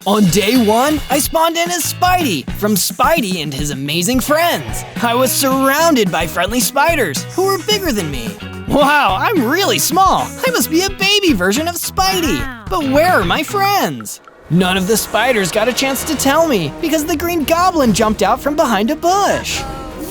On day 1, I spawned in as Spidey from Spidey and his amazing friends. I was surrounded by friendly spiders who were bigger than me. Wow, I'm really small. I must be a baby version of Spidey. But where are my friends? None of the spiders got a chance to tell me because the Green Goblin jumped out from behind a bush.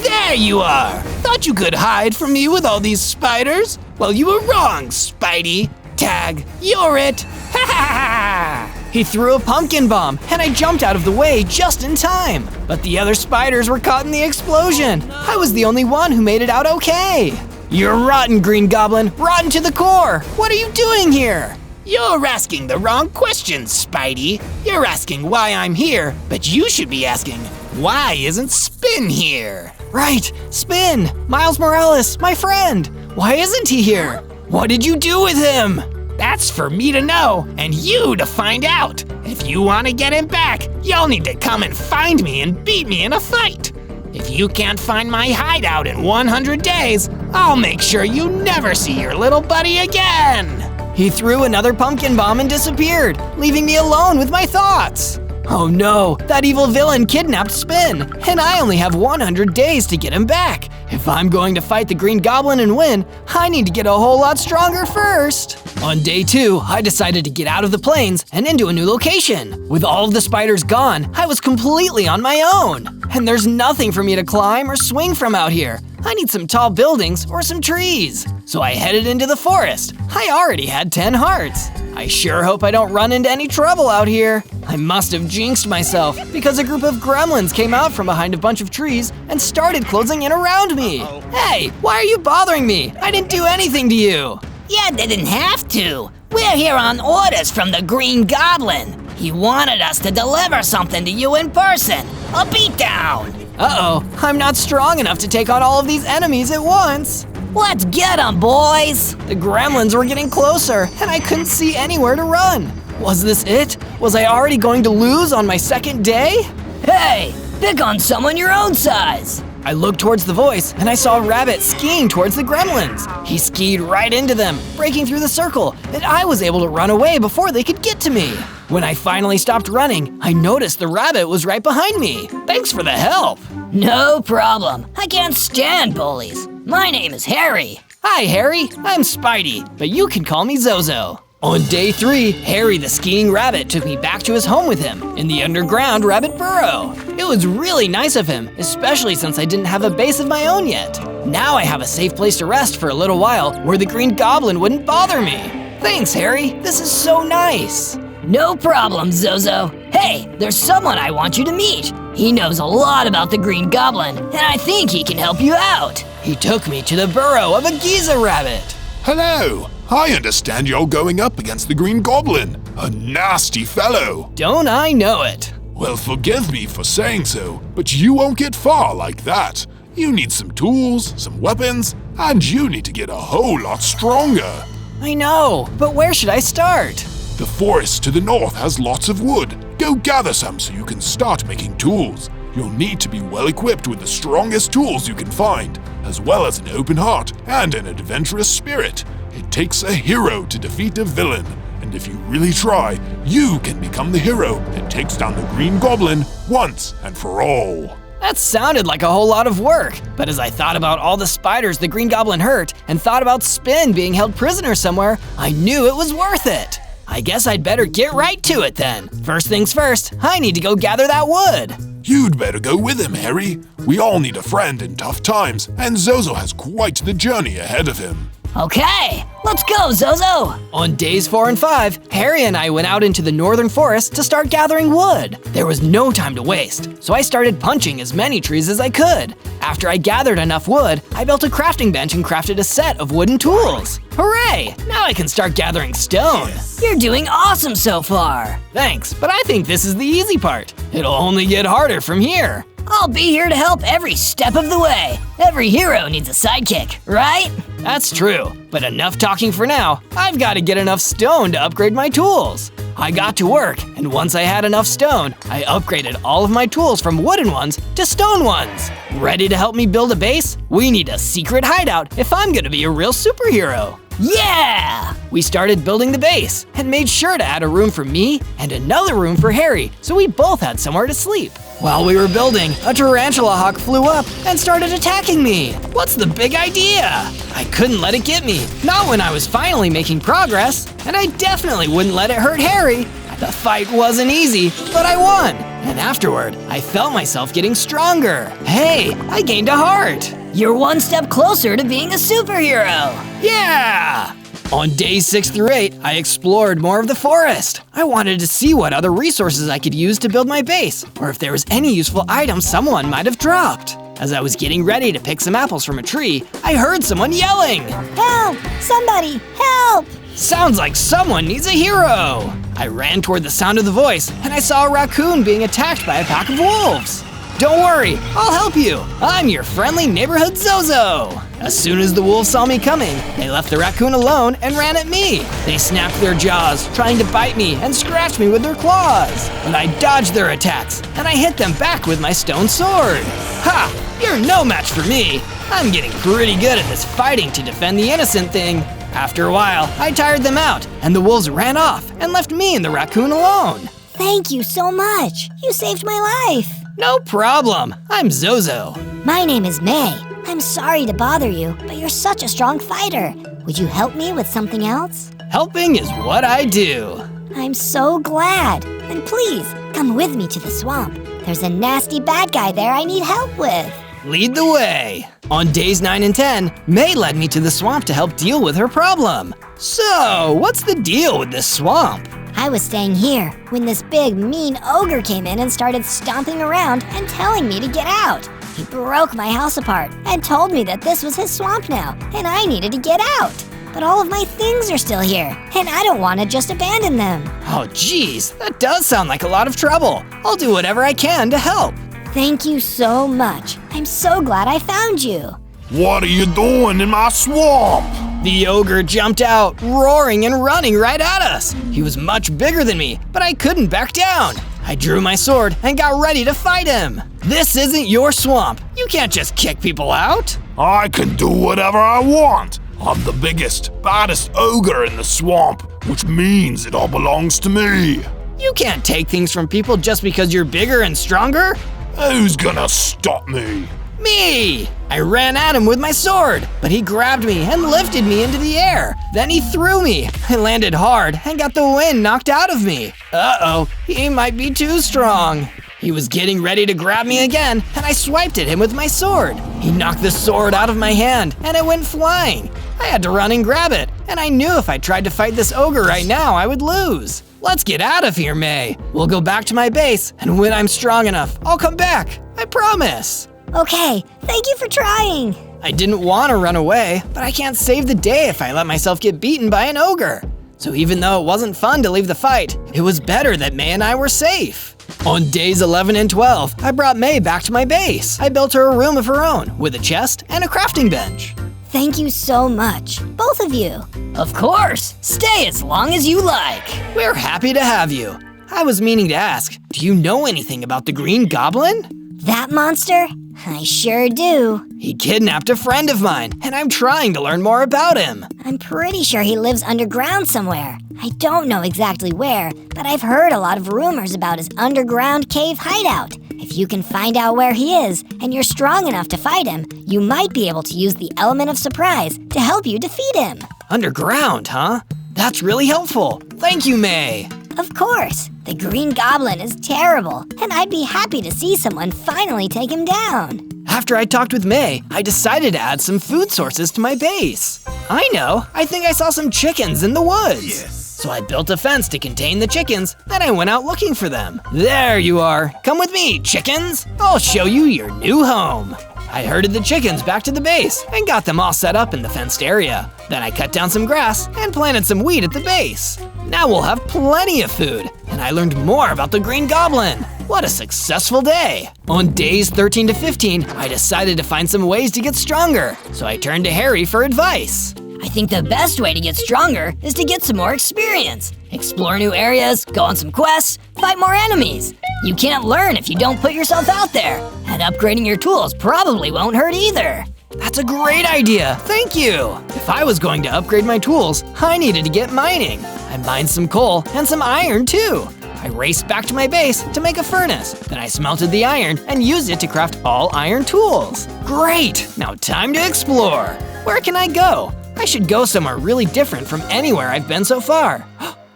There you are! Thought you could hide from me with all these spiders? Well, you were wrong, Spidey. Tag, you're it. Ha ha ha! He threw a pumpkin bomb, and I jumped out of the way just in time. But the other spiders were caught in the explosion. I was the only one who made it out okay. You're rotten, Green Goblin, rotten to the core. What are you doing here? You're asking the wrong questions, Spidey. You're asking why I'm here, but you should be asking, why isn't Spin here? Right, Spin, Miles Morales, my friend. Why isn't he here? What did you do with him? That's for me to know, and you to find out. If you want to get him back, you'll need to come and find me and beat me in a fight. If you can't find my hideout in 100 days, I'll make sure you never see your little buddy again. He threw another pumpkin bomb and disappeared, leaving me alone with my thoughts. Oh no, that evil villain kidnapped Spin, and I only have 100 days to get him back. If I'm going to fight the Green Goblin and win, I need to get a whole lot stronger first. On day 2, I decided to get out of the plains and into a new location. With all of the spiders gone, I was completely on my own. And there's nothing for me to climb or swing from out here. I need some tall buildings or some trees. So I headed into the forest. I already had 10 hearts. I sure hope I don't run into any trouble out here. I must have jinxed myself because a group of gremlins came out from behind a bunch of trees and started closing in around me. Hey, why are you bothering me? I didn't do anything to you. You didn't have to. We're here on orders from the Green Goblin. He wanted us to deliver something to you in person. A beatdown. Uh-oh, I'm not strong enough to take on all of these enemies at once. Let's get 'em, boys. The gremlins were getting closer, and I couldn't see anywhere to run. Was this it? Was I already going to lose on my second day? Hey, pick on someone your own size. I looked towards the voice, and I saw Rabbit skiing towards the gremlins. He skied right into them, breaking through the circle, and I was able to run away before they could get to me. When I finally stopped running, I noticed the rabbit was right behind me. Thanks for the help. No problem. I can't stand bullies. My name is Harry. Hi, Harry. I'm Spidey, but you can call me Zozo. On day 3, Harry the skiing rabbit took me back to his home with him in the underground rabbit burrow. It was really nice of him, especially since I didn't have a base of my own yet. Now I have a safe place to rest for a little while where the Green Goblin wouldn't bother me. Thanks, Harry. This is so nice. No problem, Zozo. Hey, there's someone I want you to meet. He knows a lot about the Green Goblin, and I think he can help you out. He took me to the burrow of a Giza rabbit. Hello. I understand you're going up against the Green Goblin. A nasty fellow. Don't I know it? Well, forgive me for saying so, but you won't get far like that. You need some tools, some weapons, and you need to get a whole lot stronger. I know, but where should I start? The forest to the north has lots of wood. Go gather some so you can start making tools. You'll need to be well equipped with the strongest tools you can find, as well as an open heart and an adventurous spirit. It takes a hero to defeat a villain, and if you really try, you can become the hero that takes down the Green Goblin once and for all. That sounded like a whole lot of work, but as I thought about all the spiders the Green Goblin hurt and thought about Spin being held prisoner somewhere, I knew it was worth it. I guess I'd better get right to it then. First things first, I need to go gather that wood. You'd better go with him, Harry. We all need a friend in tough times, and Zozo has quite the journey ahead of him. Okay, let's go, Zozo. On days 4 and 5, Harry and I went out into the northern forest to start gathering wood. There was no time to waste, so I started punching as many trees as I could. After I gathered enough wood, I built a crafting bench and crafted a set of wooden tools. Hooray! Now I can start gathering stone. You're doing awesome so far. Thanks, but I think this is the easy part. It'll only get harder from here. I'll be here to help every step of the way. Every hero needs a sidekick, right? That's true, but enough talking for now. I've got to get enough stone to upgrade my tools. I got to work, and once I had enough stone, I upgraded all of my tools from wooden ones to stone ones. Ready to help me build a base? We need a secret hideout if I'm gonna be a real superhero. Yeah! We started building the base and made sure to add a room for me and another room for Harry, so we both had somewhere to sleep. While we were building, a tarantula hawk flew up and started attacking me. What's the big idea? I couldn't let it get me, not when I was finally making progress, and I definitely wouldn't let it hurt Harry. The fight wasn't easy, but I won. And afterward, I felt myself getting stronger. Hey, I gained a heart. You're one step closer to being a superhero. Yeah! On days 6 through 8, I explored more of the forest. I wanted to see what other resources I could use to build my base, or if there was any useful item someone might have dropped. As I was getting ready to pick some apples from a tree, I heard someone yelling. Help! Somebody, help! Sounds like someone needs a hero. I ran toward the sound of the voice, and I saw a raccoon being attacked by a pack of wolves. Don't worry, I'll help you. I'm your friendly neighborhood Zozo. As soon as the wolves saw me coming, they left the raccoon alone and ran at me. They snapped their jaws, trying to bite me and scratch me with their claws. But I dodged their attacks, and I hit them back with my stone sword. Ha! You're no match for me. I'm getting pretty good at this fighting to defend the innocent thing. After a while, I tired them out, and the wolves ran off and left me and the raccoon alone. Thank you so much. You saved my life. No problem. I'm Zozo. My name is May. I'm sorry to bother you, but you're such a strong fighter. Would you help me with something else? Helping is what I do. I'm so glad. And please, come with me to the swamp. There's a nasty bad guy there I need help with. Lead the way. On days 9 and 10, May led me to the swamp to help deal with her problem. So, what's the deal with this swamp? I was staying here when this big, mean ogre came in and started stomping around and telling me to get out. He broke my house apart and told me that this was his swamp now and I needed to get out. But all of my things are still here and I don't want to just abandon them. Oh geez, that does sound like a lot of trouble. I'll do whatever I can to help. Thank you so much. I'm so glad I found you. What are you doing in my swamp? The ogre jumped out, roaring and running right at us. He was much bigger than me, but I couldn't back down. I drew my sword and got ready to fight him. This isn't your swamp. You can't just kick people out. I can do whatever I want. I'm the biggest, baddest ogre in the swamp, which means it all belongs to me. You can't take things from people just because you're bigger and stronger. Who's gonna stop me? Me! I ran at him with my sword, but he grabbed me and lifted me into the air. Then he threw me. I landed hard and got the wind knocked out of me. Uh-oh, he might be too strong. He was getting ready to grab me again, and I swiped at him with my sword. He knocked the sword out of my hand, and it went flying. I had to run and grab it, and I knew if I tried to fight this ogre right now, I would lose. Let's get out of here, May. We'll go back to my base, and when I'm strong enough, I'll come back. I promise. Okay, thank you for trying. I didn't want to run away, but I can't save the day if I let myself get beaten by an ogre. So even though it wasn't fun to leave the fight, it was better that May and I were safe. On days 11 and 12, I brought May back to my base. I built her a room of her own with a chest and a crafting bench. Thank you so much, both of you. Of course. Stay as long as you like. We're happy to have you. I was meaning to ask, do you know anything about the Green Goblin? That monster? I sure do. He kidnapped a friend of mine, and I'm trying to learn more about him. I'm pretty sure he lives underground somewhere. I don't know exactly where, but I've heard a lot of rumors about his underground cave hideout. If you can find out where he is, and you're strong enough to fight him, you might be able to use the element of surprise to help you defeat him. Underground, huh? That's really helpful. Thank you, May. Of course. The Green Goblin is terrible, and I'd be happy to see someone finally take him down. After I talked with May, I decided to add some food sources to my base. I know, I think I saw some chickens in the woods. Yes. So I built a fence to contain the chickens, then I went out looking for them. There you are. Come with me, chickens. I'll show you your new home. I herded the chickens back to the base and got them all set up in the fenced area. Then I cut down some grass and planted some wheat at the base. Now we'll have plenty of food, and I learned more about the Green Goblin. What a successful day! On days 13 to 15, I decided to find some ways to get stronger, so I turned to Harry for advice. I think the best way to get stronger is to get some more experience. Explore new areas, go on some quests, fight more enemies. You can't learn if you don't put yourself out there, and upgrading your tools probably won't hurt either. That's a great idea, thank you! If I was going to upgrade my tools, I needed to get mining. I mined some coal and some iron too. I raced back to my base to make a furnace. Then I smelted the iron and used it to craft all iron tools. Great! Now time to explore. Where can I go? I should go somewhere really different from anywhere I've been so far.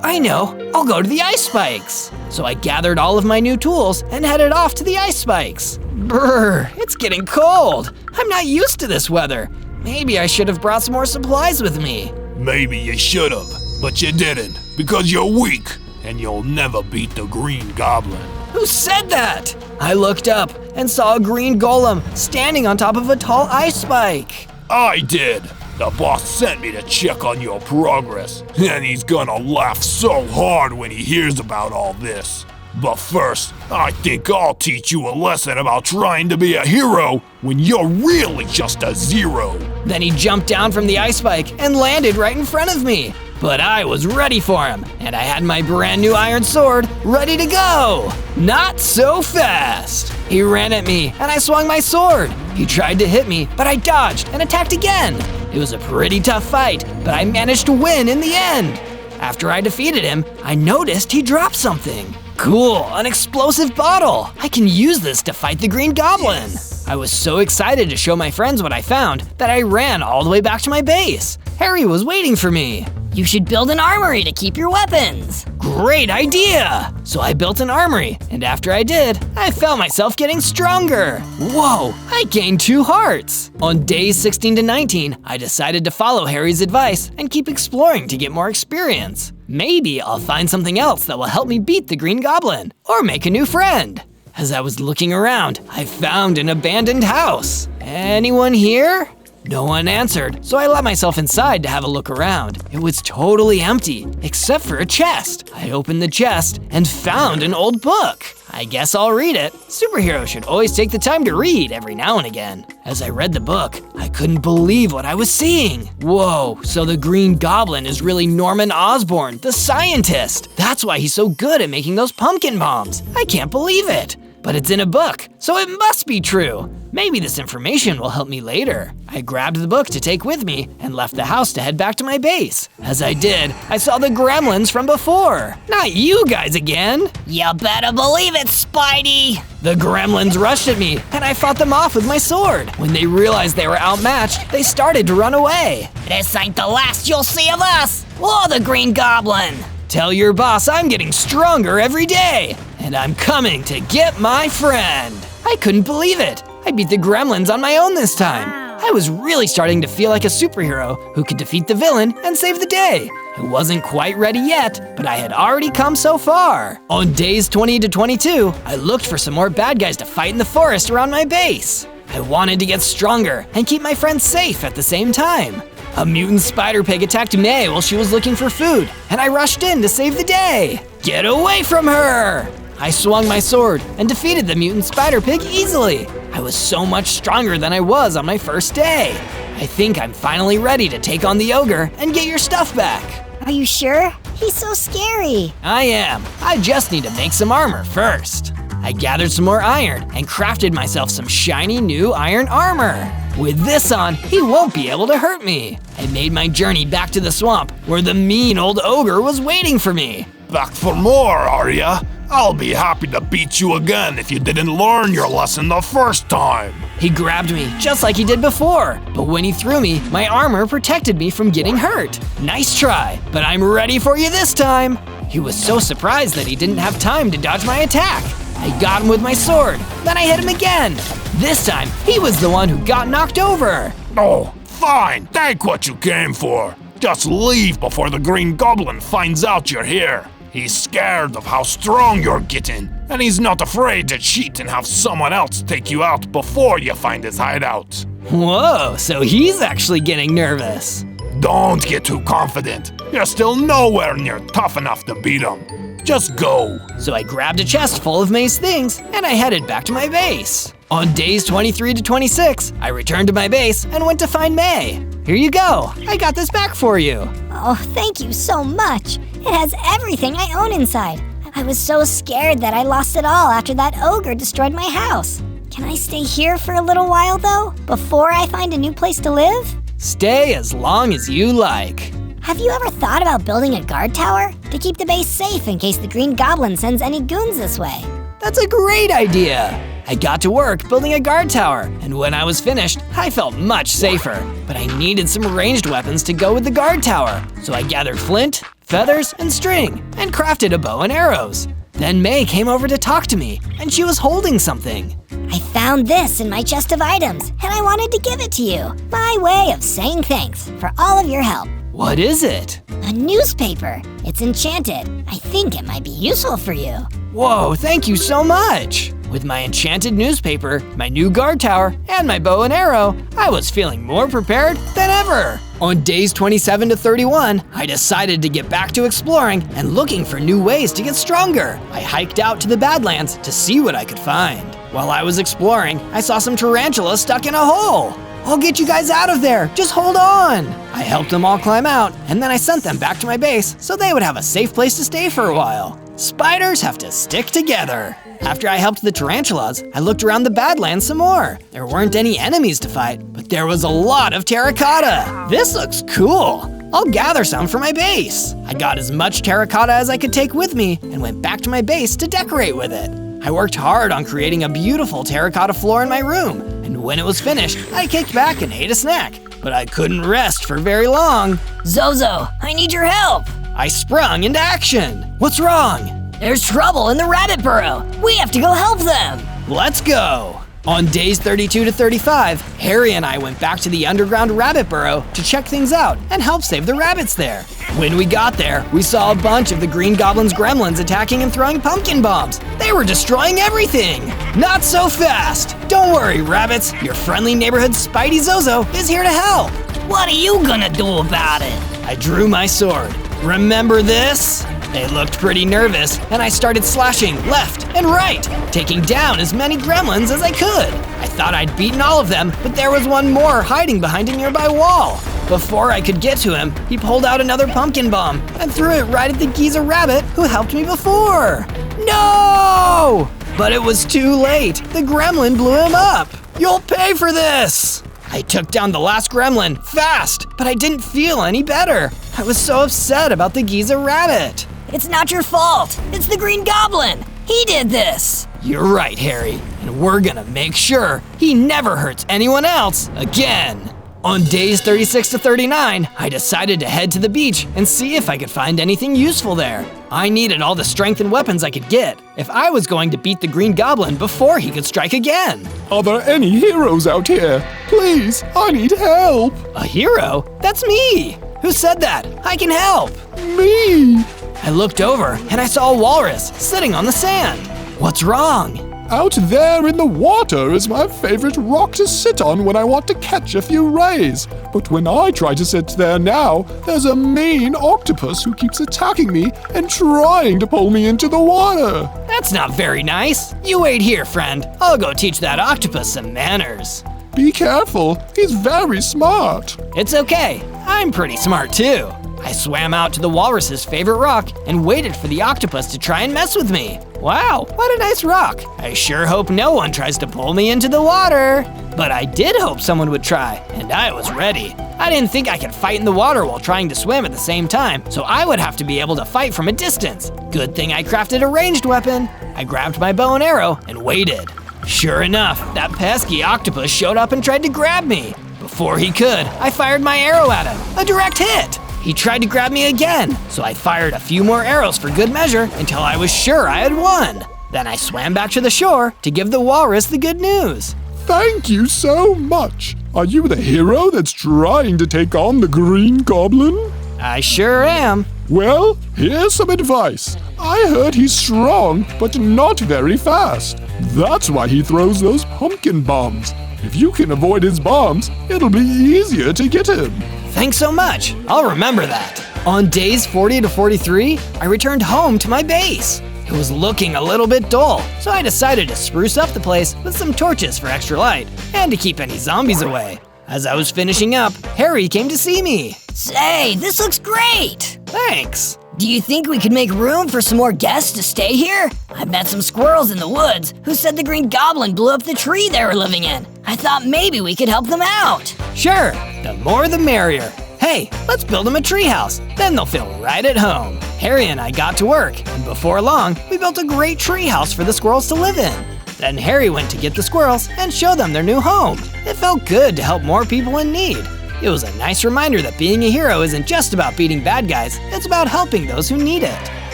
I know, I'll go to the ice spikes. So I gathered all of my new tools and headed off to the ice spikes. Brr, it's getting cold. I'm not used to this weather. Maybe I should have brought some more supplies with me. Maybe you should've, but you didn't, because you're weak, and you'll never beat the Green Goblin. Who said that? I looked up and saw a green golem standing on top of a tall ice spike. I did. The boss sent me to check on your progress, and he's gonna laugh so hard when he hears about all this. But first, I think I'll teach you a lesson about trying to be a hero when you're really just a zero. Then he jumped down from the ice spike and landed right in front of me. But I was ready for him, and I had my brand new iron sword ready to go. Not so fast. He ran at me, and I swung my sword. He tried to hit me, but I dodged and attacked again. It was a pretty tough fight, but I managed to win in the end. After I defeated him, I noticed he dropped something. Cool, an explosive bottle. I can use this to fight the Green Goblin. I was so excited to show my friends what I found that I ran all the way back to my base. Harry was waiting for me. You should build an armory to keep your weapons. Great idea! So I built an armory, and after I did, I felt myself getting stronger. Whoa, I gained 2 hearts. On days 16 to 19, I decided to follow Harry's advice and keep exploring to get more experience. Maybe I'll find something else that will help me beat the Green Goblin, or make a new friend. As I was looking around, I found an abandoned house. Anyone here? No one answered, so I let myself inside to have a look around. It was totally empty, except for a chest. I opened the chest and found an old book. I guess I'll read it. Superheroes should always take the time to read every now and again. As I read the book, I couldn't believe what I was seeing. Whoa, so the Green Goblin is really Norman Osborn, the scientist. That's why he's so good at making those pumpkin bombs. I can't believe it. But it's in a book, so it must be true. Maybe this information will help me later. I grabbed the book to take with me and left the house to head back to my base. As I did, I saw the gremlins from before. Not you guys again. You better believe it, Spidey. The gremlins rushed at me, and I fought them off with my sword. When they realized they were outmatched, they started to run away. This ain't the last you'll see of us, or the Green Goblin. Tell your boss I'm getting stronger every day, and I'm coming to get my friend. I couldn't believe it. I beat the gremlins on my own this time. I was really starting to feel like a superhero who could defeat the villain and save the day. I wasn't quite ready yet, but I had already come so far. On days 20 to 22, I looked for some more bad guys to fight in the forest around my base. I wanted to get stronger and keep my friends safe at the same time. A mutant spider pig attacked May while she was looking for food, and I rushed in to save the day. Get away from her! I swung my sword and defeated the mutant spider pig easily. I was so much stronger than I was on my first day. I think I'm finally ready to take on the ogre and get your stuff back. Are you sure? He's so scary. I am. I just need to make some armor first. I gathered some more iron and crafted myself some shiny new iron armor. With this on, he won't be able to hurt me. I made my journey back to the swamp where the mean old ogre was waiting for me. Back for more, are ya? I'll be happy to beat you again if you didn't learn your lesson the first time. He grabbed me just like he did before, but when he threw me, my armor protected me from getting hurt. Nice try, but I'm ready for you this time. He was so surprised that he didn't have time to dodge my attack. I got him with my sword, then I hit him again. This time, he was the one who got knocked over. Oh, fine, take what you came for. Just leave before the Green Goblin finds out you're here. He's scared of how strong you're getting, and he's not afraid to cheat and have someone else take you out before you find his hideout. Whoa, so he's actually getting nervous. Don't get too confident. You're still nowhere near tough enough to beat him. Just go. So I grabbed a chest full of May's things, and I headed back to my base. On days 23 to 26, I returned to my base and went to find May. Here you go. I got this back for you. Oh, thank you so much. It has everything I own inside. I was so scared that I lost it all after that ogre destroyed my house. Can I stay here for a little while, though, before I find a new place to live? Stay as long as you like. Have you ever thought about building a guard tower to keep the base safe in case the Green Goblin sends any goons this way? That's a great idea. I got to work building a guard tower, and when I was finished, I felt much safer. But I needed some ranged weapons to go with the guard tower, so I gathered flint, feathers, and string, and crafted a bow and arrows. Then May came over to talk to me, and she was holding something. I found this in my chest of items, and I wanted to give it to you. My way of saying thanks for all of your help. What is it? A newspaper. It's enchanted. I think it might be useful for you. Whoa, thank you so much! With my enchanted newspaper, my new guard tower, and my bow and arrow, I was feeling more prepared than ever. On days 27 to 31, I decided to get back to exploring and looking for new ways to get stronger. I hiked out to the Badlands to see what I could find. While I was exploring, I saw some tarantulas stuck in a hole. I'll get you guys out of there, just hold on. I helped them all climb out, and then I sent them back to my base so they would have a safe place to stay for a while. Spiders have to stick together. After I helped the tarantulas, I looked around the Badlands some more. There weren't any enemies to fight, but there was a lot of terracotta. This looks cool. I'll gather some for my base. I got as much terracotta as I could take with me and went back to my base to decorate with it. I worked hard on creating a beautiful terracotta floor in my room, and when it was finished, I kicked back and ate a snack. But I couldn't rest for very long. Zozo, I need your help. I sprung into action. What's wrong? There's trouble in the rabbit burrow. We have to go help them. Let's go. On days 32 to 35, Harry and I went back to the underground rabbit burrow to check things out and help save the rabbits there. When we got there, we saw a bunch of the Green Goblin's gremlins attacking and throwing pumpkin bombs. They were destroying everything. Not so fast. Don't worry, rabbits. Your friendly neighborhood Spidey Zozo is here to help. What are you gonna do about it? I drew my sword. Remember this? They looked pretty nervous, and I started slashing left and right, taking down as many gremlins as I could. I thought I'd beaten all of them, but there was one more hiding behind a nearby wall. Before I could get to him, he pulled out another pumpkin bomb and threw it right at the Giza rabbit who helped me before. No! But it was too late. The gremlin blew him up. You'll pay for this! I took down the last gremlin fast, but I didn't feel any better. I was so upset about the Giza rabbit. It's not your fault. It's the Green Goblin. He did this. You're right, Harry, and we're gonna make sure he never hurts anyone else again. On days 36 to 39, I decided to head to the beach and see if I could find anything useful there. I needed all the strength and weapons I could get if I was going to beat the Green Goblin before he could strike again. Are there any heroes out here? Please, I need help. A hero? That's me. Who said that? I can help. Me. I looked over and I saw a walrus sitting on the sand. What's wrong? Out there in the water is my favorite rock to sit on when I want to catch a few rays. But when I try to sit there now, there's a mean octopus who keeps attacking me and trying to pull me into the water. That's not very nice. You wait here, friend. I'll go teach that octopus some manners. Be careful, he's very smart. It's okay. I'm pretty smart too. I swam out to the walrus's favorite rock and waited for the octopus to try and mess with me. Wow, what a nice rock. I sure hope no one tries to pull me into the water. But I did hope someone would try, and I was ready. I didn't think I could fight in the water while trying to swim at the same time, so I would have to be able to fight from a distance. Good thing I crafted a ranged weapon. I grabbed my bow and arrow and waited. Sure enough, that pesky octopus showed up and tried to grab me. Before he could, I fired my arrow at him, a direct hit. He tried to grab me again, so I fired a few more arrows for good measure until I was sure I had won. Then I swam back to the shore to give the walrus the good news. Thank you so much. Are you the hero that's trying to take on the Green Goblin? I sure am. Well, here's some advice. I heard he's strong, but not very fast. That's why he throws those pumpkin bombs. If you can avoid his bombs, it'll be easier to get him. Thanks so much. I'll remember that. On days 40 to 43, I returned home to my base. It was looking a little bit dull, so I decided to spruce up the place with some torches for extra light and to keep any zombies away. As I was finishing up, Harry came to see me. Say, this looks great! Thanks. Do you think we could make room for some more guests to stay here? I met some squirrels in the woods who said the Green Goblin blew up the tree they were living in. I thought maybe we could help them out. Sure, the more the merrier. Hey, let's build them a treehouse, then they'll feel right at home. Harry and I got to work, and before long, we built a great treehouse for the squirrels to live in. Then Harry went to get the squirrels and show them their new home. It felt good to help more people in need. It was a nice reminder that being a hero isn't just about beating bad guys, it's about helping those who need it.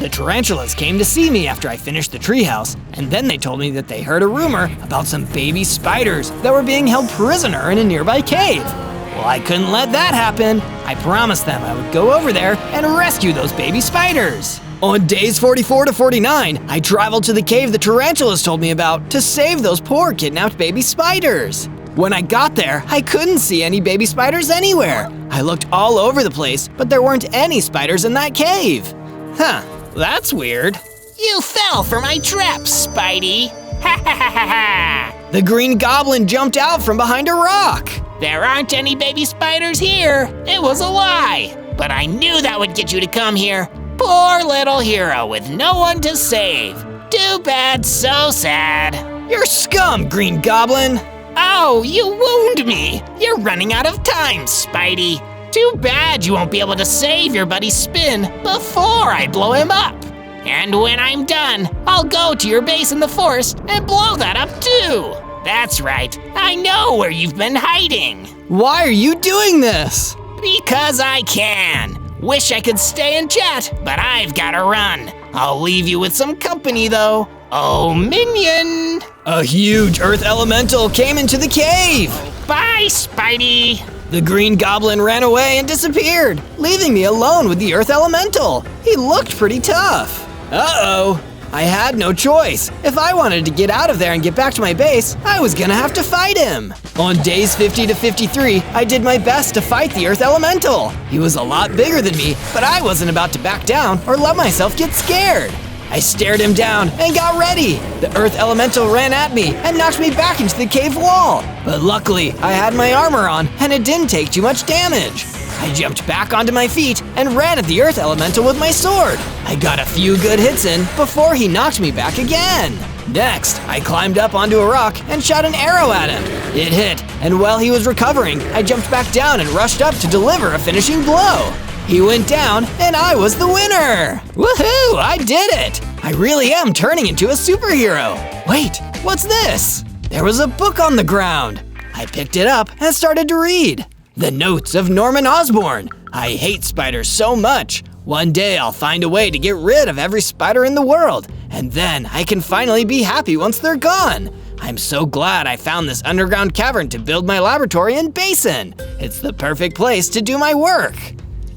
The tarantulas came to see me after I finished the treehouse, and then they told me that they heard a rumor about some baby spiders that were being held prisoner in a nearby cave. Well, I couldn't let that happen. I promised them I would go over there and rescue those baby spiders. On days 44 to 49, I traveled to the cave the tarantulas told me about to save those poor kidnapped baby spiders. When I got there, I couldn't see any baby spiders anywhere. I looked all over the place, but there weren't any spiders in that cave. Huh, that's weird. You fell for my trap, Spidey. Ha ha ha ha ha! The Green Goblin jumped out from behind a rock. There aren't any baby spiders here. It was a lie. But I knew that would get you to come here. Poor little hero with no one to save. Too bad, so sad. You're scum, Green Goblin. Oh, you wound me. You're running out of time, Spidey. Too bad you won't be able to save your buddy Spin before I blow him up. And when I'm done, I'll go to your base in the forest and blow that up too. That's right, I know where you've been hiding. Why are you doing this? Because I can. Wish I could stay and chat, but I've gotta run. I'll leave you with some company though. Oh, minion! A huge earth elemental came into the cave. Bye, Spidey. The Green Goblin ran away and disappeared, leaving me alone with the earth elemental. He looked pretty tough. Uh-oh. I had no choice. If I wanted to get out of there and get back to my base, I was gonna have to fight him. On days 50 to 53, I did my best to fight the Earth Elemental. He was a lot bigger than me, but I wasn't about to back down or let myself get scared. I stared him down and got ready. The Earth Elemental ran at me and knocked me back into the cave wall. But luckily, I had my armor on and it didn't take too much damage. I jumped back onto my feet and ran at the Earth Elemental with my sword. I got a few good hits in before he knocked me back again. Next, I climbed up onto a rock and shot an arrow at him. It hit, and while he was recovering, I jumped back down and rushed up to deliver a finishing blow. He went down, and I was the winner! Woohoo! I did it! I really am turning into a superhero. Wait, what's this? There was a book on the ground. I picked it up and started to read. The Notes of Norman Osborn. I hate spiders so much. One day I'll find a way to get rid of every spider in the world, and then I can finally be happy once they're gone. I'm so glad I found this underground cavern to build my laboratory and basin. It's the perfect place to do my work.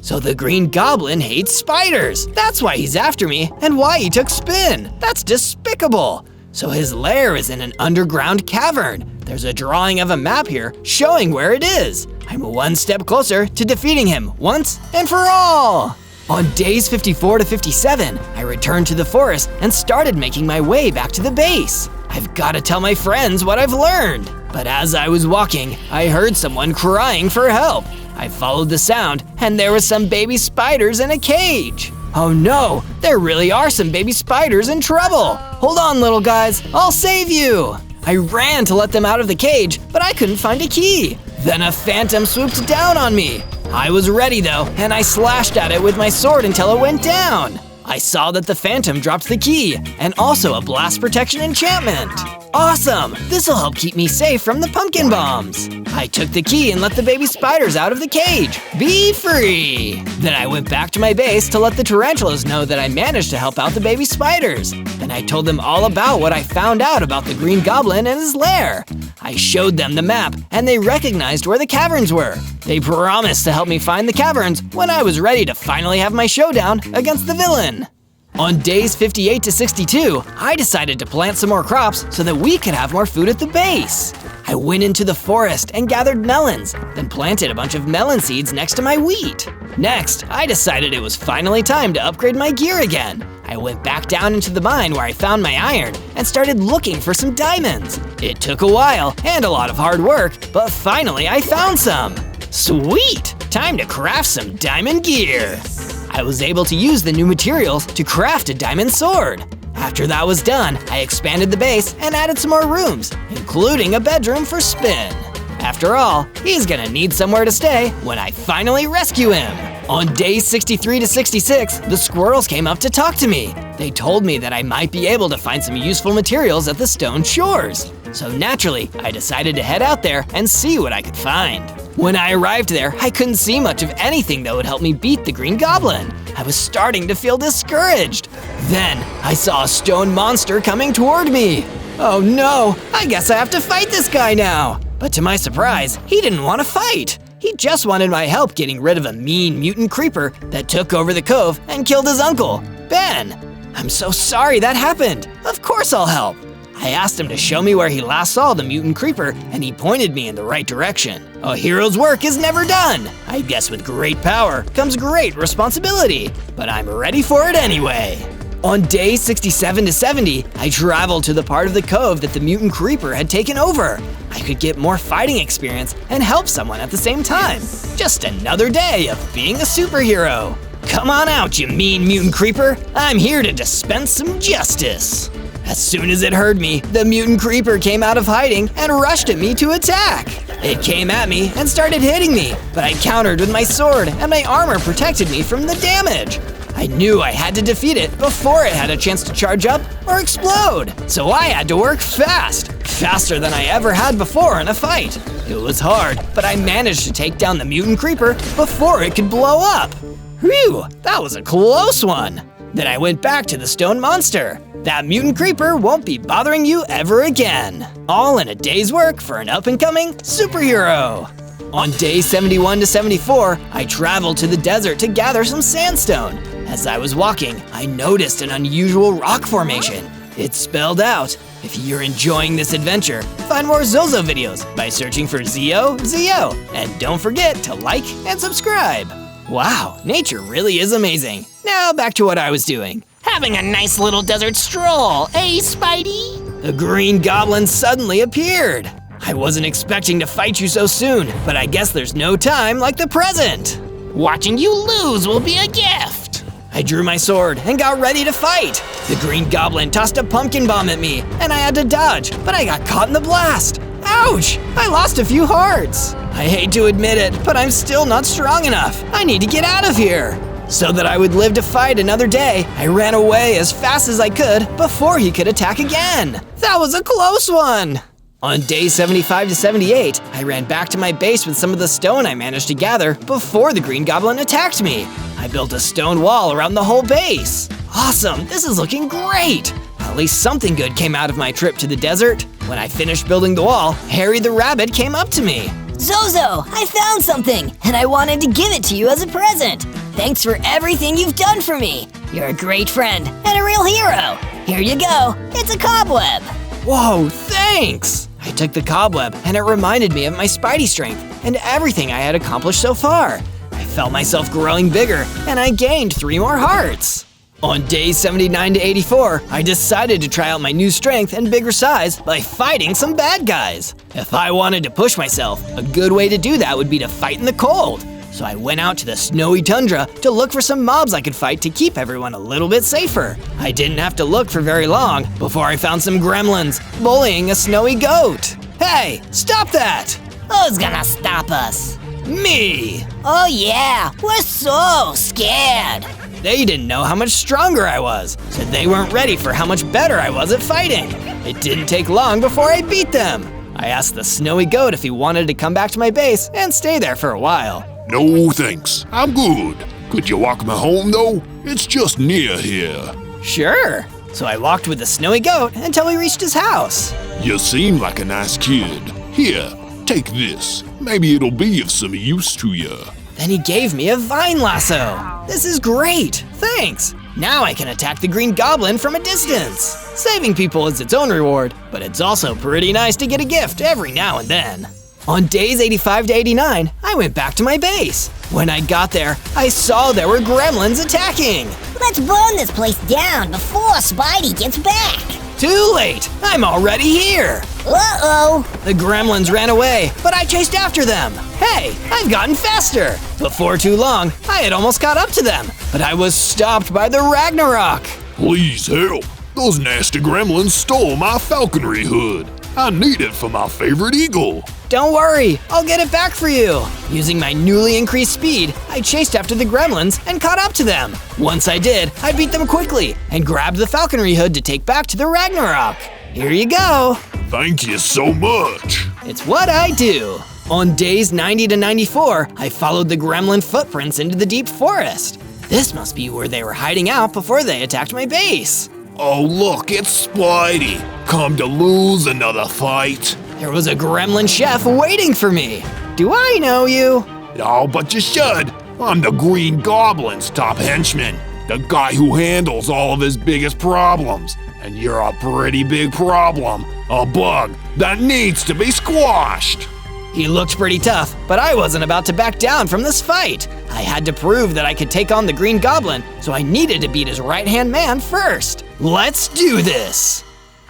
So the Green Goblin hates spiders. That's why he's after me and why he took Spin. That's despicable. So his lair is in an underground cavern. There's a drawing of a map here showing where it is. I'm one step closer to defeating him once and for all. On days 54 to 57, I returned to the forest and started making my way back to the base. I've got to tell my friends what I've learned. But as I was walking, I heard someone crying for help. I followed the sound, and there was some baby spiders in a cage. Oh no, there really are some baby spiders in trouble. Hold on, little guys, I'll save you. I ran to let them out of the cage, but I couldn't find a key. Then a phantom swooped down on me. I was ready though, and I slashed at it with my sword until it went down. I saw that the phantom dropped the key, and also a blast protection enchantment. Awesome! This'll help keep me safe from the pumpkin bombs. I took the key and let the baby spiders out of the cage. Be free! Then I went back to my base to let the tarantulas know that I managed to help out the baby spiders. Then I told them all about what I found out about the Green Goblin and his lair. I showed them the map, and they recognized where the caverns were. They promised to help me find the caverns when I was ready to finally have my showdown against the villain. On days 58 to 62, I decided to plant some more crops so that we could have more food at the base. I went into the forest and gathered melons, then planted a bunch of melon seeds next to my wheat. Next, I decided it was finally time to upgrade my gear again. I went back down into the mine where I found my iron and started looking for some diamonds. It took a while and a lot of hard work, but finally I found some. Sweet! Time to craft some diamond gear. I was able to use the new materials to craft a diamond sword. After that was done, I expanded the base and added some more rooms, including a bedroom for Spin. After all, he's gonna need somewhere to stay when I finally rescue him. On days 63 to 66, the squirrels came up to talk to me. They told me that I might be able to find some useful materials at the stone shores. So naturally, I decided to head out there and see what I could find. When I arrived there, I couldn't see much of anything that would help me beat the Green Goblin. I was starting to feel discouraged. Then, I saw a stone monster coming toward me. Oh no, I guess I have to fight this guy now. But to my surprise, he didn't want to fight. He just wanted my help getting rid of a mean mutant creeper that took over the cove and killed his uncle, Ben. I'm so sorry that happened. Of course I'll help. I asked him to show me where he last saw the mutant creeper, and he pointed me in the right direction. A hero's work is never done. I guess with great power comes great responsibility, but I'm ready for it anyway. On day 67 to 70, I traveled to the part of the cove that the mutant creeper had taken over. I could get more fighting experience and help someone at the same time. Just another day of being a superhero. Come on out, you mean mutant creeper. I'm here to dispense some justice. As soon as it heard me, the mutant creeper came out of hiding and rushed at me to attack. It came at me and started hitting me, but I countered with my sword and my armor protected me from the damage. I knew I had to defeat it before it had a chance to charge up or explode, so I had to work fast, faster than I ever had before in a fight. It was hard, but I managed to take down the mutant creeper before it could blow up. Whew, that was a close one. Then I went back to the stone monster. That mutant creeper won't be bothering you ever again. All in a day's work for an up-and-coming superhero. On day 71 to 74, I traveled to the desert to gather some sandstone. As I was walking, I noticed an unusual rock formation. It spelled out, if you're enjoying this adventure, find more Zozo videos by searching for Zozo. And don't forget to like and subscribe. Wow, nature really is amazing. Now back to what I was doing. Having a nice little desert stroll, eh, Spidey? The Green Goblin suddenly appeared. I wasn't expecting to fight you so soon, but I guess there's no time like the present. Watching you lose will be a gift. I drew my sword and got ready to fight. The Green Goblin tossed a pumpkin bomb at me, and I had to dodge, but I got caught in the blast. Ouch! I lost a few hearts. I hate to admit it, but I'm still not strong enough. I need to get out of here. So that I would live to fight another day, I ran away as fast as I could before he could attack again. That was a close one. On day 75 to 78, I ran back to my base with some of the stone I managed to gather before the Green Goblin attacked me. I built a stone wall around the whole base. Awesome, this is looking great. At least something good came out of my trip to the desert. When I finished building the wall, Harry the Rabbit came up to me. Zozo, I found something, and I wanted to give it to you as a present. Thanks for everything you've done for me. You're a great friend and a real hero. Here you go, it's a cobweb. Whoa, thanks! I took the cobweb and it reminded me of my Spidey strength and everything I had accomplished so far. I felt myself growing bigger and I gained 3 more hearts. On days 79 to 84, I decided to try out my new strength and bigger size by fighting some bad guys. If I wanted to push myself, a good way to do that would be to fight in the cold. So I went out to the snowy tundra to look for some mobs I could fight to keep everyone a little bit safer. I didn't have to look for very long before I found some gremlins bullying a snowy goat. Hey, stop that! Who's gonna stop us? Me! Oh yeah, we're so scared. They didn't know how much stronger I was, so they weren't ready for how much better I was at fighting. It didn't take long before I beat them. I asked the snowy goat if he wanted to come back to my base and stay there for a while. No thanks, I'm good. Could you walk me home though? It's just near here. Sure. So I walked with the snowy goat until we reached his house. You seem like a nice kid. Here, take this. Maybe it'll be of some use to you. Then he gave me a vine lasso. This is great, thanks. Now I can attack the Green Goblin from a distance. Saving people is its own reward, but it's also pretty nice to get a gift every now and then. On days 85 to 89, I went back to my base. When I got there, I saw there were gremlins attacking. Let's burn this place down before Spidey gets back. Too late! I'm already here! Uh-oh. The gremlins ran away, but I chased after them. Hey, I've gotten faster! Before too long, I had almost caught up to them, but I was stopped by the Ragnarok. Please help. Those nasty gremlins stole my falconry hood. I need it for my favorite eagle. Don't worry, I'll get it back for you. Using my newly increased speed, I chased after the gremlins and caught up to them. Once I did, I beat them quickly and grabbed the falconry hood to take back to the Ragnarok. Here you go. Thank you so much. It's what I do. On days 90 to 94, I followed the gremlin footprints into the deep forest. This must be where they were hiding out before they attacked my base. Oh look, it's Spidey. Come to lose another fight. There was a gremlin chef waiting for me. Do I know you? Oh, but you should. I'm the Green Goblin's top henchman. The guy who handles all of his biggest problems. And you're a pretty big problem. A bug that needs to be squashed. He looked pretty tough, but I wasn't about to back down from this fight. I had to prove that I could take on the Green Goblin, so I needed to beat his right-hand man first. Let's do this!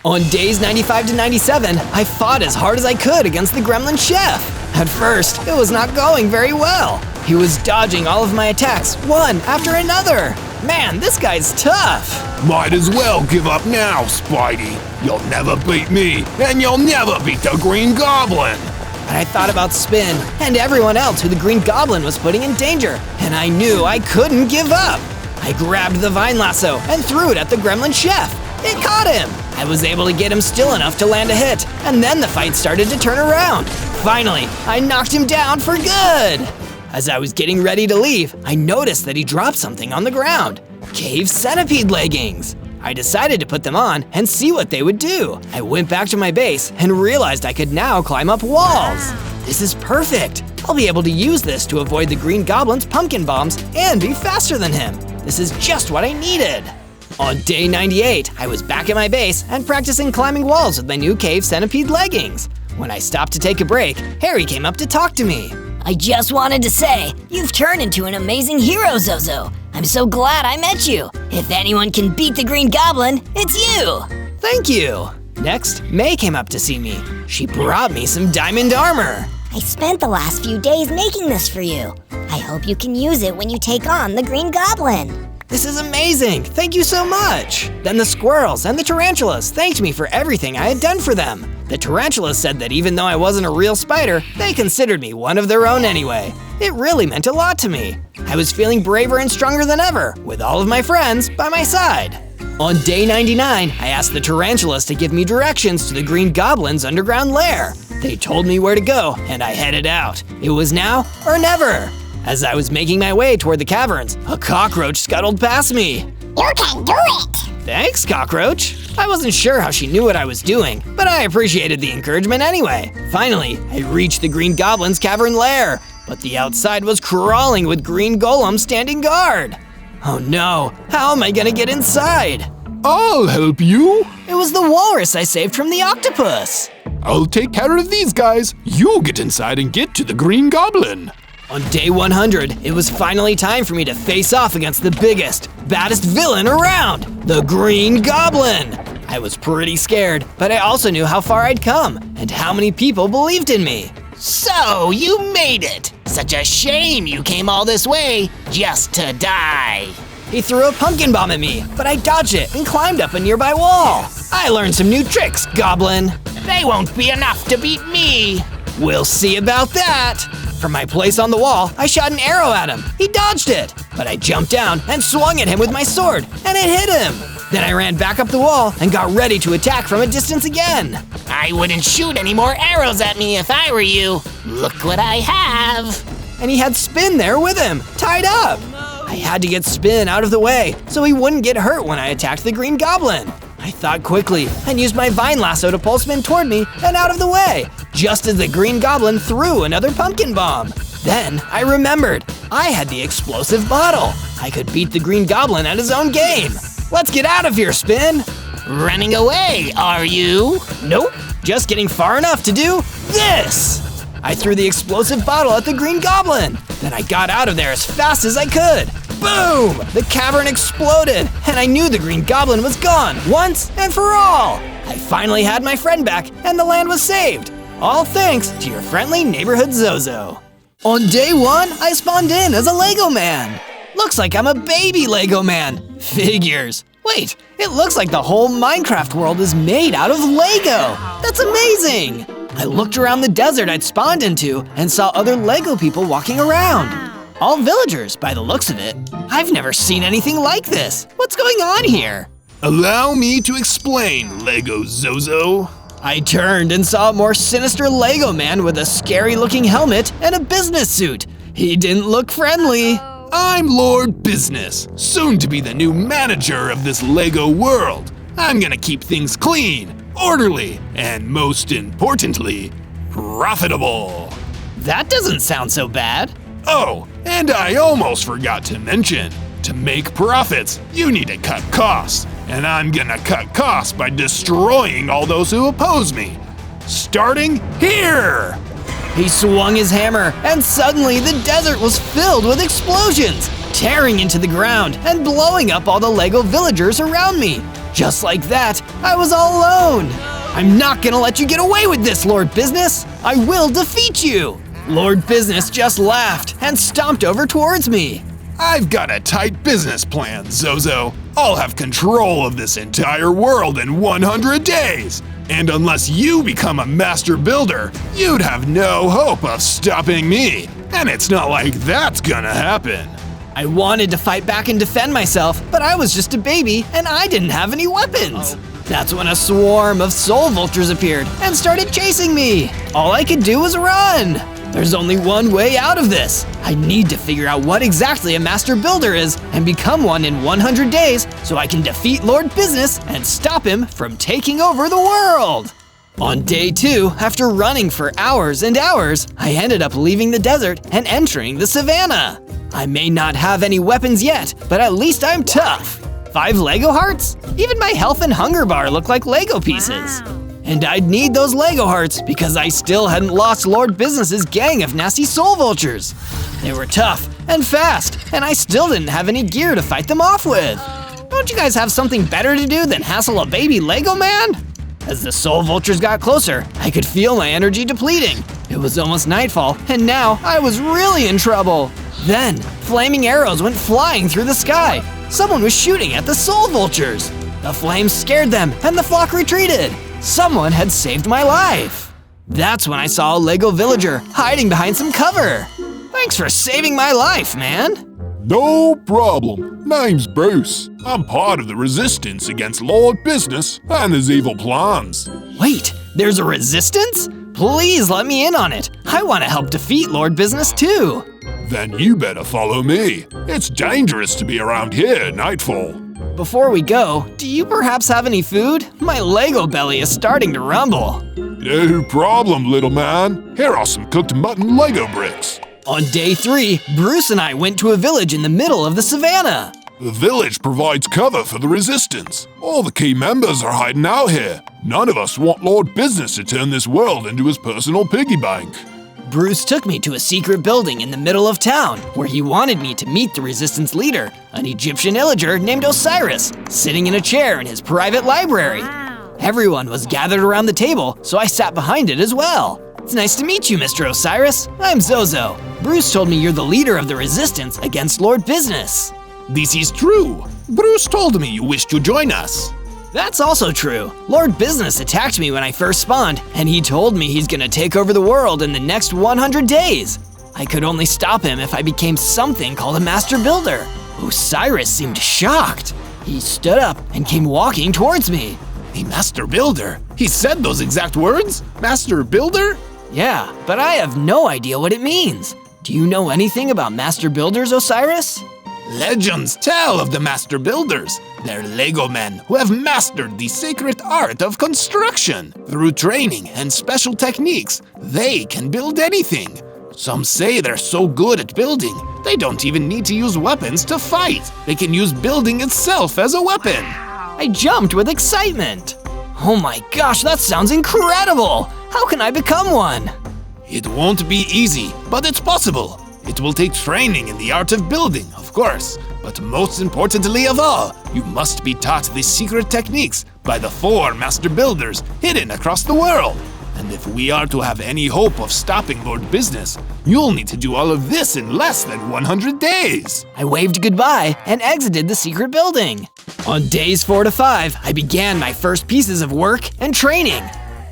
On days 95 to 97, I fought as hard as I could against the Gremlin Chef. At first, it was not going very well. He was dodging all of my attacks, one after another. Man, this guy's tough. Might as well give up now, Spidey. You'll never beat me, and you'll never beat the Green Goblin. But I thought about Spin and everyone else who the Green Goblin was putting in danger, and I knew I couldn't give up. I grabbed the vine lasso and threw it at the Gremlin Chef. It caught him. I was able to get him still enough to land a hit, and then the fight started to turn around. Finally, I knocked him down for good. As I was getting ready to leave, I noticed that he dropped something on the ground. Cave centipede leggings. I decided to put them on and see what they would do. I went back to my base and realized I could now climb up walls. This is perfect. I'll be able to use this to avoid the Green Goblin's pumpkin bombs and be faster than him. This is just what I needed. On day 98, I was back at my base and practicing climbing walls with my new cave centipede leggings. When I stopped to take a break, Harry came up to talk to me. I just wanted to say, you've turned into an amazing hero, Zozo. I'm so glad I met you. If anyone can beat the Green Goblin, it's you. Thank you. Next, May came up to see me. She brought me some diamond armor. I spent the last few days making this for you. I hope you can use it when you take on the Green Goblin. This is amazing. Thank you so much. Then the squirrels and the tarantulas thanked me for everything I had done for them. The tarantulas said that even though I wasn't a real spider, they considered me one of their own anyway. It really meant a lot to me. I was feeling braver and stronger than ever, with all of my friends by my side. On day 99, I asked the tarantulas to give me directions to the Green Goblin's underground lair. They told me where to go, and I headed out. It was now or never. As I was making my way toward the caverns, a cockroach scuttled past me. You can do it! Thanks, cockroach. I wasn't sure how she knew what I was doing, but I appreciated the encouragement anyway. Finally, I reached the Green Goblin's cavern lair, but the outside was crawling with green golems standing guard. Oh no, how am I gonna get inside? I'll help you. It was the walrus I saved from the octopus. I'll take care of these guys. You get inside and get to the Green Goblin. On day 100, it was finally time for me to face off against the biggest, baddest villain around, the Green Goblin. I was pretty scared, but I also knew how far I'd come and how many people believed in me. So, you made it. Such a shame you came all this way just to die. He threw a pumpkin bomb at me, but I dodged it and climbed up a nearby wall. I learned some new tricks, Goblin. They won't be enough to beat me. We'll see about that. From my place on the wall, I shot an arrow at him. He dodged it, but I jumped down and swung at him with my sword, and it hit him. Then I ran back up the wall and got ready to attack from a distance again. I wouldn't shoot any more arrows at me if I were you. Look what I have. And he had Spin there with him, tied up. I had to get Spin out of the way so he wouldn't get hurt when I attacked the Green Goblin. I thought quickly and used my vine lasso to pull Spin toward me and out of the way, just as the Green Goblin threw another pumpkin bomb. Then I remembered, I had the explosive bottle. I could beat the Green Goblin at his own game. Let's get out of here, Spin. Running away, are you? Nope, just getting far enough to do this! I threw the explosive bottle at the Green Goblin. Then I got out of there as fast as I could. Boom! The cavern exploded, and I knew the Green Goblin was gone once and for all. I finally had my friend back, and the land was saved. All thanks to your friendly neighborhood Zozo. On day 1, I spawned in as a Lego man. Looks like I'm a baby Lego man. Figures. Wait, it looks like the whole Minecraft world is made out of Lego. That's amazing. I looked around the desert I'd spawned into and saw other Lego people walking around. All villagers, by the looks of it. I've never seen anything like this. What's going on here? Allow me to explain, Lego Zozo. I turned and saw a more sinister Lego man with a scary-looking helmet and a business suit. He didn't look friendly. I'm Lord Business, soon to be the new manager of this Lego world. I'm gonna keep things clean, orderly, and most importantly, profitable. That doesn't sound so bad. Oh, and I almost forgot to mention, to make profits, you need to cut costs. And I'm gonna cut costs by destroying all those who oppose me. Starting here! He swung his hammer, and suddenly the desert was filled with explosions, tearing into the ground and blowing up all the Lego villagers around me. Just like that, I was all alone. I'm not gonna let you get away with this, Lord Business. I will defeat you. Lord Business just laughed and stomped over towards me. I've got a tight business plan, Zozo. I'll have control of this entire world in 100 days. And unless you become a master builder, you'd have no hope of stopping me. And it's not like that's gonna happen. I wanted to fight back and defend myself, but I was just a baby and I didn't have any weapons. That's when a swarm of soul vultures appeared and started chasing me. All I could do was run. There's only one way out of this. I need to figure out what exactly a master builder is and become one in 100 days so I can defeat Lord Business and stop him from taking over the world. On day 2, after running for hours and hours, I ended up leaving the desert and entering the savannah. I may not have any weapons yet, but at least I'm tough. 5 Lego hearts? Even my health and hunger bar look like Lego pieces. And I'd need those Lego hearts because I still hadn't lost Lord Business's gang of nasty soul vultures. They were tough and fast, and I still didn't have any gear to fight them off with. Don't you guys have something better to do than hassle a baby Lego man? As the soul vultures got closer, I could feel my energy depleting. It was almost nightfall, and now I was really in trouble. Then, flaming arrows went flying through the sky. Someone was shooting at the soul vultures. The flames scared them, and the flock retreated. Someone had saved my life. That's when I saw a Lego villager hiding behind some cover. Thanks for saving my life, man. No problem. Name's Bruce. I'm part of the resistance against Lord Business and his evil plans. Wait, there's a resistance? Please let me in on it. I want to help defeat Lord Business too. Then you better follow me. It's dangerous to be around here at nightfall. Before we go, do you perhaps have any food? My Lego belly is starting to rumble. No problem, little man. Here are some cooked mutton Lego bricks. On day 3, Bruce and I went to a village in the middle of the savannah. The village provides cover for the resistance. All the key members are hiding out here. None of us want Lord Business to turn this world into his personal piggy bank. Bruce took me to a secret building in the middle of town where he wanted me to meet the resistance leader, an Egyptian illager named Osiris, sitting in a chair in his private library. Everyone was gathered around the table, so I sat behind it as well. It's nice to meet you, Mr. Osiris. I'm Zozo. Bruce told me you're the leader of the resistance against Lord Business. This is true. Bruce told me you wish to join us. That's also true. Lord Business attacked me when I first spawned, and he told me he's gonna take over the world in the next 100 days. I could only stop him if I became something called a master builder. Osiris seemed shocked. He stood up and came walking towards me. A master builder? He said those exact words? Master builder? Yeah, but I have no idea what it means. Do you know anything about master builders, Osiris? Legends tell of the master builders. They're Lego men who have mastered the sacred art of construction. Through training and special techniques, they can build anything. Some say they're so good at building, they don't even need to use weapons to fight. They can use building itself as a weapon. I jumped with excitement. Oh my gosh, that sounds incredible! How can I become one? It won't be easy, but it's possible. It will take training in the art of building, of course. But most importantly of all, you must be taught the secret techniques by the 4 master builders hidden across the world. And if we are to have any hope of stopping Lord Business, you'll need to do all of this in less than 100 days. I waved goodbye and exited the secret building. On days 4 to 5, I began my first pieces of work and training.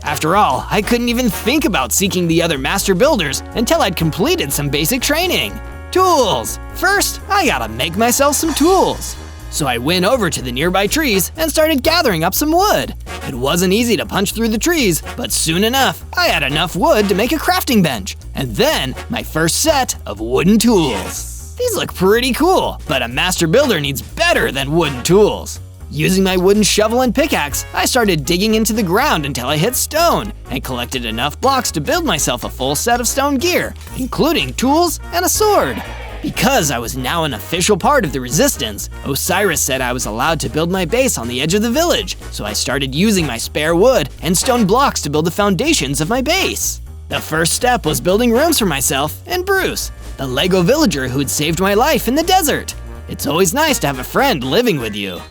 After all, I couldn't even think about seeking the other master builders until I'd completed some basic training. Tools! First, I gotta make myself some tools. So I went over to the nearby trees and started gathering up some wood. It wasn't easy to punch through the trees, but soon enough, I had enough wood to make a crafting bench, and then my first set of wooden tools. These look pretty cool, but a master builder needs better than wooden tools. Using my wooden shovel and pickaxe, I started digging into the ground until I hit stone, and collected enough blocks to build myself a full set of stone gear, including tools and a sword. Because I was now an official part of the Resistance, Osiris said I was allowed to build my base on the edge of the village, so I started using my spare wood and stone blocks to build the foundations of my base. The first step was building rooms for myself and Bruce, the Lego villager who had saved my life in the desert. It's always nice to have a friend living with you.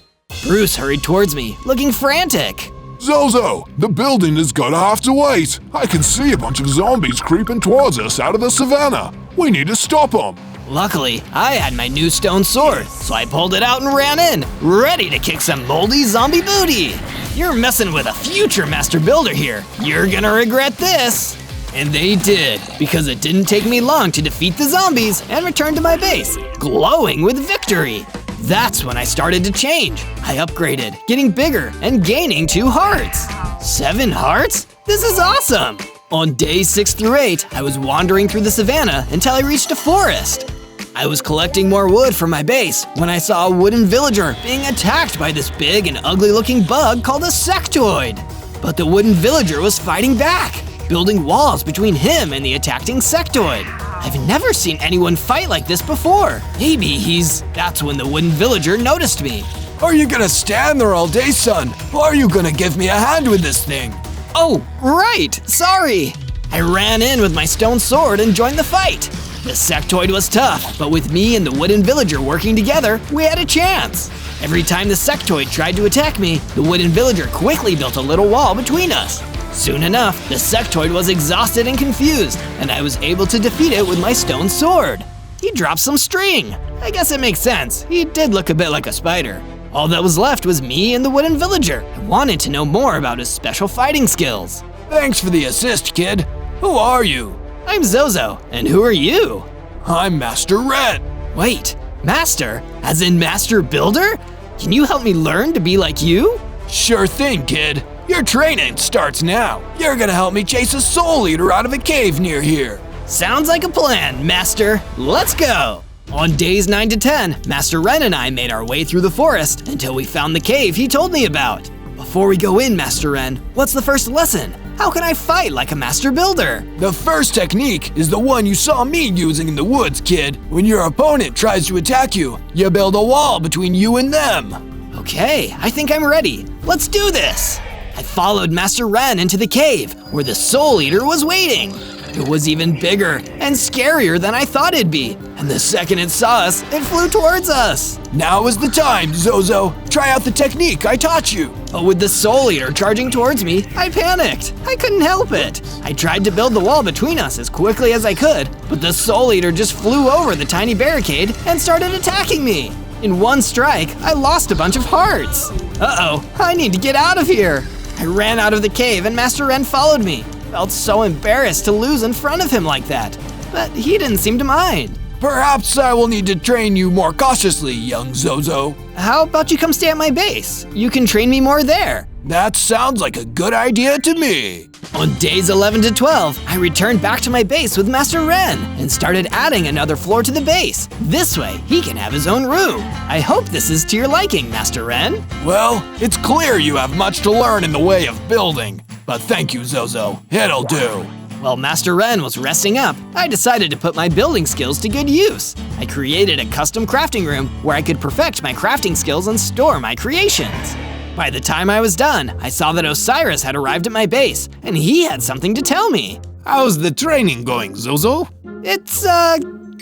Bruce hurried towards me, looking frantic. Zozo, the building is gonna have to wait. I can see a bunch of zombies creeping towards us out of the savannah. We need to stop them. Luckily, I had my new stone sword, so I pulled it out and ran in, ready to kick some moldy zombie booty. You're messing with a future master builder here. You're gonna regret this. And they did, because it didn't take me long to defeat the zombies and return to my base, glowing with victory. That's when I started to change. I upgraded, getting bigger and gaining 2 hearts. 7 hearts? This is awesome! On days 6 through 8, I was wandering through the savannah until I reached a forest. I was collecting more wood for my base when I saw a wooden villager being attacked by this big and ugly looking bug called a sectoid. But the wooden villager was fighting back, building walls between him and the attacking sectoid. I've never seen anyone fight like this before. That's when the wooden villager noticed me. Are you gonna stand there all day, son? Or are you gonna give me a hand with this thing? Oh, right, sorry. I ran in with my stone sword and joined the fight. The sectoid was tough, but with me and the wooden villager working together, we had a chance. Every time the sectoid tried to attack me, the wooden villager quickly built a little wall between us. Soon enough, the sectoid was exhausted and confused, and I was able to defeat it with my stone sword. He dropped some string. I guess it makes sense. He did look a bit like a spider. All that was left was me and the wooden villager. I wanted to know more about his special fighting skills. Thanks for the assist, kid. Who are you? I'm Zozo, and who are you? I'm Master Red. Wait, Master? As in Master Builder? Can you help me learn to be like you? Sure thing, kid. Your training starts now. You're gonna help me chase a soul eater out of a cave near here. Sounds like a plan, Master. Let's go! On days 9 to 10, Master Ren and I made our way through the forest until we found the cave he told me about. Before we go in, Master Ren, what's the first lesson? How can I fight like a master builder? The first technique is the one you saw me using in the woods, kid. When your opponent tries to attack you, you build a wall between you and them. Okay, I think I'm ready. Let's do this! I followed Master Ren into the cave, where the Soul Eater was waiting. It was even bigger and scarier than I thought it'd be, and the second it saw us, it flew towards us. Now is the time, Zozo. Try out the technique I taught you. But with the Soul Eater charging towards me, I panicked. I couldn't help it. I tried to build the wall between us as quickly as I could, but the Soul Eater just flew over the tiny barricade and started attacking me. In one strike, I lost a bunch of hearts. Uh-oh, I need to get out of here. I ran out of the cave and Master Ren followed me. Felt so embarrassed to lose in front of him like that, but he didn't seem to mind. Perhaps I will need to train you more cautiously, young Zozo. How about you come stay at my base? You can train me more there. That sounds like a good idea to me. On days 11 to 12, I returned back to my base with Master Ren and started adding another floor to the base. This way, he can have his own room. I hope this is to your liking, Master Ren. Well, it's clear you have much to learn in the way of building. But thank you, Zozo. It'll do. While Master Ren was resting up, I decided to put my building skills to good use. I created a custom crafting room where I could perfect my crafting skills and store my creations. By the time I was done, I saw that Osiris had arrived at my base, and he had something to tell me. How's the training going, Zozo? It's,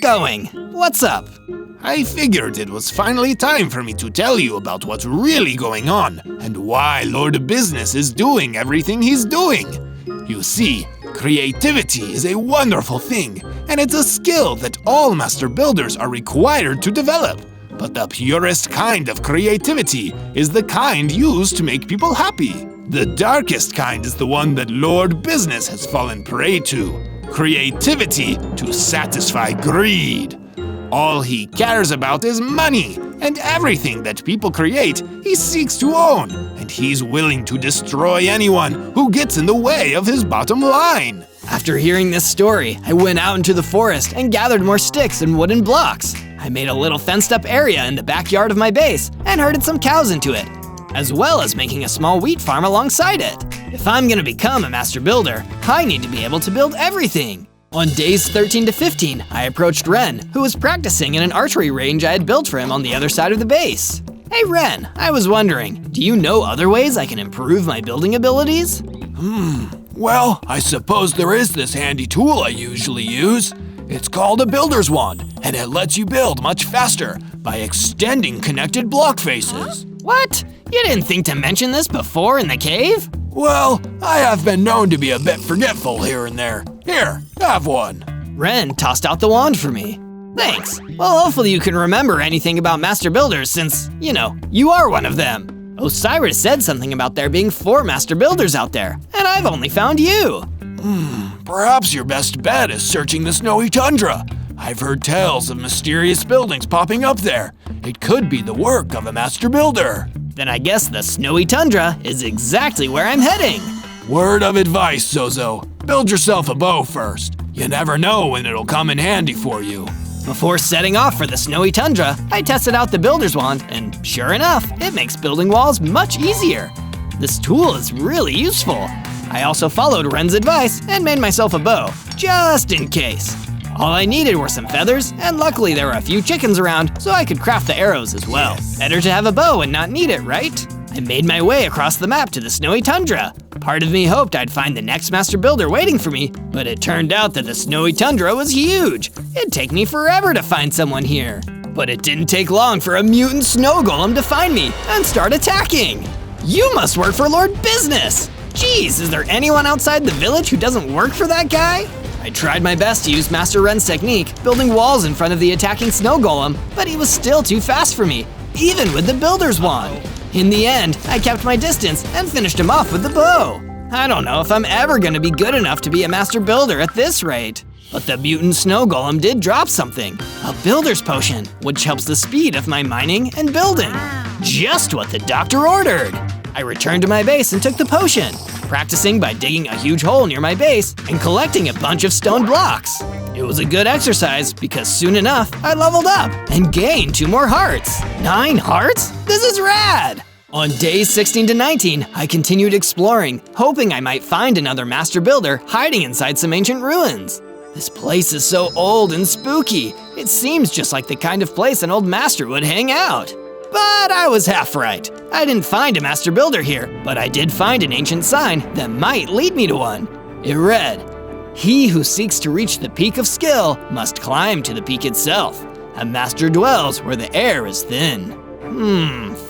going. What's up? I figured it was finally time for me to tell you about what's really going on and why Lord Business is doing everything he's doing. You see, creativity is a wonderful thing, and it's a skill that all master builders are required to develop. But the purest kind of creativity is the kind used to make people happy. The darkest kind is the one that Lord Business has fallen prey to. Creativity to satisfy greed. All he cares about is money, and everything that people create, he seeks to own, and he's willing to destroy anyone who gets in the way of his bottom line. After hearing this story, I went out into the forest and gathered more sticks and wooden blocks. I made a little fenced-up area in the backyard of my base and herded some cows into it, as well as making a small wheat farm alongside it. If I'm gonna become a master builder, I need to be able to build everything. On days 13 to 15, I approached Ren, who was practicing in an archery range I had built for him on the other side of the base. Hey Ren, I was wondering, do you know other ways I can improve my building abilities? Well, I suppose there is this handy tool I usually use. It's called a builder's wand, and it lets you build much faster by extending connected block faces. What? You didn't think to mention this before in the cave? Well, I have been known to be a bit forgetful here and there. Here, have one. Ren tossed out the wand for me. Thanks. Well, hopefully you can remember anything about master builders since, you are one of them. Osiris said something about there being 4 master builders out there, and I've only found you. Perhaps your best bet is searching the snowy tundra. I've heard tales of mysterious buildings popping up there. It could be the work of a master builder. Then I guess the snowy tundra is exactly where I'm heading. Word of advice, Zozo. Build yourself a bow first. You never know when it'll come in handy for you. Before setting off for the snowy tundra, I tested out the builder's wand, and sure enough, it makes building walls much easier. This tool is really useful. I also followed Ren's advice and made myself a bow, just in case. All I needed were some feathers, and luckily there were a few chickens around, so I could craft the arrows as well. Better to have a bow and not need it, right? I made my way across the map to the snowy tundra. Part of me hoped I'd find the next master builder waiting for me, but it turned out that the snowy tundra was huge. It'd take me forever to find someone here. But it didn't take long for a mutant snow golem to find me and start attacking. You must work for Lord Business. Jeez, is there anyone outside the village who doesn't work for that guy? I tried my best to use Master Ren's technique, building walls in front of the attacking snow golem, but he was still too fast for me, even with the builder's wand. In the end, I kept my distance and finished him off with the bow. I don't know if I'm ever gonna be good enough to be a master builder at this rate. But the mutant snow golem did drop something, a builder's potion, which helps the speed of my mining and building. Just what the doctor ordered. I returned to my base and took the potion, practicing by digging a huge hole near my base and collecting a bunch of stone blocks. It was a good exercise because soon enough, I leveled up and gained 2 more hearts. 9 hearts? This is rad! On days 16 to 19, I continued exploring, hoping I might find another master builder hiding inside some ancient ruins. This place is so old and spooky. It seems just like the kind of place an old master would hang out. But I was half right. I didn't find a master builder here, but I did find an ancient sign that might lead me to one. It read, "He who seeks to reach the peak of skill must climb to the peak itself. A master dwells where the air is thin."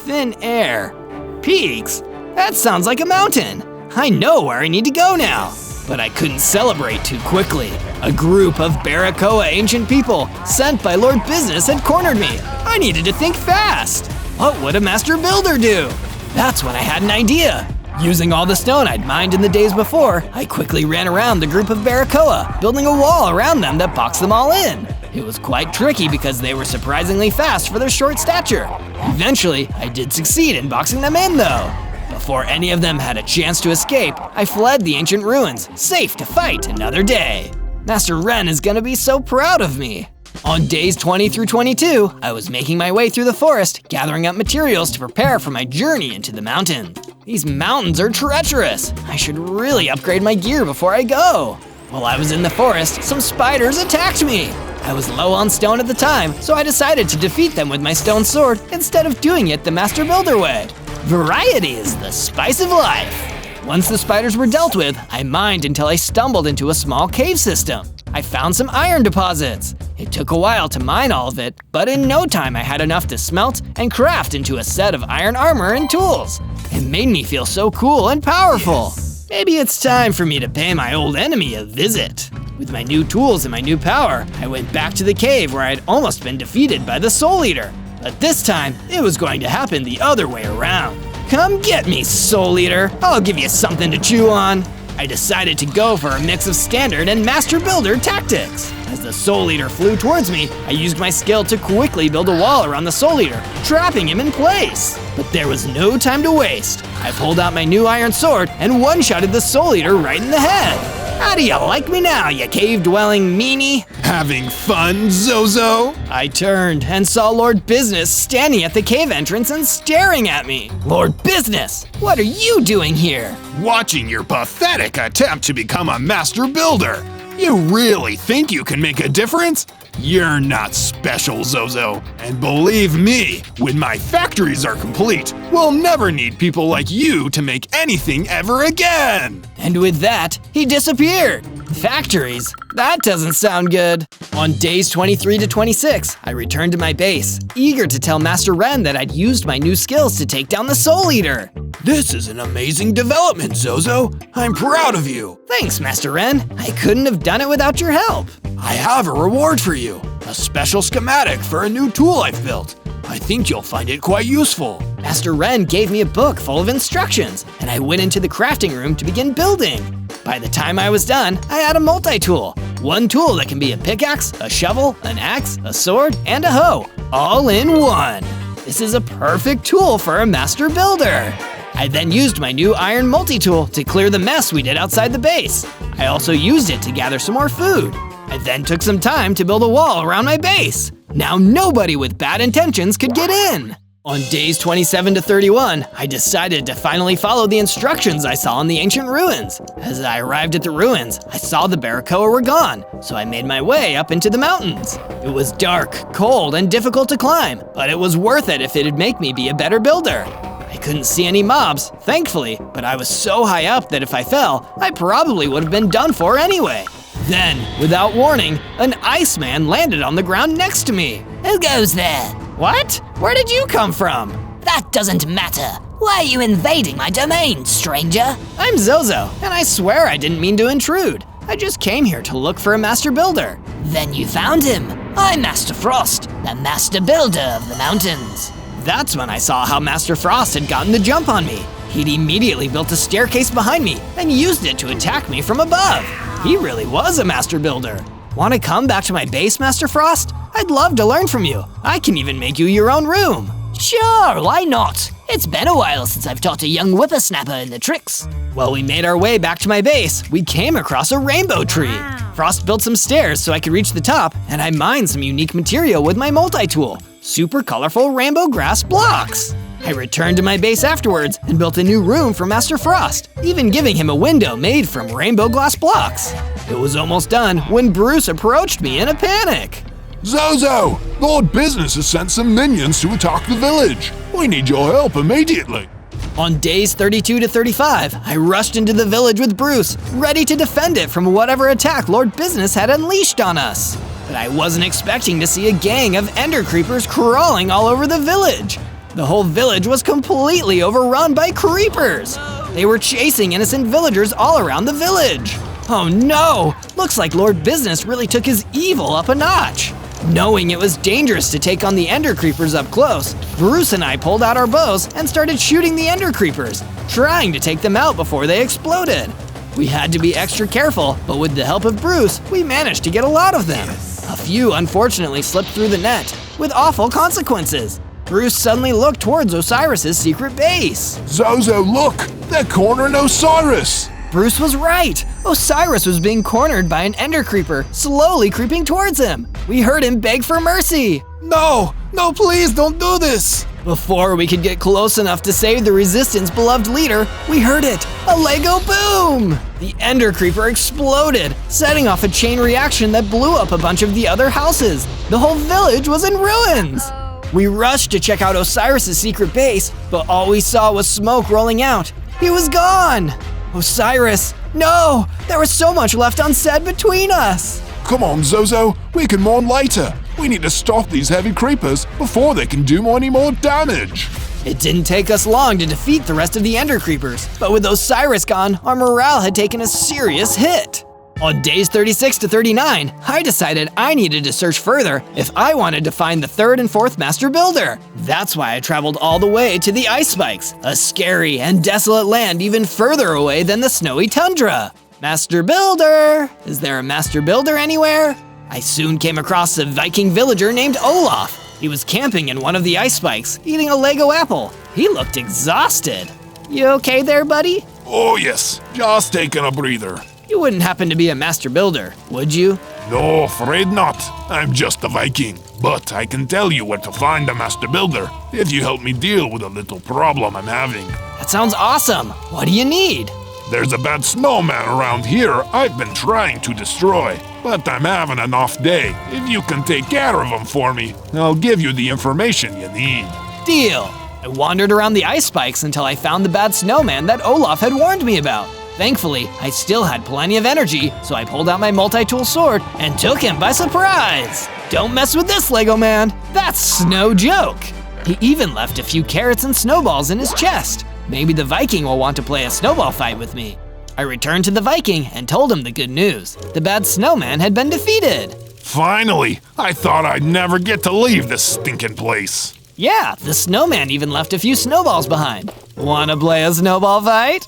Thin air. Peaks? That sounds like a mountain. I know where I need to go now. But I couldn't celebrate too quickly. A group of Barakoa ancient people sent by Lord Business had cornered me. I needed to think fast. What would a master builder do? That's when I had an idea. Using all the stone I'd mined in the days before, I quickly ran around the group of Barakoa, building a wall around them that boxed them all in. It was quite tricky because they were surprisingly fast for their short stature. Eventually, I did succeed in boxing them in though. Before any of them had a chance to escape, I fled the ancient ruins, safe to fight another day. Master Ren is gonna be so proud of me. On days 20 through 22, I was making my way through the forest, gathering up materials to prepare for my journey into the mountains. These mountains are treacherous. I should really upgrade my gear before I go. While I was in the forest, some spiders attacked me. I was low on stone at the time, so I decided to defeat them with my stone sword instead of doing it the Master Builder way. Variety is the spice of life. Once the spiders were dealt with, I mined until I stumbled into a small cave system. I found some iron deposits. It took a while to mine all of it, but in no time I had enough to smelt and craft into a set of iron armor and tools. It made me feel so cool and powerful. Maybe it's time for me to pay my old enemy a visit. With my new tools and my new power, I went back to the cave where I'd almost been defeated by the Soul Eater. But this time, it was going to happen the other way around. Come get me, Soul Eater. I'll give you something to chew on. I decided to go for a mix of standard and master builder tactics. As the Soul Eater flew towards me, I used my skill to quickly build a wall around the Soul Eater, trapping him in place. But there was no time to waste. I pulled out my new iron sword and one-shotted the Soul Eater right in the head. How do you like me now, you cave-dwelling meanie? Having fun, Zozo? I turned and saw Lord Business standing at the cave entrance and staring at me. Lord Business, what are you doing here? Watching your pathetic attempt to become a master builder. You really think you can make a difference? You're not special, Zozo. And believe me, when my factories are complete, we'll never need people like you to make anything ever again. And with that, he disappeared. Factories? That doesn't sound good. On days 23 to 26, I returned to my base, eager to tell Master Ren that I'd used my new skills to take down the Soul Eater. This is an amazing development, Zozo. I'm proud of you. Thanks, Master Ren. I couldn't have done it without your help. I have a reward for you, a special schematic for a new tool I've built. I think you'll find it quite useful. Master Ren gave me a book full of instructions, and I went into the crafting room to begin building. By the time I was done, I had a multi-tool. One tool that can be a pickaxe, a shovel, an axe, a sword, and a hoe, all in one. This is a perfect tool for a master builder. I then used my new iron multi-tool to clear the mess we did outside the base. I also used it to gather some more food. I then took some time to build a wall around my base. Now nobody with bad intentions could get in. On days 27 to 31, I decided to finally follow the instructions I saw in the ancient ruins. As I arrived at the ruins, I saw the Barracoa were gone, so I made my way up into the mountains. It was dark, cold, and difficult to climb, but it was worth it if it'd make me be a better builder. I couldn't see any mobs, thankfully, but I was so high up that if I fell, I probably would have been done for anyway. Then, without warning, an Iceman landed on the ground next to me. Who goes there? What? Where did you come from? That doesn't matter. Why are you invading my domain, stranger? I'm Zozo, and I swear I didn't mean to intrude. I just came here to look for a master builder. Then you found him. I'm Master Frost, the master builder of the mountains. That's when I saw how Master Frost had gotten the jump on me. He'd immediately built a staircase behind me and used it to attack me from above. He really was a master builder. Want to come back to my base, Master Frost? I'd love to learn from you. I can even make you your own room. Sure, why not? It's been a while since I've taught a young whippersnapper in the tricks. While we made our way back to my base, we came across a rainbow tree. Frost built some stairs so I could reach the top, and I mined some unique material with my multi-tool. Super colorful rainbow grass blocks. I returned to my base afterwards and built a new room for Master Frost, even giving him a window made from rainbow glass blocks. It was almost done when Bruce approached me in a panic. Zozo! Lord Business has sent some minions to attack the village. We need your help immediately. On days 32 to 35, I rushed into the village with Bruce, ready to defend it from whatever attack Lord Business had unleashed on us. But I wasn't expecting to see a gang of ender creepers crawling all over the village. The whole village was completely overrun by creepers. They were chasing innocent villagers all around the village. Oh no! Looks like Lord Business really took his evil up a notch. Knowing it was dangerous to take on the ender creepers up close, Bruce and I pulled out our bows and started shooting the ender creepers, trying to take them out before they exploded. We had to be extra careful, but with the help of Bruce, we managed to get a lot of them. A few unfortunately slipped through the net, with awful consequences. Bruce suddenly looked towards Osiris's secret base. Zozo, look! They're cornering Osiris! Bruce was right! Osiris was being cornered by an ender creeper, slowly creeping towards him. We heard him beg for mercy. No, please don't do this. Before we could get close enough to save the Resistance beloved leader, we heard it, a Lego boom! The ender creeper exploded, setting off a chain reaction that blew up a bunch of the other houses. The whole village was in ruins. We rushed to check out Osiris's secret base, but all we saw was smoke rolling out. He was gone! Osiris, no! There was so much left unsaid between us! Come on, Zozo, we can mourn later. We need to stop these heavy creepers before they can do any more damage. It didn't take us long to defeat the rest of the Ender Creepers, but with Osiris gone, our morale had taken a serious hit. On days 36 to 39, I decided I needed to search further if I wanted to find the third and fourth Master Builder. That's why I traveled all the way to the Ice Spikes, a scary and desolate land even further away than the snowy tundra. Master Builder! Is there a Master Builder anywhere? I soon came across a Viking villager named Olaf. He was camping in one of the Ice Spikes, eating a Lego apple. He looked exhausted. You okay there, buddy? Oh yes, just taking a breather. You wouldn't happen to be a Master Builder, would you? No, afraid not. I'm just a Viking. But I can tell you where to find a Master Builder if you help me deal with a little problem I'm having. That sounds awesome. What do you need? There's a bad snowman around here I've been trying to destroy, but I'm having an off day. If you can take care of him for me, I'll give you the information you need. Deal. I wandered around the Ice Spikes until I found the bad snowman that Olaf had warned me about. Thankfully, I still had plenty of energy, so I pulled out my multi-tool sword and took him by surprise. Don't mess with this, Lego man. That's no joke. He even left a few carrots and snowballs in his chest. Maybe the Viking will want to play a snowball fight with me. I returned to the Viking and told him the good news. The bad snowman had been defeated. Finally! I thought I'd never get to leave this stinking place. Yeah, the snowman even left a few snowballs behind. Wanna play a snowball fight?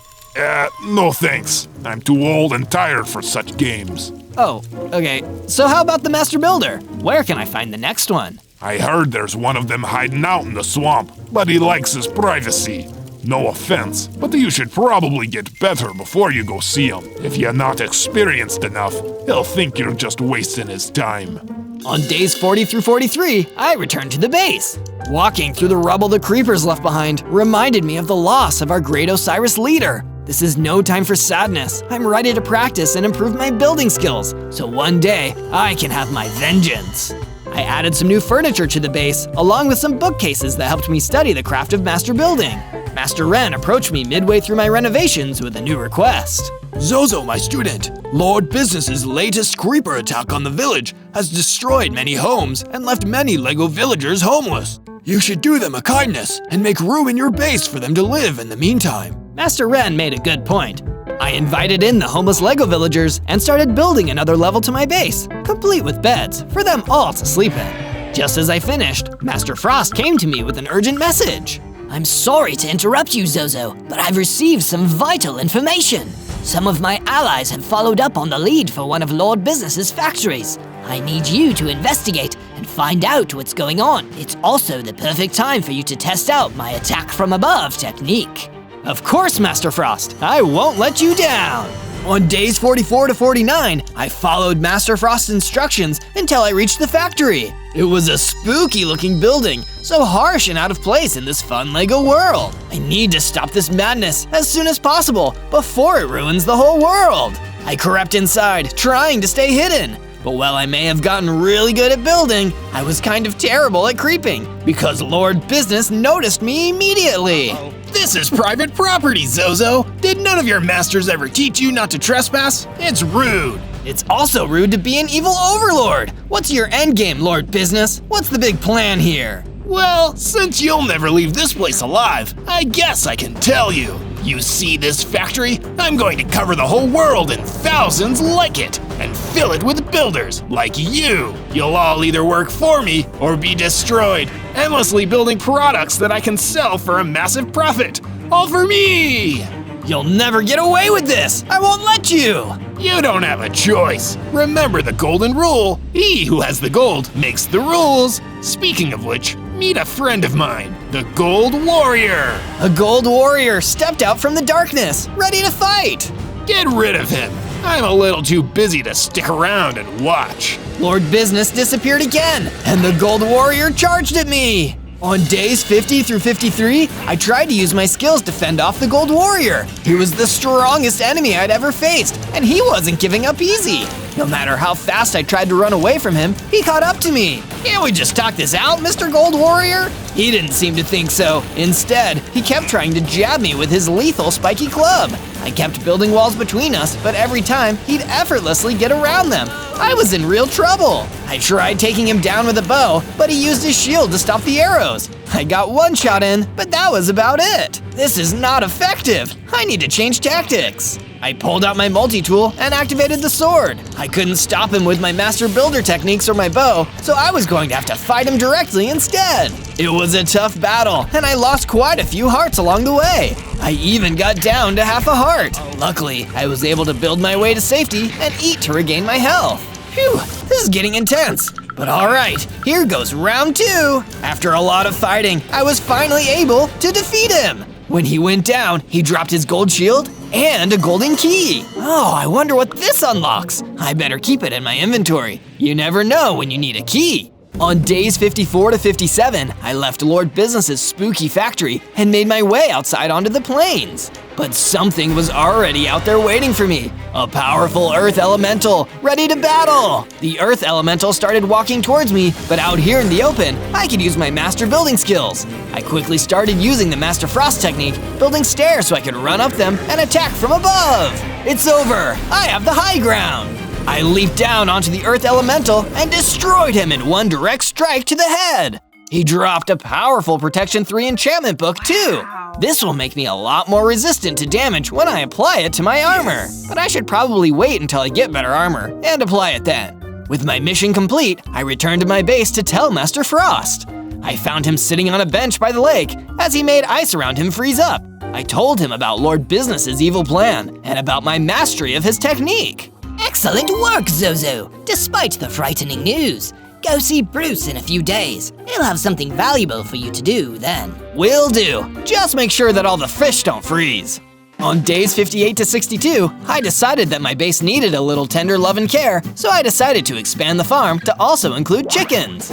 No thanks. I'm too old and tired for such games. Oh, okay. So how about the Master Builder? Where can I find the next one? I heard there's one of them hiding out in the swamp, but he likes his privacy. No offense, but you should probably get better before you go see him. If you're not experienced enough, he'll think you're just wasting his time. On days 40 through 43, I returned to the base. Walking through the rubble the creepers left behind reminded me of the loss of our great Osiris leader. This is no time for sadness. I'm ready to practice and improve my building skills, so one day I can have my vengeance. I added some new furniture to the base, along with some bookcases that helped me study the craft of master building. Master Ren approached me midway through my renovations with a new request. Zozo, my student, Lord Business's latest creeper attack on the village has destroyed many homes and left many Lego villagers homeless. You should do them a kindness and make room in your base for them to live in the meantime. Master Ren made a good point. I invited in the homeless Lego villagers and started building another level to my base, complete with beds for them all to sleep in. Just as I finished, Master Frost came to me with an urgent message. I'm sorry to interrupt you, Zozo, but I've received some vital information. Some of my allies have followed up on the lead for one of Lord Business's factories. I need you to investigate and find out what's going on. It's also the perfect time for you to test out my attack from above technique. Of course, Master Frost, I won't let you down. On days 44 to 49, I followed Master Frost's instructions until I reached the factory. It was a spooky looking building, so harsh and out of place in this fun Lego world. I need to stop this madness as soon as possible before it ruins the whole world. I crept inside, trying to stay hidden. But while I may have gotten really good at building, I was kind of terrible at creeping because Lord Business noticed me immediately. This is private property, Zozo. Did none of your masters ever teach you not to trespass? It's rude. It's also rude to be an evil overlord. What's your endgame, Lord Business? What's the big plan here? Well, since you'll never leave this place alive, I guess I can tell you. You see this factory? I'm going to cover the whole world and thousands like it, and fill it with builders like you. You'll all either work for me or be destroyed, endlessly building products that I can sell for a massive profit. All for me! You'll never get away with this! I won't let you! You don't have a choice. Remember the golden rule. He who has the gold makes the rules. Speaking of which, meet a friend of mine, the Gold Warrior. A gold warrior stepped out from the darkness, ready to fight. Get rid of him. I'm a little too busy to stick around and watch. Lord Business disappeared again, and the gold warrior charged at me. On days 50 through 53, I tried to use my skills to fend off the Gold Warrior. He was the strongest enemy I'd ever faced, and he wasn't giving up easy. No matter how fast I tried to run away from him, he caught up to me. Can't we just talk this out, Mr. Gold Warrior? He didn't seem to think so. Instead, he kept trying to jab me with his lethal spiky club. I kept building walls between us, but every time, he'd effortlessly get around them. I was in real trouble. I tried taking him down with a bow, but he used his shield to stop the arrows. I got one shot in, but that was about it. This is not effective. I need to change tactics. I pulled out my multi-tool and activated the sword. I couldn't stop him with my master builder techniques or my bow, so I was going to have to fight him directly instead. It was a tough battle, and I lost quite a few hearts along the way. I even got down to half a heart. Luckily, I was able to build my way to safety and eat to regain my health. Phew, this is getting intense. But alright, here goes round 2. After a lot of fighting, I was finally able to defeat him. When he went down, he dropped his gold shield and a golden key. Oh, I wonder what this unlocks. I better keep it in my inventory. You never know when you need a key. On days 54 to 57, I left Lord Business's spooky factory and made my way outside onto the plains. But something was already out there waiting for me. A powerful Earth Elemental, ready to battle! The Earth Elemental started walking towards me, but out here in the open, I could use my master building skills. I quickly started using the Master Frost technique, building stairs so I could run up them and attack from above. It's over! I have the high ground! I leaped down onto the Earth Elemental and destroyed him in one direct strike to the head. He dropped a powerful Protection 3 enchantment book too. This will make me a lot more resistant to damage when I apply it to my armor. But I should probably wait until I get better armor and apply it then. With my mission complete, I returned to my base to tell Master Frost. I found him sitting on a bench by the lake as he made ice around him freeze up. I told him about Lord Business's evil plan and about my mastery of his technique. Excellent work, Zozo, despite the frightening news. Go see Bruce in a few days. He'll have something valuable for you to do then. Will do. Just make sure that all the fish don't freeze. On days 58 to 62, I decided that my base needed a little tender love and care, so I decided to expand the farm to also include chickens.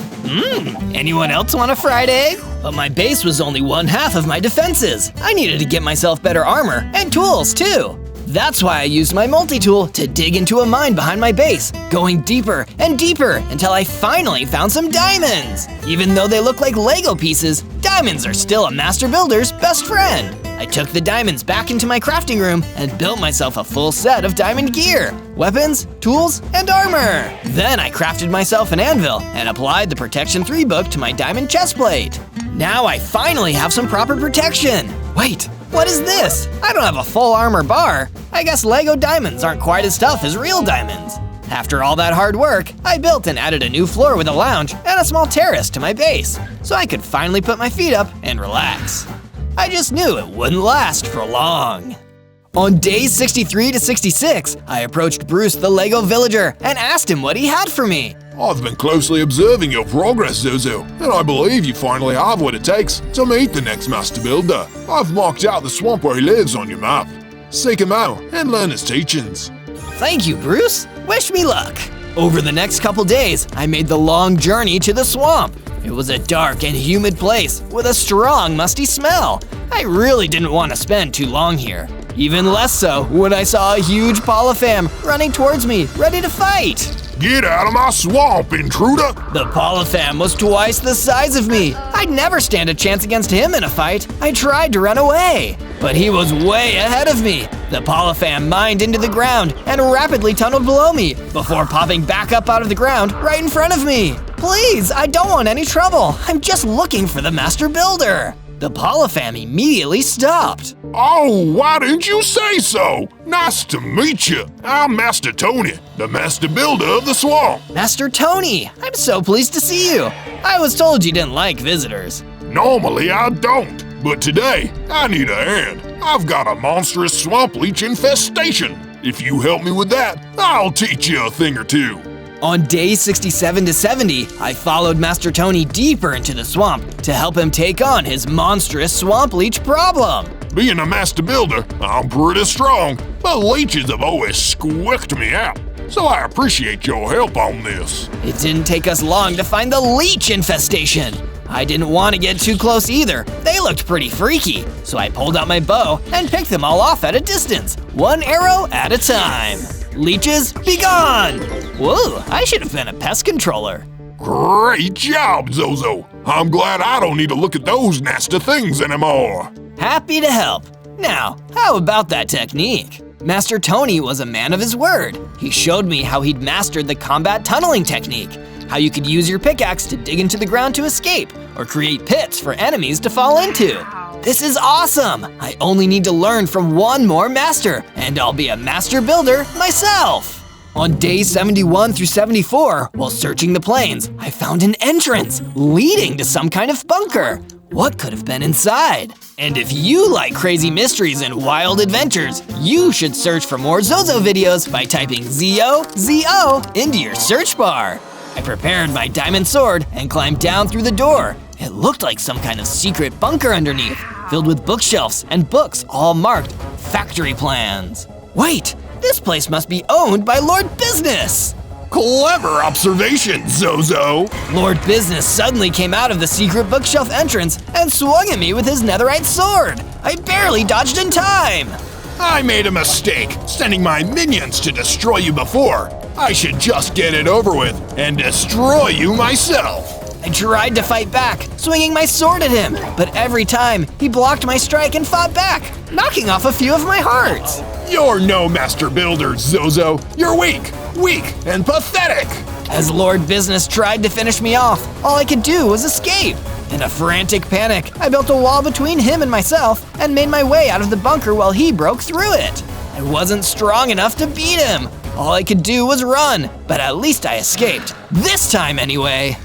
Anyone else want a fried egg? But my base was only one half of my defenses. I needed to get myself better armor and tools too. That's why I used my multi-tool to dig into a mine behind my base, going deeper and deeper until I finally found some diamonds. Even though they look like Lego pieces, diamonds are still a master builder's best friend. I took the diamonds back into my crafting room and built myself a full set of diamond gear, weapons, tools, and armor. Then I crafted myself an anvil and applied the Protection 3 book to my diamond chestplate. Now I finally have some proper protection. Wait, what is this? I don't have a full armor bar. I guess Lego diamonds aren't quite as tough as real diamonds. After all that hard work, I built and added a new floor with a lounge and a small terrace to my base, so I could finally put my feet up and relax. I just knew it wouldn't last for long. On days 63 to 66, I approached Bruce the Lego villager and asked him what he had for me. I've been closely observing your progress, Zozo, and I believe you finally have what it takes to meet the next master builder. I've marked out the swamp where he lives on your map. Seek him out and learn his teachings. Thank you, Bruce. Wish me luck. Over the next couple days, I made the long journey to the swamp. It was a dark and humid place with a strong, musty smell. I really didn't want to spend too long here. Even less so when I saw a huge Polypham running towards me, ready to fight. Get out of my swamp, intruder! The Polypham was twice the size of me. I'd never stand a chance against him in a fight. I tried to run away, but he was way ahead of me. The Polypham mined into the ground and rapidly tunneled below me before popping back up out of the ground right in front of me. Please, I don't want any trouble. I'm just looking for the master builder. The Polypham immediately stopped. Oh, why didn't you say so? Nice to meet you. I'm Master Tony, the master builder of the swamp. Master Tony, I'm so pleased to see you. I was told you didn't like visitors. Normally I don't, but today I need a hand. I've got a monstrous swamp leech infestation. If you help me with that, I'll teach you a thing or two. On days 67 to 70, I followed Master Tony deeper into the swamp to help him take on his monstrous swamp leech problem. Being a master builder, I'm pretty strong, but leeches have always squicked me out, so I appreciate your help on this. It didn't take us long to find the leech infestation. I didn't want to get too close either. They looked pretty freaky, so I pulled out my bow and picked them all off at a distance, one arrow at a time. Leeches, be gone! Whoa, I should have been a pest controller. Great job, Zozo. I'm glad I don't need to look at those nasty things anymore. Happy to help. Now, how about that technique? Master Tony was a man of his word. He showed me how he'd mastered the combat tunneling technique, how you could use your pickaxe to dig into the ground to escape, or create pits for enemies to fall into. This is awesome! I only need to learn from one more master, and I'll be a master builder myself! On days 71 through 74, while searching the plains, I found an entrance leading to some kind of bunker. What could have been inside? And if you like crazy mysteries and wild adventures, you should search for more Zozo videos by typing ZO into your search bar. I prepared my diamond sword and climbed down through the door. It looked like some kind of secret bunker underneath, filled with bookshelves and books all marked factory plans. Wait, this place must be owned by Lord Business! Clever observation, Zozo. Lord Business suddenly came out of the secret bookshelf entrance and swung at me with his netherite sword. I barely dodged in time. I made a mistake, sending my minions to destroy you before. I should just get it over with and destroy you myself. I tried to fight back, swinging my sword at him, but every time he blocked my strike and fought back, knocking off a few of my hearts. You're no master builder, Zozo. You're weak and pathetic. As Lord Business tried to finish me off, all I could do was escape. In a frantic panic, I built a wall between him and myself and made my way out of the bunker while he broke through it. I wasn't strong enough to beat him. All I could do was run, but at least I escaped. This time anyway.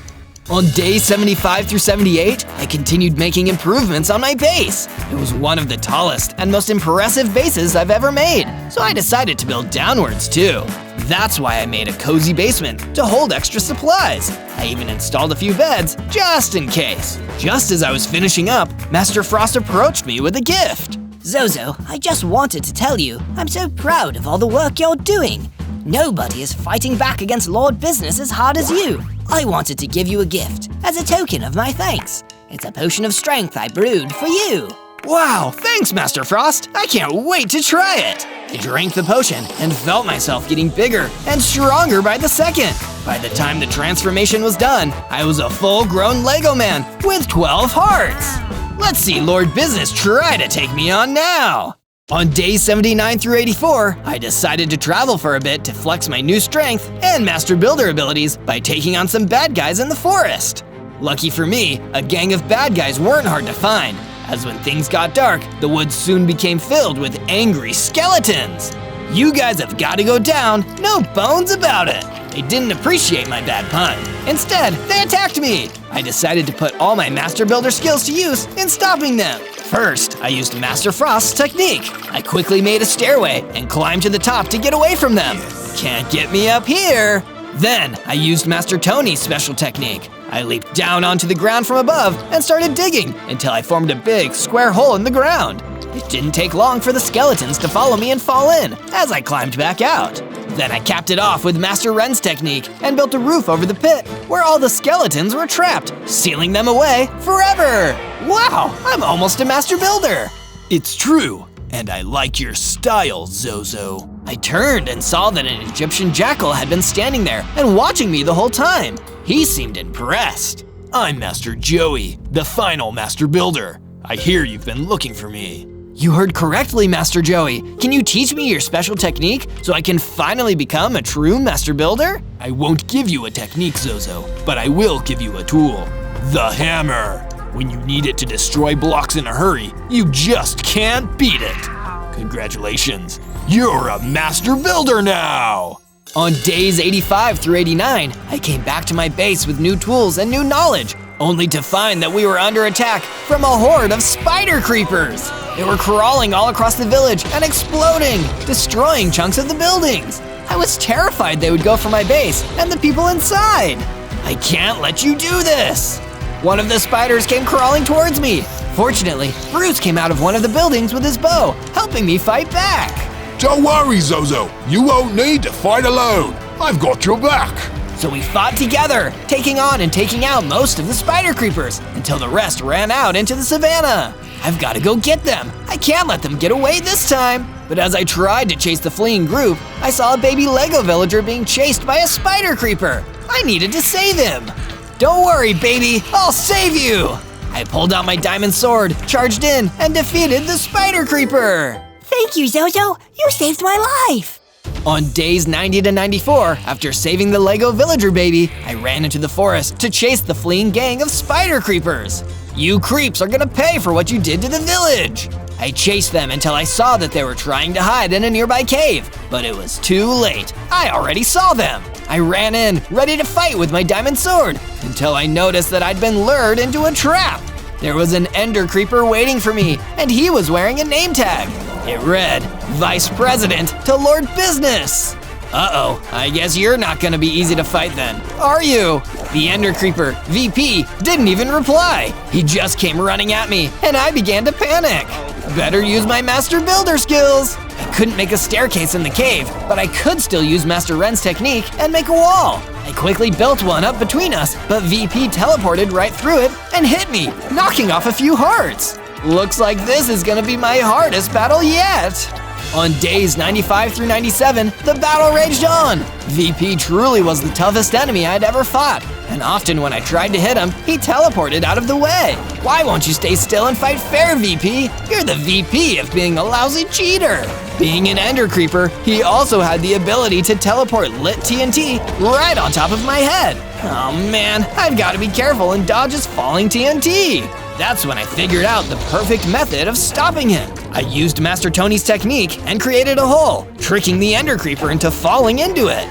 On days 75 through 78, I continued making improvements on my base. It was one of the tallest and most impressive bases I've ever made, so I decided to build downwards too. That's why I made a cozy basement to hold extra supplies. I even installed a few beds just in case. Just as I was finishing up, Master Frost approached me with a gift. Zozo, I just wanted to tell you, I'm so proud of all the work you're doing. Nobody is fighting back against Lord Business as hard as you. I wanted to give you a gift as a token of my thanks. It's a potion of strength I brewed for you. Wow, thanks, Master Frost. I can't wait to try it. I drank the potion and felt myself getting bigger and stronger by the second. By the time the transformation was done, I was a full-grown Lego man with 12 hearts. Let's see Lord Business try to take me on now. On days 79 through 84, I decided to travel for a bit to flex my new strength and master builder abilities by taking on some bad guys in the forest. Lucky for me, a gang of bad guys weren't hard to find, as when things got dark, the woods soon became filled with angry skeletons. You guys have got to go down, no bones about it. They didn't appreciate my bad pun. Instead, they attacked me. I decided to put all my master builder skills to use in stopping them. First, I used Master Frost's technique. I quickly made a stairway and climbed to the top to get away from them. Can't get me up here. Then, I used Master Tony's special technique. I leaped down onto the ground from above and started digging until I formed a big square hole in the ground. It didn't take long for the skeletons to follow me and fall in as I climbed back out. Then I capped it off with Master Ren's technique and built a roof over the pit where all the skeletons were trapped, sealing them away forever. Wow, I'm almost a master builder. It's true, and I like your style, Zozo. I turned and saw that an Egyptian jackal had been standing there and watching me the whole time. He seemed impressed. I'm Master Joey, the final master builder. I hear you've been looking for me. You heard correctly, Master Joey. Can you teach me your special technique so I can finally become a true master builder? I won't give you a technique, Zozo, but I will give you a tool. The hammer. When you need it to destroy blocks in a hurry, you just can't beat it. Congratulations, you're a master builder now! On days 85 through 89, I came back to my base with new tools and new knowledge, only to find that we were under attack from a horde of spider creepers. They were crawling all across the village and exploding, destroying chunks of the buildings. I was terrified they would go for my base and the people inside. I can't let you do this. One of the spiders came crawling towards me. Fortunately, Bruce came out of one of the buildings with his bow, helping me fight back. Don't worry, Zozo. You won't need to fight alone. I've got your back. So we fought together, taking on and taking out most of the spider creepers until the rest ran out into the savannah. I've got to go get them. I can't let them get away this time. But as I tried to chase the fleeing group, I saw a baby Lego villager being chased by a spider creeper. I needed to save him. Don't worry, baby, I'll save you! I pulled out my diamond sword, charged in, and defeated the spider creeper. Thank you, Zozo. You saved my life. On days 90 to 94, after saving the Lego villager baby, I ran into the forest to chase the fleeing gang of spider creepers. You creeps are gonna pay for what you did to the village. I chased them until I saw that they were trying to hide in a nearby cave, but it was too late. I already saw them. I ran in, ready to fight with my diamond sword, until I noticed that I'd been lured into a trap. There was an ender creeper waiting for me, and he was wearing a name tag. It read, Vice President to Lord Business. Uh-oh, I guess you're not gonna be easy to fight then, are you? The ender creeper, VP, didn't even reply. He just came running at me, and I began to panic. Better use my Master Builder skills. I couldn't make a staircase in the cave, but I could still use Master Ren's technique and make a wall. I quickly built one up between us, but VP teleported right through it and hit me, knocking off a few hearts. Looks like this is gonna be my hardest battle yet. On days 95 through 97, the battle raged on. VP truly was the toughest enemy I'd ever fought, and often when I tried to hit him, he teleported out of the way. Why won't you stay still and fight fair, VP? You're the VP of being a lousy cheater. Being an ender creeper, he also had the ability to teleport lit TNT right on top of my head. Oh man, I've got to be careful and dodge his falling TNT. That's when I figured out the perfect method of stopping him. I used Master Tony's technique and created a hole, tricking the ender creeper into falling into it.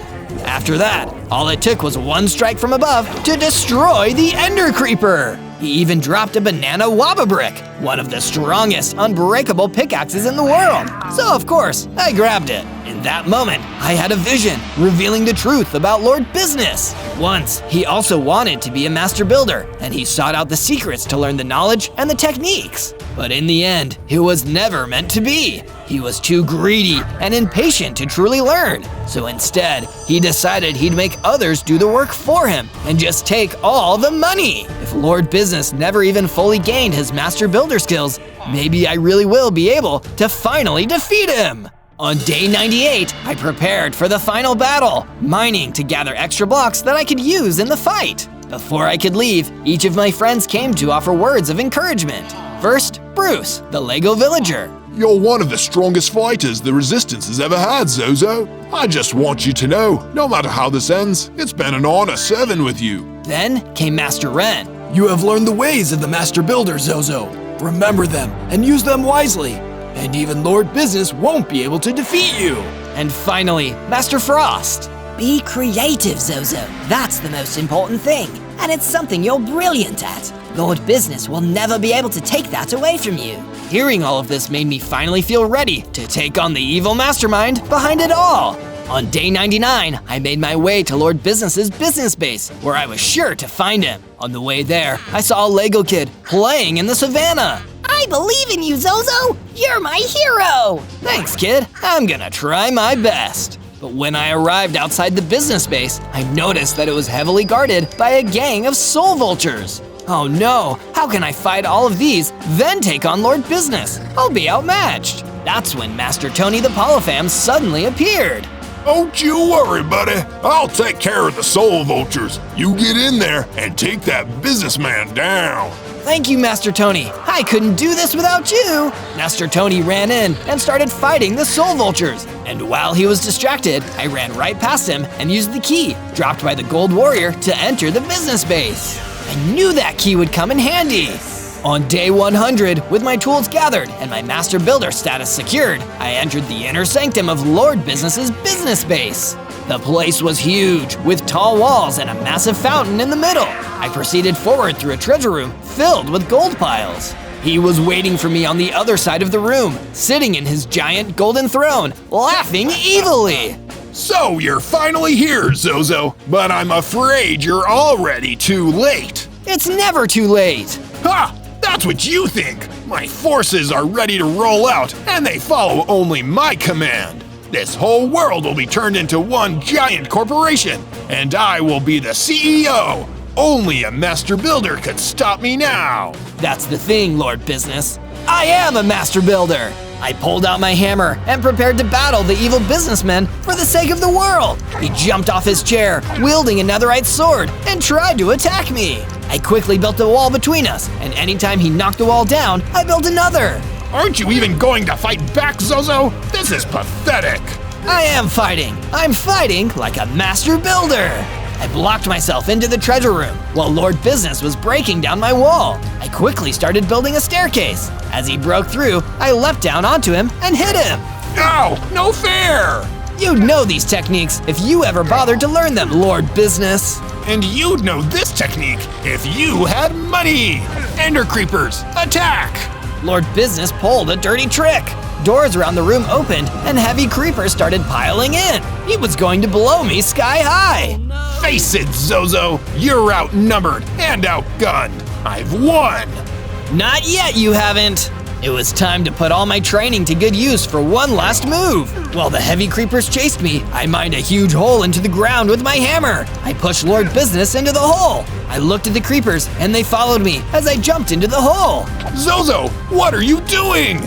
After that, all it took was one strike from above to destroy the ender creeper. He even dropped a banana wabba brick, one of the strongest unbreakable pickaxes in the world. So of course, I grabbed it. In that moment, I had a vision, revealing the truth about Lord Business. Once, he also wanted to be a master builder, and he sought out the secrets to learn the knowledge and the techniques. But in the end, it was never meant to be. He was too greedy and impatient to truly learn. So instead, he decided he'd make others do the work for him and just take all the money. If Lord Business never even fully gained his master builder skills, maybe I really will be able to finally defeat him. On day 98, I prepared for the final battle, mining to gather extra blocks that I could use in the fight. Before I could leave, each of my friends came to offer words of encouragement. First, Bruce, the Lego villager. You're one of the strongest fighters the Resistance has ever had, Zozo. I just want you to know, no matter how this ends, it's been an honor serving with you. Then came Master Ren. You have learned the ways of the Master Builder, Zozo. Remember them and use them wisely. And even Lord Business won't be able to defeat you. And finally, Master Frost. Be creative, Zozo. That's the most important thing. And it's something you're brilliant at. Lord Business will never be able to take that away from you. Hearing all of this made me finally feel ready to take on the evil mastermind behind it all. On day 99, I made my way to Lord Business's business base, where I was sure to find him. On the way there, I saw a Lego kid playing in the savannah. I believe in you, Zozo! You're my hero! Thanks, kid. I'm gonna try my best. But when I arrived outside the business base, I noticed that it was heavily guarded by a gang of soul vultures. Oh no, how can I fight all of these, then take on Lord Business? I'll be outmatched. That's when Master Tony the Polypham suddenly appeared. Don't you worry, buddy. I'll take care of the soul vultures. You get in there and take that businessman down. Thank you, Master Tony. I couldn't do this without you. Master Tony ran in and started fighting the soul vultures. And while he was distracted, I ran right past him and used the key, dropped by the gold warrior, to enter the business base. I knew that key would come in handy. On day 100, with my tools gathered and my master builder status secured, I entered the inner sanctum of Lord Business's business base. The place was huge, with tall walls and a massive fountain in the middle. I proceeded forward through a treasure room filled with gold piles. He was waiting for me on the other side of the room, sitting in his giant golden throne, laughing evilly. So you're finally here, Zozo, but I'm afraid you're already too late. It's never too late. Ha! That's what you think! My forces are ready to roll out, and they follow only my command. This whole world will be turned into one giant corporation, and I will be the CEO. Only a master builder could stop me now. That's the thing, Lord Business. I am a master builder. I pulled out my hammer and prepared to battle the evil businessman for the sake of the world. He jumped off his chair, wielding a netherite sword, and tried to attack me. I quickly built a wall between us, and anytime he knocked the wall down, I built another. Aren't you even going to fight back, Zozo? This is pathetic. I am fighting. I'm fighting like a master builder. I blocked myself into the treasure room while Lord Business was breaking down my wall. I quickly started building a staircase. As he broke through, I leapt down onto him and hit him. No, no fair! You'd know these techniques if you ever bothered to learn them, Lord Business. And you'd know this technique if you had money! Ender creepers, attack! Lord Business pulled a dirty trick. Doors around the room opened and heavy creepers started piling in. He was going to blow me sky high. Face it, Zozo, you're outnumbered and outgunned. I've won! Not yet, you haven't. It was time to put all my training to good use for one last move. While the heavy creepers chased me, I mined a huge hole into the ground with my hammer. I pushed Lord Business into the hole. I looked at the creepers and they followed me as I jumped into the hole. Zozo, what are you doing?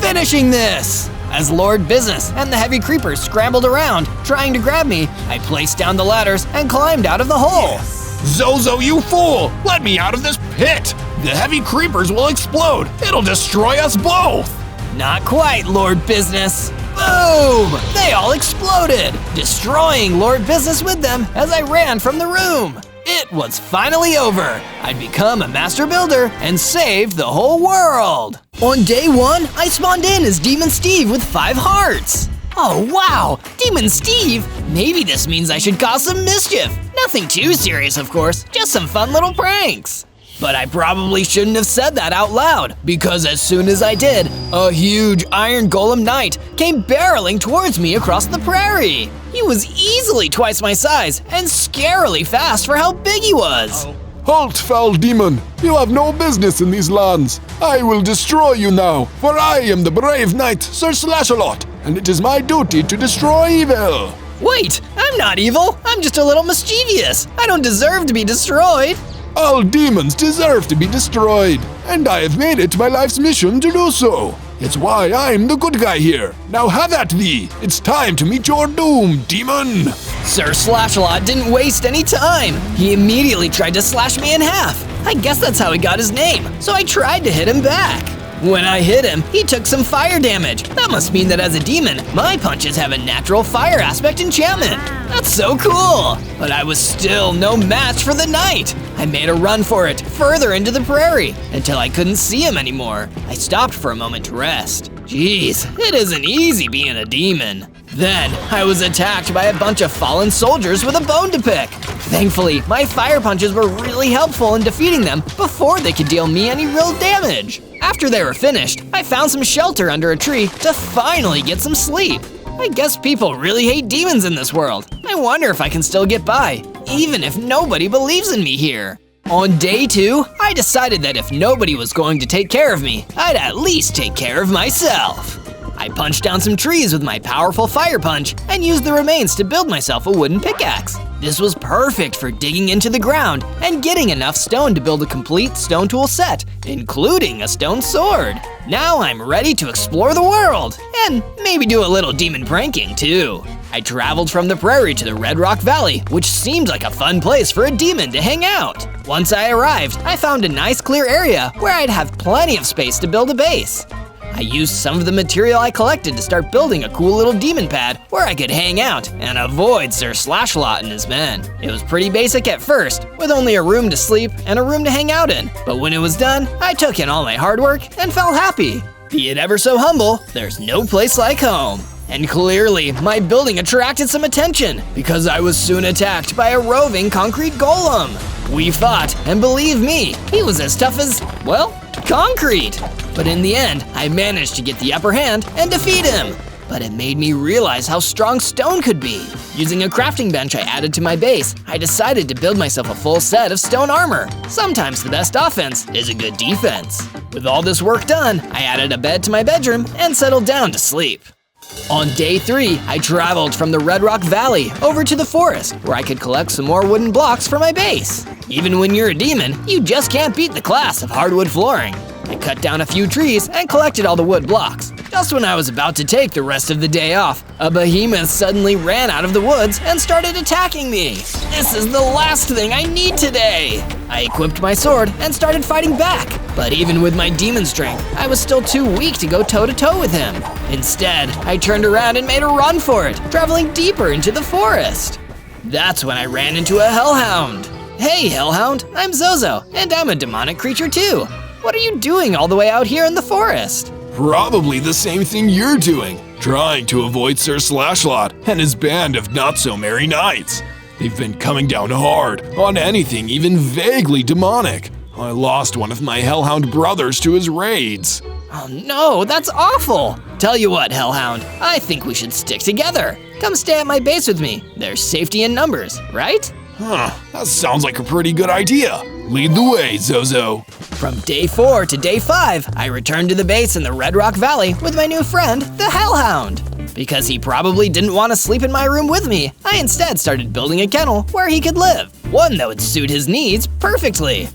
Finishing this! As Lord Business and the heavy creepers scrambled around, trying to grab me, I placed down the ladders and climbed out of the hole. Zozo, you fool! Let me out of this pit! The heavy creepers will explode! It'll destroy us both! Not quite, Lord Business. Boom! They all exploded, destroying Lord Business with them as I ran from the room. It was finally over. I'd become a master builder and saved the whole world. On day 1, I spawned in as Demon Steve with 5 hearts. Oh wow, Demon Steve? Maybe this means I should cause some mischief. Nothing too serious, of course, just some fun little pranks. But I probably shouldn't have said that out loud, because as soon as I did, a huge iron golem knight came barreling towards me across the prairie. He was easily twice my size and scarily fast for how big he was. Halt, foul demon! You have no business in these lands. I will destroy you now, for I am the brave knight, Sir Slash-a-Lot, and it is my duty to destroy evil. Wait, I'm not evil. I'm just a little mischievous. I don't deserve to be destroyed. All demons deserve to be destroyed, and I have made it my life's mission to do so. It's why I'm the good guy here. Now have at thee. It's time to meet your doom, demon. Sir Slash-a-Lot didn't waste any time. He immediately tried to slash me in half. I guess that's how he got his name, so I tried to hit him back. When I hit him, he took some fire damage. That must mean that as a demon, my punches have a natural fire aspect enchantment. That's so cool! But I was still no match for the knight. I made a run for it, further into the prairie, until I couldn't see him anymore. I stopped for a moment to rest. Jeez, it isn't easy being a demon. Then, I was attacked by a bunch of fallen soldiers with a bone to pick. Thankfully, my fire punches were really helpful in defeating them before they could deal me any real damage. After they were finished, I found some shelter under a tree to finally get some sleep. I guess people really hate demons in this world. I wonder if I can still get by, even if nobody believes in me here. On day 2, I decided that if nobody was going to take care of me, I'd at least take care of myself. I punched down some trees with my powerful fire punch and used the remains to build myself a wooden pickaxe. This was perfect for digging into the ground and getting enough stone to build a complete stone tool set, including a stone sword. Now I'm ready to explore the world, and maybe do a little demon pranking too. I traveled from the prairie to the Red Rock Valley, which seemed like a fun place for a demon to hang out. Once I arrived, I found a nice clear area where I'd have plenty of space to build a base. I used some of the material I collected to start building a cool little demon pad where I could hang out and avoid Sir Slash-a-Lot and his men. It was pretty basic at first, with only a room to sleep and a room to hang out in. But when it was done, I took in all my hard work and felt happy. Be it ever so humble, there's no place like home. And clearly, my building attracted some attention because I was soon attacked by a roving concrete golem. We fought, and believe me, he was as tough as, well, concrete. But in the end, I managed to get the upper hand and defeat him. But it made me realize how strong stone could be. Using a crafting bench I added to my base, I decided to build myself a full set of stone armor. Sometimes the best offense is a good defense. With all this work done, I added a bed to my bedroom and settled down to sleep. On day 3, I traveled from the Red Rock Valley over to the forest where I could collect some more wooden blocks for my base. Even when you're a demon, you just can't beat the class of hardwood flooring. I cut down a few trees and collected all the wood blocks. Just when I was about to take the rest of the day off, a behemoth suddenly ran out of the woods and started attacking me. This is the last thing I need today. I equipped my sword and started fighting back, but even with my demon strength, I was still too weak to go toe-to-toe with him. Instead, I turned around and made a run for it, traveling deeper into the forest. That's when I ran into a hellhound. Hey, hellhound, I'm Zozo, and I'm a demonic creature too. What are you doing all the way out here in the forest? Probably the same thing you're doing, trying to avoid Sir Slashlot and his band of not-so-merry knights. They've been coming down hard on anything even vaguely demonic. I lost one of my hellhound brothers to his raids. Oh no, that's awful! Tell you what, hellhound, I think we should stick together. Come stay at my base with me. There's safety in numbers, right? Huh, that sounds like a pretty good idea. Lead the way, Zozo. From day 4 to day 5, I returned to the base in the Red Rock Valley with my new friend, the Hellhound. Because he probably didn't want to sleep in my room with me, I instead started building a kennel where he could live, one that would suit his needs perfectly.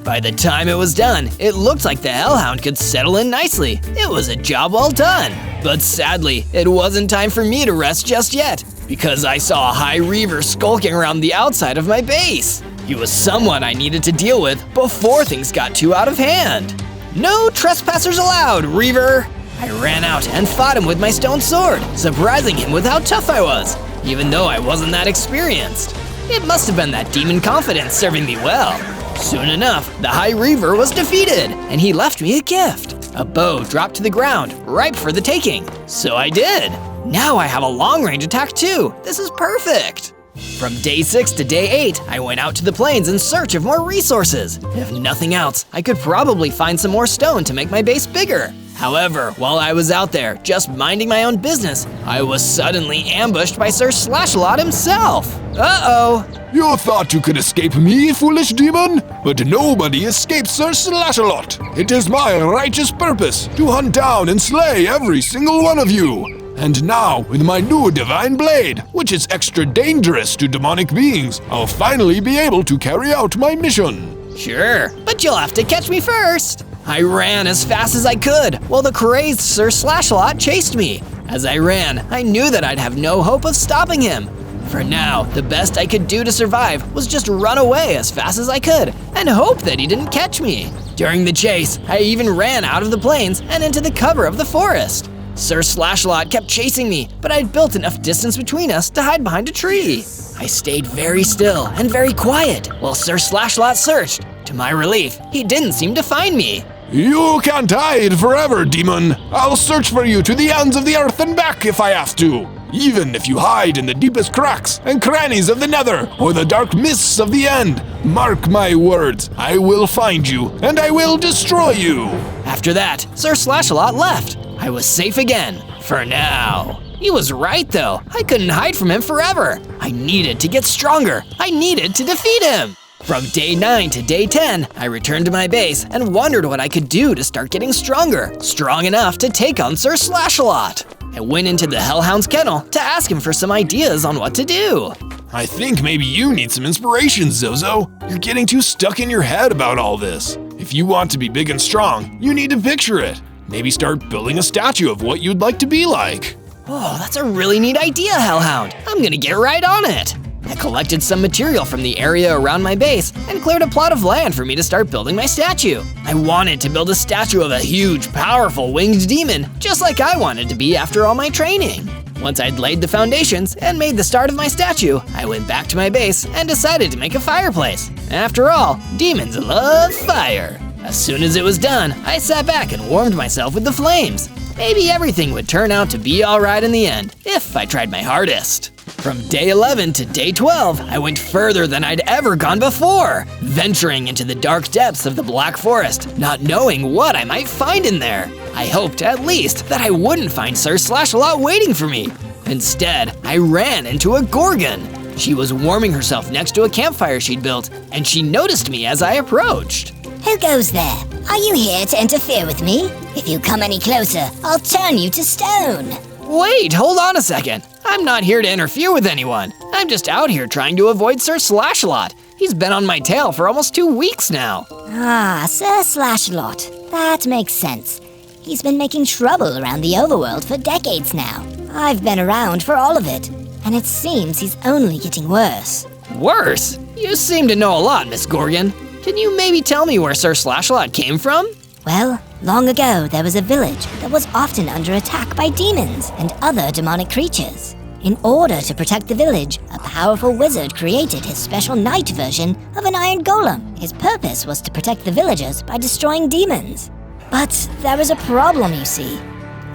By the time it was done, it looked like the Hellhound could settle in nicely. It was a job well done. But sadly, it wasn't time for me to rest just yet, because I saw a High Reaver skulking around the outside of my base. He was someone I needed to deal with before things got too out of hand. No trespassers allowed, Reaver! I ran out and fought him with my stone sword, surprising him with how tough I was, even though I wasn't that experienced. It must have been that demon confidence serving me well. Soon enough, the High Reaver was defeated, and he left me a gift. A bow dropped to the ground, ripe for the taking. So I did. Now I have a long-range attack too. This is perfect. From day 6 to day 8, I went out to the plains in search of more resources. If nothing else, I could probably find some more stone to make my base bigger. However, while I was out there, just minding my own business, I was suddenly ambushed by Sir Slashlot himself. Uh-oh. You thought you could escape me, foolish demon? But nobody escapes Sir Slashalot. It is my righteous purpose to hunt down and slay every single one of you. And now, with my new divine blade, which is extra dangerous to demonic beings, I'll finally be able to carry out my mission. Sure, but you'll have to catch me first. I ran as fast as I could, while the crazed Sir Slashlot chased me. As I ran, I knew that I'd have no hope of stopping him. For now, the best I could do to survive was just run away as fast as I could and hope that he didn't catch me. During the chase, I even ran out of the plains and into the cover of the forest. Sir Slashlot kept chasing me, but I'd built enough distance between us to hide behind a tree. I stayed very still and very quiet while Sir Slashlot searched. To my relief, he didn't seem to find me. You can't hide forever, demon. I'll search for you to the ends of the earth and back if I have to. Even if you hide in the deepest cracks and crannies of the nether or the dark mists of the end, mark my words, I will find you and I will destroy you. After that, Sir Slashlot left. I was safe again, for now. He was right though, I couldn't hide from him forever. I needed to get stronger, I needed to defeat him. From day 9 to day 10, I returned to my base and wondered what I could do to start getting stronger, strong enough to take on Sir Slashalot. I went into the Hellhound's kennel to ask him for some ideas on what to do. I think maybe you need some inspiration, Zozo. You're getting too stuck in your head about all this. If you want to be big and strong, you need to picture it. Maybe start building a statue of what you'd like to be like. Oh, that's a really neat idea, Hellhound. I'm gonna get right on it. I collected some material from the area around my base and cleared a plot of land for me to start building my statue. I wanted to build a statue of a huge, powerful winged demon, just like I wanted to be after all my training. Once I'd laid the foundations and made the start of my statue, I went back to my base and decided to make a fireplace. After all, demons love fire. As soon as it was done, I sat back and warmed myself with the flames. Maybe everything would turn out to be alright in the end, if I tried my hardest. From day 11 to day 12, I went further than I'd ever gone before, venturing into the dark depths of the Black Forest, not knowing what I might find in there. I hoped, at least, that I wouldn't find Sir Slashalot waiting for me. Instead, I ran into a Gorgon. She was warming herself next to a campfire she'd built, and she noticed me as I approached. Who goes there? Are you here to interfere with me? If you come any closer, I'll turn you to stone. Wait, hold on a second. I'm not here to interfere with anyone. I'm just out here trying to avoid Sir Slashalot. He's been on my tail for almost 2 weeks now. Ah, Sir Slashalot. That makes sense. He's been making trouble around the overworld for decades now. I've been around for all of it, and it seems he's only getting worse. Worse? You seem to know a lot, Miss Gorgon. Can you maybe tell me where Sir Slashlot came from? Well, long ago there was a village that was often under attack by demons and other demonic creatures. In order to protect the village, a powerful wizard created his special night version of an iron golem. His purpose was to protect the villagers by destroying demons. But there was a problem, you see.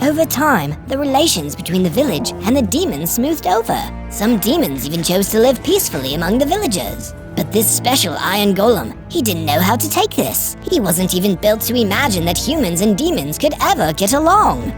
Over time, the relations between the village and the demons smoothed over. Some demons even chose to live peacefully among the villagers. But this special iron golem, he didn't know how to take this. He wasn't even built to imagine that humans and demons could ever get along.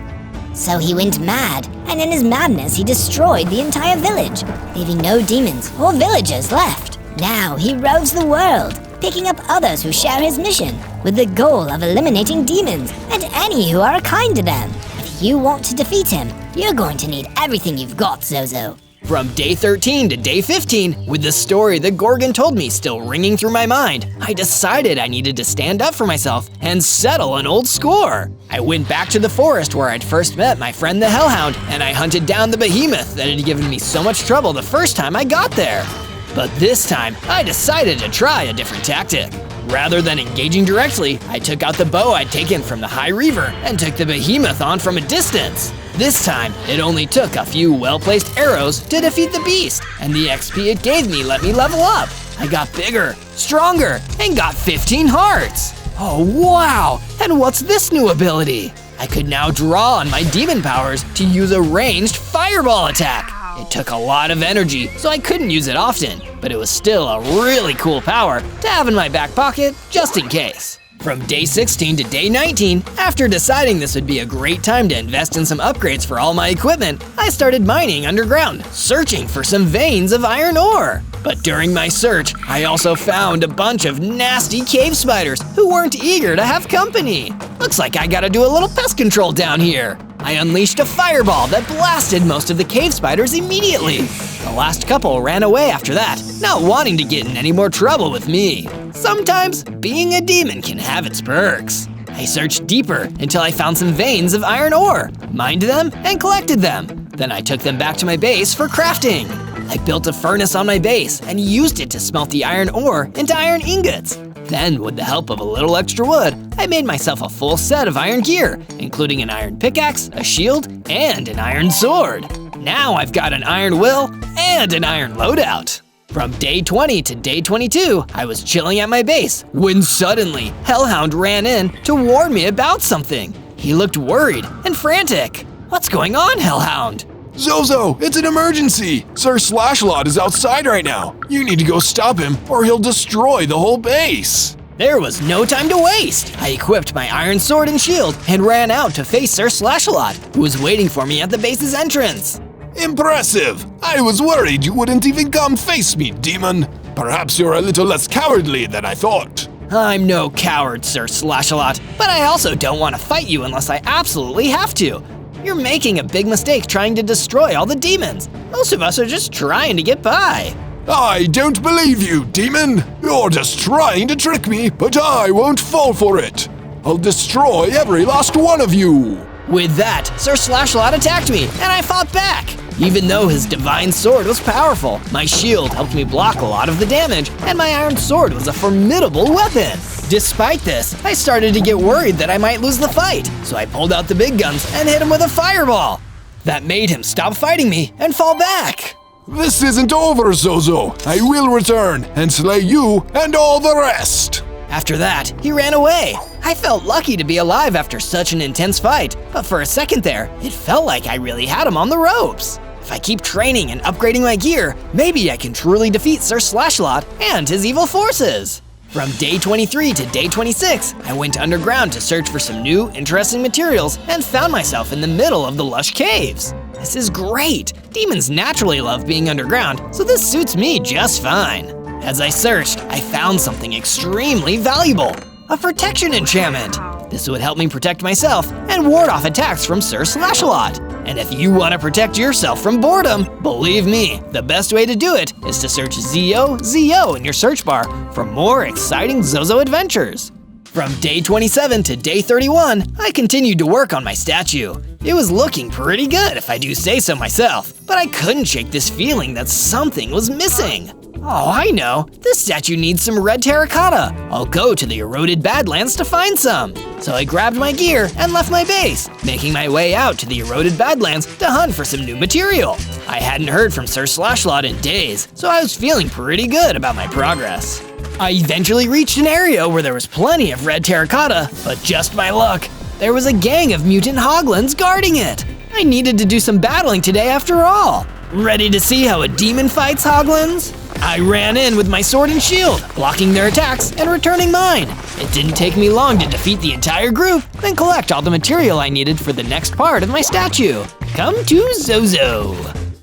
So he went mad, and in his madness he destroyed the entire village, leaving no demons or villagers left. Now he roves the world, picking up others who share his mission, with the goal of eliminating demons and any who are kind to them. If you want to defeat him, you're going to need everything you've got, Zozo. From day 13 to day 15, with the story that Gorgon told me still ringing through my mind, I decided I needed to stand up for myself and settle an old score. I went back to the forest where I'd first met my friend the Hellhound, and I hunted down the behemoth that had given me so much trouble the first time I got there. But this time, I decided to try a different tactic. Rather than engaging directly, I took out the bow I'd taken from the High Reaver and took the behemoth on from a distance. This time, it only took a few well-placed arrows to defeat the beast, and the XP it gave me let me level up. I got bigger, stronger, and got 15 hearts. Oh wow, and what's this new ability? I could now draw on my demon powers to use a ranged fireball attack. It took a lot of energy, so I couldn't use it often, but it was still a really cool power to have in my back pocket just in case. From day 16 to day 19, after deciding this would be a great time to invest in some upgrades for all my equipment, I started mining underground, searching for some veins of iron ore. But during my search, I also found a bunch of nasty cave spiders who weren't eager to have company. Looks like I gotta do a little pest control down here. I unleashed a fireball that blasted most of the cave spiders immediately. The last couple ran away after that, not wanting to get in any more trouble with me. Sometimes, being a demon can have its perks. I searched deeper until I found some veins of iron ore, mined them, and collected them. Then I took them back to my base for crafting. I built a furnace on my base and used it to smelt the iron ore into iron ingots. Then, with the help of a little extra wood, I made myself a full set of iron gear, including an iron pickaxe, a shield, and an iron sword. Now I've got an iron will and an iron loadout. From day 20 to day 22, I was chilling at my base when suddenly Hellhound ran in to warn me about something. He looked worried and frantic. What's going on, Hellhound? Zozo, it's an emergency! Sir Slashlot is outside right now. You need to go stop him or he'll destroy the whole base. There was no time to waste. I equipped my iron sword and shield and ran out to face Sir Slashlot, who was waiting for me at the base's entrance. Impressive! I was worried you wouldn't even come face me, demon. Perhaps you're a little less cowardly than I thought. I'm no coward, Sir Slashlot, but I also don't want to fight you unless I absolutely have to. You're making a big mistake trying to destroy all the demons. Most of us are just trying to get by. I don't believe you, demon! You're just trying to trick me, but I won't fall for it! I'll destroy every last one of you! With that, Sir Slashlot attacked me, and I fought back. Even though his divine sword was powerful, my shield helped me block a lot of the damage, and my iron sword was a formidable weapon. Despite this, I started to get worried that I might lose the fight, so I pulled out the big guns and hit him with a fireball. That made him stop fighting me and fall back. This isn't over, Zozo. I will return and slay you and all the rest. After that, he ran away. I felt lucky to be alive after such an intense fight, but for a second there, it felt like I really had him on the ropes. If I keep training and upgrading my gear, maybe I can truly defeat Sir Slashlot and his evil forces. From day 23 to day 26, I went underground to search for some new, interesting materials and found myself in the middle of the lush caves. This is great! Demons naturally love being underground, so this suits me just fine. As I searched, I found something extremely valuable, a protection enchantment. This would help me protect myself and ward off attacks from Sir Slashlot. And if you want to protect yourself from boredom, believe me, the best way to do it is to search ZO in your search bar for more exciting Zozo adventures. From day 27 to day 31, I continued to work on my statue. It was looking pretty good if I do say so myself, but I couldn't shake this feeling that something was missing. Oh, I know. This statue needs some red terracotta. I'll go to the eroded Badlands to find some. So I grabbed my gear and left my base, making my way out to the eroded Badlands to hunt for some new material. I hadn't heard from Sir Slashlot in days, so I was feeling pretty good about my progress. I eventually reached an area where there was plenty of red terracotta, but just by luck, there was a gang of mutant hoglins guarding it. I needed to do some battling today after all. Ready to see how a demon fights hoglins? I ran in with my sword and shield, blocking their attacks and returning mine. It didn't take me long to defeat the entire group, then collect all the material I needed for the next part of my statue. Come to Zozo.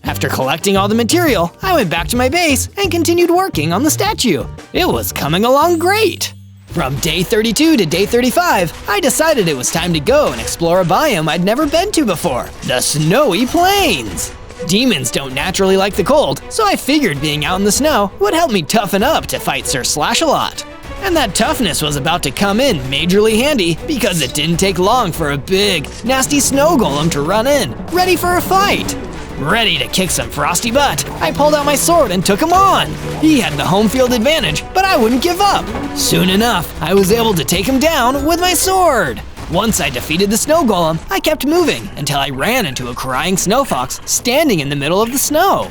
After collecting all the material, I went back to my base and continued working on the statue. It was coming along great. From day 32 to day 35, I decided it was time to go and explore a biome I'd never been to before, the Snowy Plains. Demons don't naturally like the cold, so I figured being out in the snow would help me toughen up to fight Sir Slashalot. And that toughness was about to come in majorly handy because it didn't take long for a big, nasty snow golem to run in, ready for a fight. Ready to kick some frosty butt, I pulled out my sword and took him on. He had the home field advantage, but I wouldn't give up. Soon enough, I was able to take him down with my sword. Once I defeated the snow golem, I kept moving until I ran into a crying snow fox standing in the middle of the snow.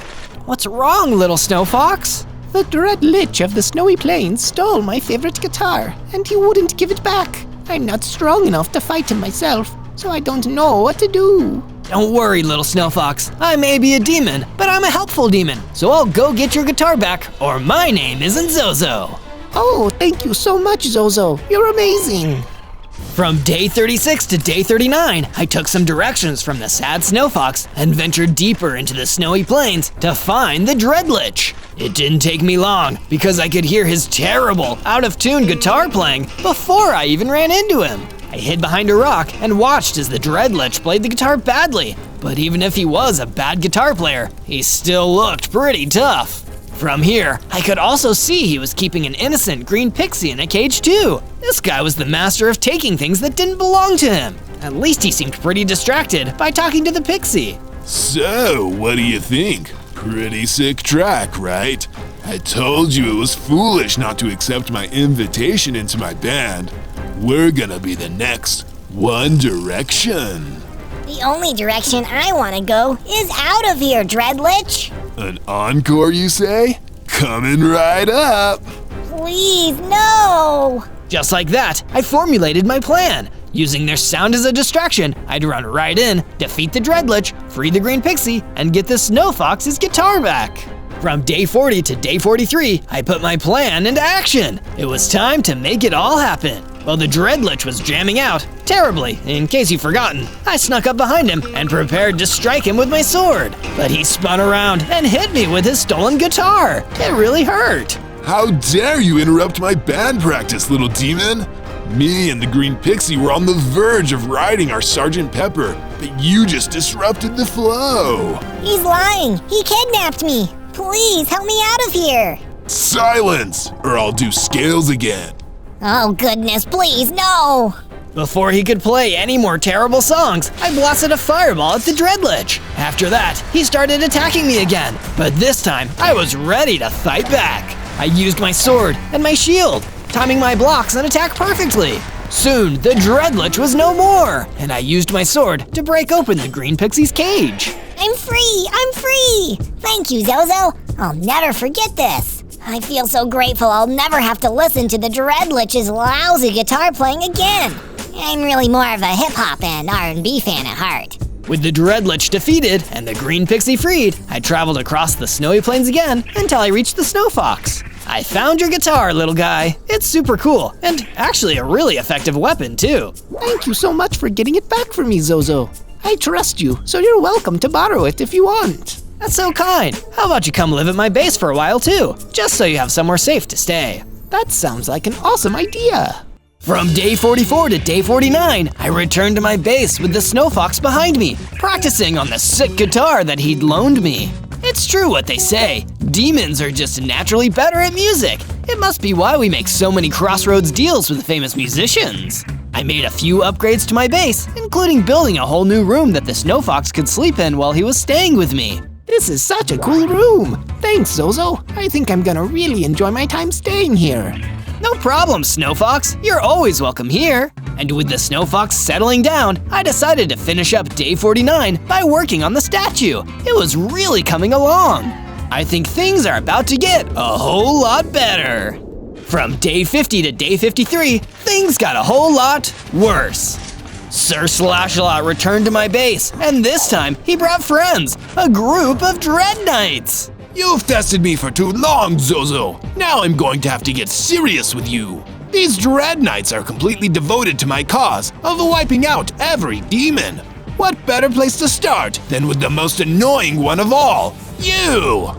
What's wrong, little snow fox? The Dread Lich of the Snowy Plains stole my favorite guitar, and he wouldn't give it back. I'm not strong enough to fight him myself, so I don't know what to do. Don't worry, little snow fox. I may be a demon, but I'm a helpful demon, so I'll go get your guitar back, or my name isn't Zozo. Oh, thank you so much, Zozo. You're amazing. From day 36 to day 39, I took some directions from the sad snow fox and ventured deeper into the snowy plains to find the Dreadlich. It didn't take me long because I could hear his terrible, out-of-tune guitar playing before I even ran into him. I hid behind a rock and watched as the Dreadlich played the guitar badly, but even if he was a bad guitar player, he still looked pretty tough. From here, I could also see he was keeping an innocent green pixie in a cage too. This guy was the master of taking things that didn't belong to him. At least he seemed pretty distracted by talking to the pixie. So, what do you think? Pretty sick track, right? I told you it was foolish not to accept my invitation into my band. We're gonna be the next One Direction. The only direction I want to go is out of here, Dreadlich. An encore, you say? Coming right up. Please, no. Just like that, I formulated my plan. Using their sound as a distraction, I'd run right in, defeat the Dreadlich, free the green pixie, and get the snow fox's guitar back. From day 40 to day 43, I put my plan into action. It was time to make it all happen. While the Dreadlich was jamming out, terribly, in case you've forgotten, I snuck up behind him and prepared to strike him with my sword. But he spun around and hit me with his stolen guitar. It really hurt. How dare you interrupt my band practice, little demon? Me and the green pixie were on the verge of riding our Sgt. Pepper, but you just disrupted the flow. He's lying. He kidnapped me. Please help me out of here. Silence, or I'll do scales again. Oh goodness, please, no. Before he could play any more terrible songs, I blasted a fireball at the Dreadlich. After that, he started attacking me again, but this time I was ready to fight back. I used my sword and my shield, timing my blocks and attack perfectly. Soon, the Dreadlich was no more, and I used my sword to break open the green pixie's cage. I'm free, I'm free. Thank you, Zozo. I'll never forget this. I feel so grateful I'll never have to listen to the Dreadlich's lousy guitar playing again. I'm really more of a hip-hop and R&B fan at heart. With the Dreadlich defeated and the green pixie freed, I traveled across the snowy plains again until I reached the snow fox. I found your guitar, little guy. It's super cool, and actually a really effective weapon, too. Thank you so much for getting it back for me, Zozo. I trust you, so you're welcome to borrow it if you want. That's so kind. How about you come live at my base for a while, too, just so you have somewhere safe to stay. That sounds like an awesome idea. From day 44 to day 49, I returned to my base with the snow fox behind me, practicing on the sick guitar that he'd loaned me. It's true what they say, demons are just naturally better at music, It must be why we make so many crossroads deals with famous musicians. I made a few upgrades to my base, including building a whole new room that the Snow Fox could sleep in while he was staying with me. This is such a cool room. Thanks, Zozo. I think I'm gonna really enjoy my time staying here. No problem, Snow Fox. You're always welcome here. And with the Snow Fox settling down, I decided to finish up day 49 by working on the statue. It was really coming along. I think things are about to get a whole lot better. From day 50 to day 53, things got a whole lot worse. Sir Slashalot returned to my base, and this time he brought friends, a group of Dread Knights. You've tested me for too long, Zozo. Now I'm going to have to get serious with you. These Dread Knights are completely devoted to my cause of wiping out every demon. What better place to start than with the most annoying one of all, you!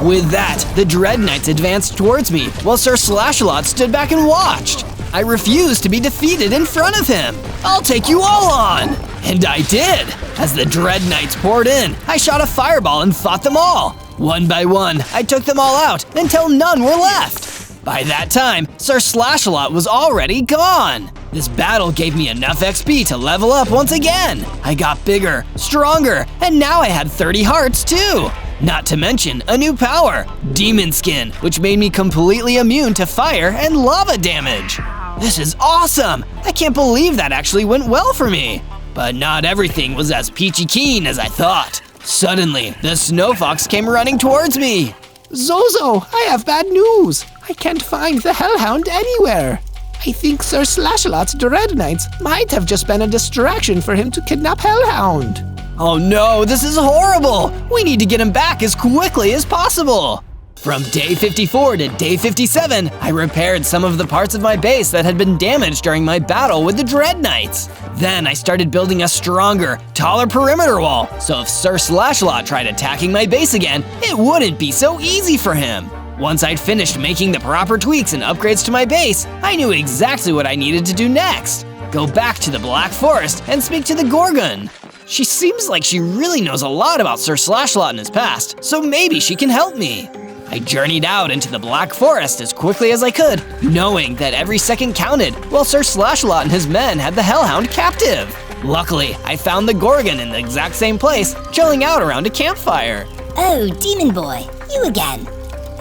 With that, the Dread Knights advanced towards me, while Sir Slashalot stood back and watched. I refused to be defeated in front of him. I'll take you all on! And I did! As the Dread Knights poured in, I shot a fireball and fought them all. One by one, I took them all out until none were left. By that time, Sir Slashalot was already gone. This battle gave me enough XP to level up once again. I got bigger, stronger, and now I had 30 hearts too. Not to mention a new power, Demon Skin, which made me completely immune to fire and lava damage. This is awesome! I can't believe that actually went well for me. But not everything was as peachy keen as I thought. Suddenly, the Snow Fox came running towards me. Zozo, I have bad news. I can't find the Hellhound anywhere. I think Sir Slashalot's Dread Knights might have just been a distraction for him to kidnap Hellhound. Oh no, this is horrible! We need to get him back as quickly as possible! From day 54 to day 57, I repaired some of the parts of my base that had been damaged during my battle with the Dread Knights. Then I started building a stronger, taller perimeter wall, so if Sir Slashalot tried attacking my base again, it wouldn't be so easy for him. Once I'd finished making the proper tweaks and upgrades to my base, I knew exactly what I needed to do next. Go back to the Black Forest and speak to the Gorgon. She seems like she really knows a lot about Sir Slashalot in his past, so maybe she can help me. I journeyed out into the Black Forest as quickly as I could, knowing that every second counted while Sir Slashalot and his men had the Hellhound captive. Luckily, I found the Gorgon in the exact same place, chilling out around a campfire. Oh, Demon Boy, you again.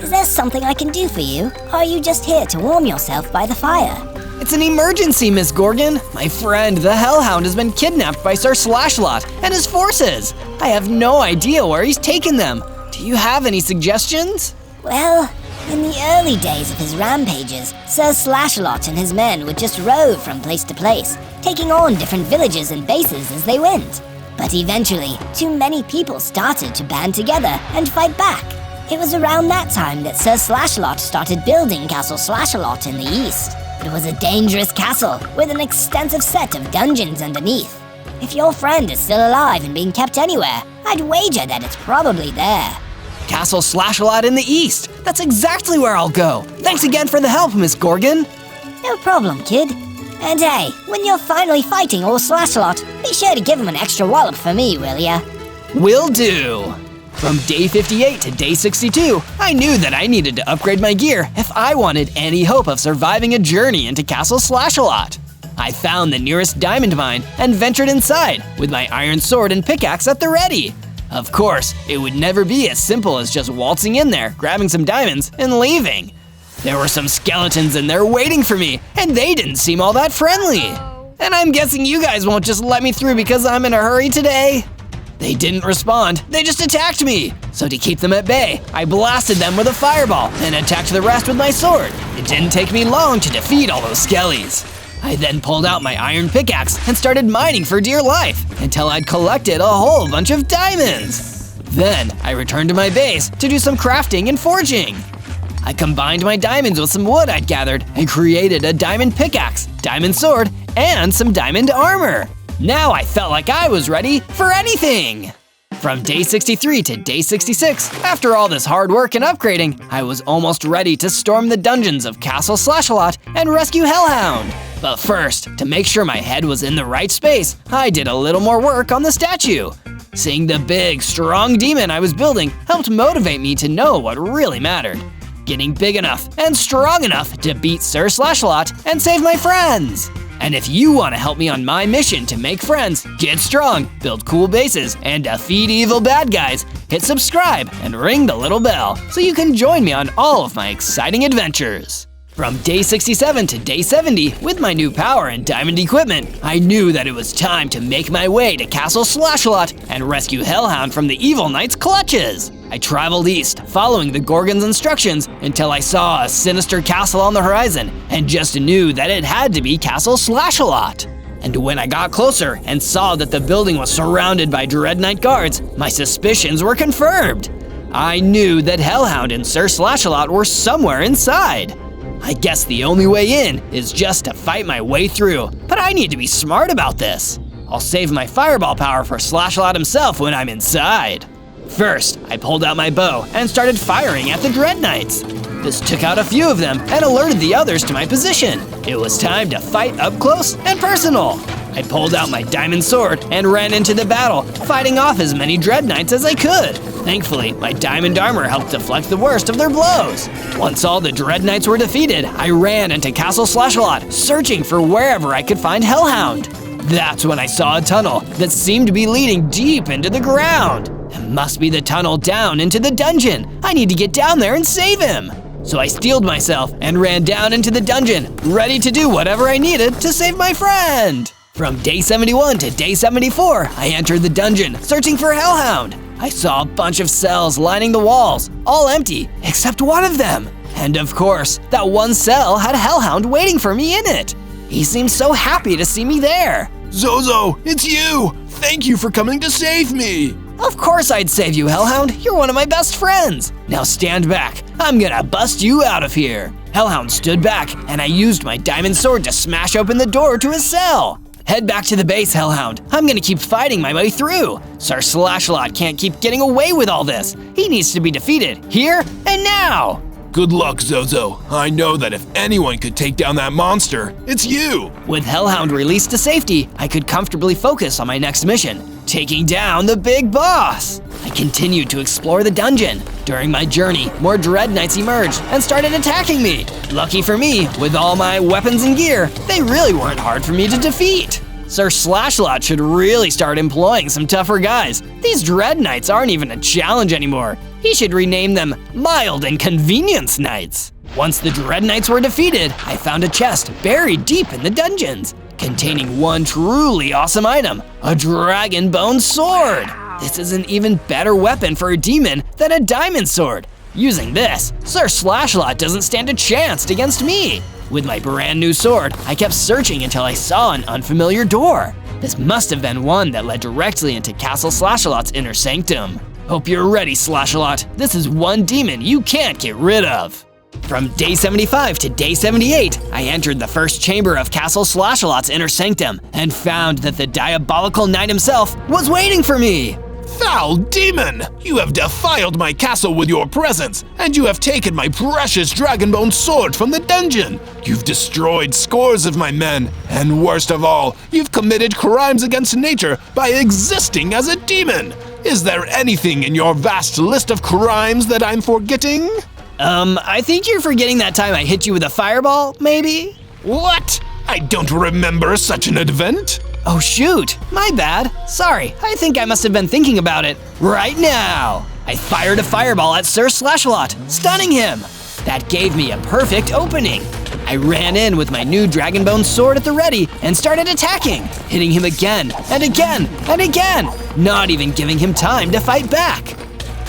Is there something I can do for you, or are you just here to warm yourself by the fire? It's an emergency, Miss Gorgon. My friend, the Hellhound, has been kidnapped by Sir Slashalot and his forces. I have no idea where he's taken them. Do you have any suggestions? Well, in the early days of his rampages, Sir Slashalot and his men would just rove from place to place, taking on different villages and bases as they went. But eventually, too many people started to band together and fight back. It was around that time that Sir Slashalot started building Castle Slashalot in the east. It was a dangerous castle with an extensive set of dungeons underneath. If your friend is still alive and being kept anywhere, I'd wager that it's probably there. Castle Slashalot in the east. That's exactly where I'll go. Thanks again for the help, Miss Gorgon. No problem, kid. And hey, when you're finally fighting old Slashalot, be sure to give him an extra wallop for me, will ya? Will do. From day 58 to day 62, I knew that I needed to upgrade my gear if I wanted any hope of surviving a journey into Castle Slashalot. I found the nearest diamond mine and ventured inside with my iron sword and pickaxe at the ready. Of course, it would never be as simple as just waltzing in there, grabbing some diamonds, and leaving. There were some skeletons in there waiting for me, and they didn't seem all that friendly. And I'm guessing you guys won't just let me through because I'm in a hurry today? They didn't respond, they just attacked me. So to keep them at bay, I blasted them with a fireball and attacked the rest with my sword. It didn't take me long to defeat all those skellies. I then pulled out my iron pickaxe and started mining for dear life until I'd collected a whole bunch of diamonds. Then I returned to my base to do some crafting and forging. I combined my diamonds with some wood I'd gathered and created a diamond pickaxe, diamond sword, and some diamond armor. Now I felt like I was ready for anything. From day 63 to day 66, after all this hard work and upgrading, I was almost ready to storm the dungeons of Castle Slashalot and rescue Hellhound. But first, to make sure my head was in the right space, I did a little more work on the statue. Seeing the big, strong demon I was building helped motivate me to know what really mattered. getting big enough and strong enough to beat Sir Slashalot and save my friends. And if you want to help me on my mission to make friends, get strong, build cool bases, and defeat evil bad guys, hit subscribe and ring the little bell so you can join me on all of my exciting adventures. From day 67 to day 70, with my new power and diamond equipment, I knew that it was time to make my way to Castle Slashalot and rescue Hellhound from the evil knight's clutches. I traveled east, following the Gorgon's instructions, until I saw a sinister castle on the horizon and just knew that it had to be Castle Slashalot. And when I got closer and saw that the building was surrounded by Dread Knight guards, my suspicions were confirmed. I knew that Hellhound and Sir Slashalot were somewhere inside. I guess the only way in is just to fight my way through, but I need to be smart about this. I'll save my fireball power for Slashalot himself when I'm inside. First, I pulled out my bow and started firing at the Dread Knights. This took out a few of them and alerted the others to my position. It was time to fight up close and personal. I pulled out my diamond sword and ran into the battle, fighting off as many Dread Knights as I could. Thankfully, my diamond armor helped deflect the worst of their blows. Once all the Dread Knights were defeated, I ran into Castle Slashalot, searching for wherever I could find Hellhound. That's when I saw a tunnel that seemed to be leading deep into the ground. It must be the tunnel down into the dungeon. I need to get down there and save him. So I steeled myself and ran down into the dungeon, ready to do whatever I needed to save my friend. From day 71 to day 74, I entered the dungeon, searching for Hellhound. I saw a bunch of cells lining the walls, all empty, except one of them. And of course, that one cell had Hellhound waiting for me in it. He seemed so happy to see me there. Zozo, it's you! Thank you for coming to save me! Of course I'd save you, Hellhound. You're one of my best friends. Now stand back. I'm gonna bust you out of here. Hellhound stood back, and I used my diamond sword to smash open the door to his cell. Head back to the base, Hellhound. I'm gonna keep fighting my way through. Sir Slashalot can't keep getting away with all this. He needs to be defeated, here and now. Good luck, Zozo. I know that if anyone could take down that monster, it's you! With Hellhound released to safety, I could comfortably focus on my next mission, taking down the big boss. I continued to explore the dungeon. During my journey, more Dread Knights emerged and started attacking me. Lucky for me, with all my weapons and gear, they really weren't hard for me to defeat. Sir Slashalot should really start employing some tougher guys. These Dread Knights aren't even a challenge anymore. He should rename them Mild and Convenience Knights. Once the Dread Knights were defeated, I found a chest buried deep in the dungeons, containing one truly awesome item, a dragon bone sword. This is an even better weapon for a demon than a diamond sword. Using this, Sir Slashalot doesn't stand a chance against me. With my brand new sword, I kept searching until I saw an unfamiliar door. This must have been one that led directly into Castle Slashalot's inner sanctum. Hope you're ready, Slashalot. This is one demon you can't get rid of. From day 75 to day 78, I entered the first chamber of Castle Slashalot's inner sanctum and found that the diabolical knight himself was waiting for me. Foul demon! You have defiled my castle with your presence, and you have taken my precious dragonbone sword from the dungeon. You've destroyed scores of my men, and worst of all, you've committed crimes against nature by existing as a demon. Is there anything in your vast list of crimes that I'm forgetting? I think you're forgetting that time I hit you with a fireball, maybe? What? I don't remember such an event. Oh shoot, my bad. Sorry, I think I must have been thinking about it right now. I fired a fireball at Sir Slashalot, stunning him. That gave me a perfect opening. I ran in with my new dragonbone sword at the ready and started attacking, hitting him again and again and again, not even giving him time to fight back.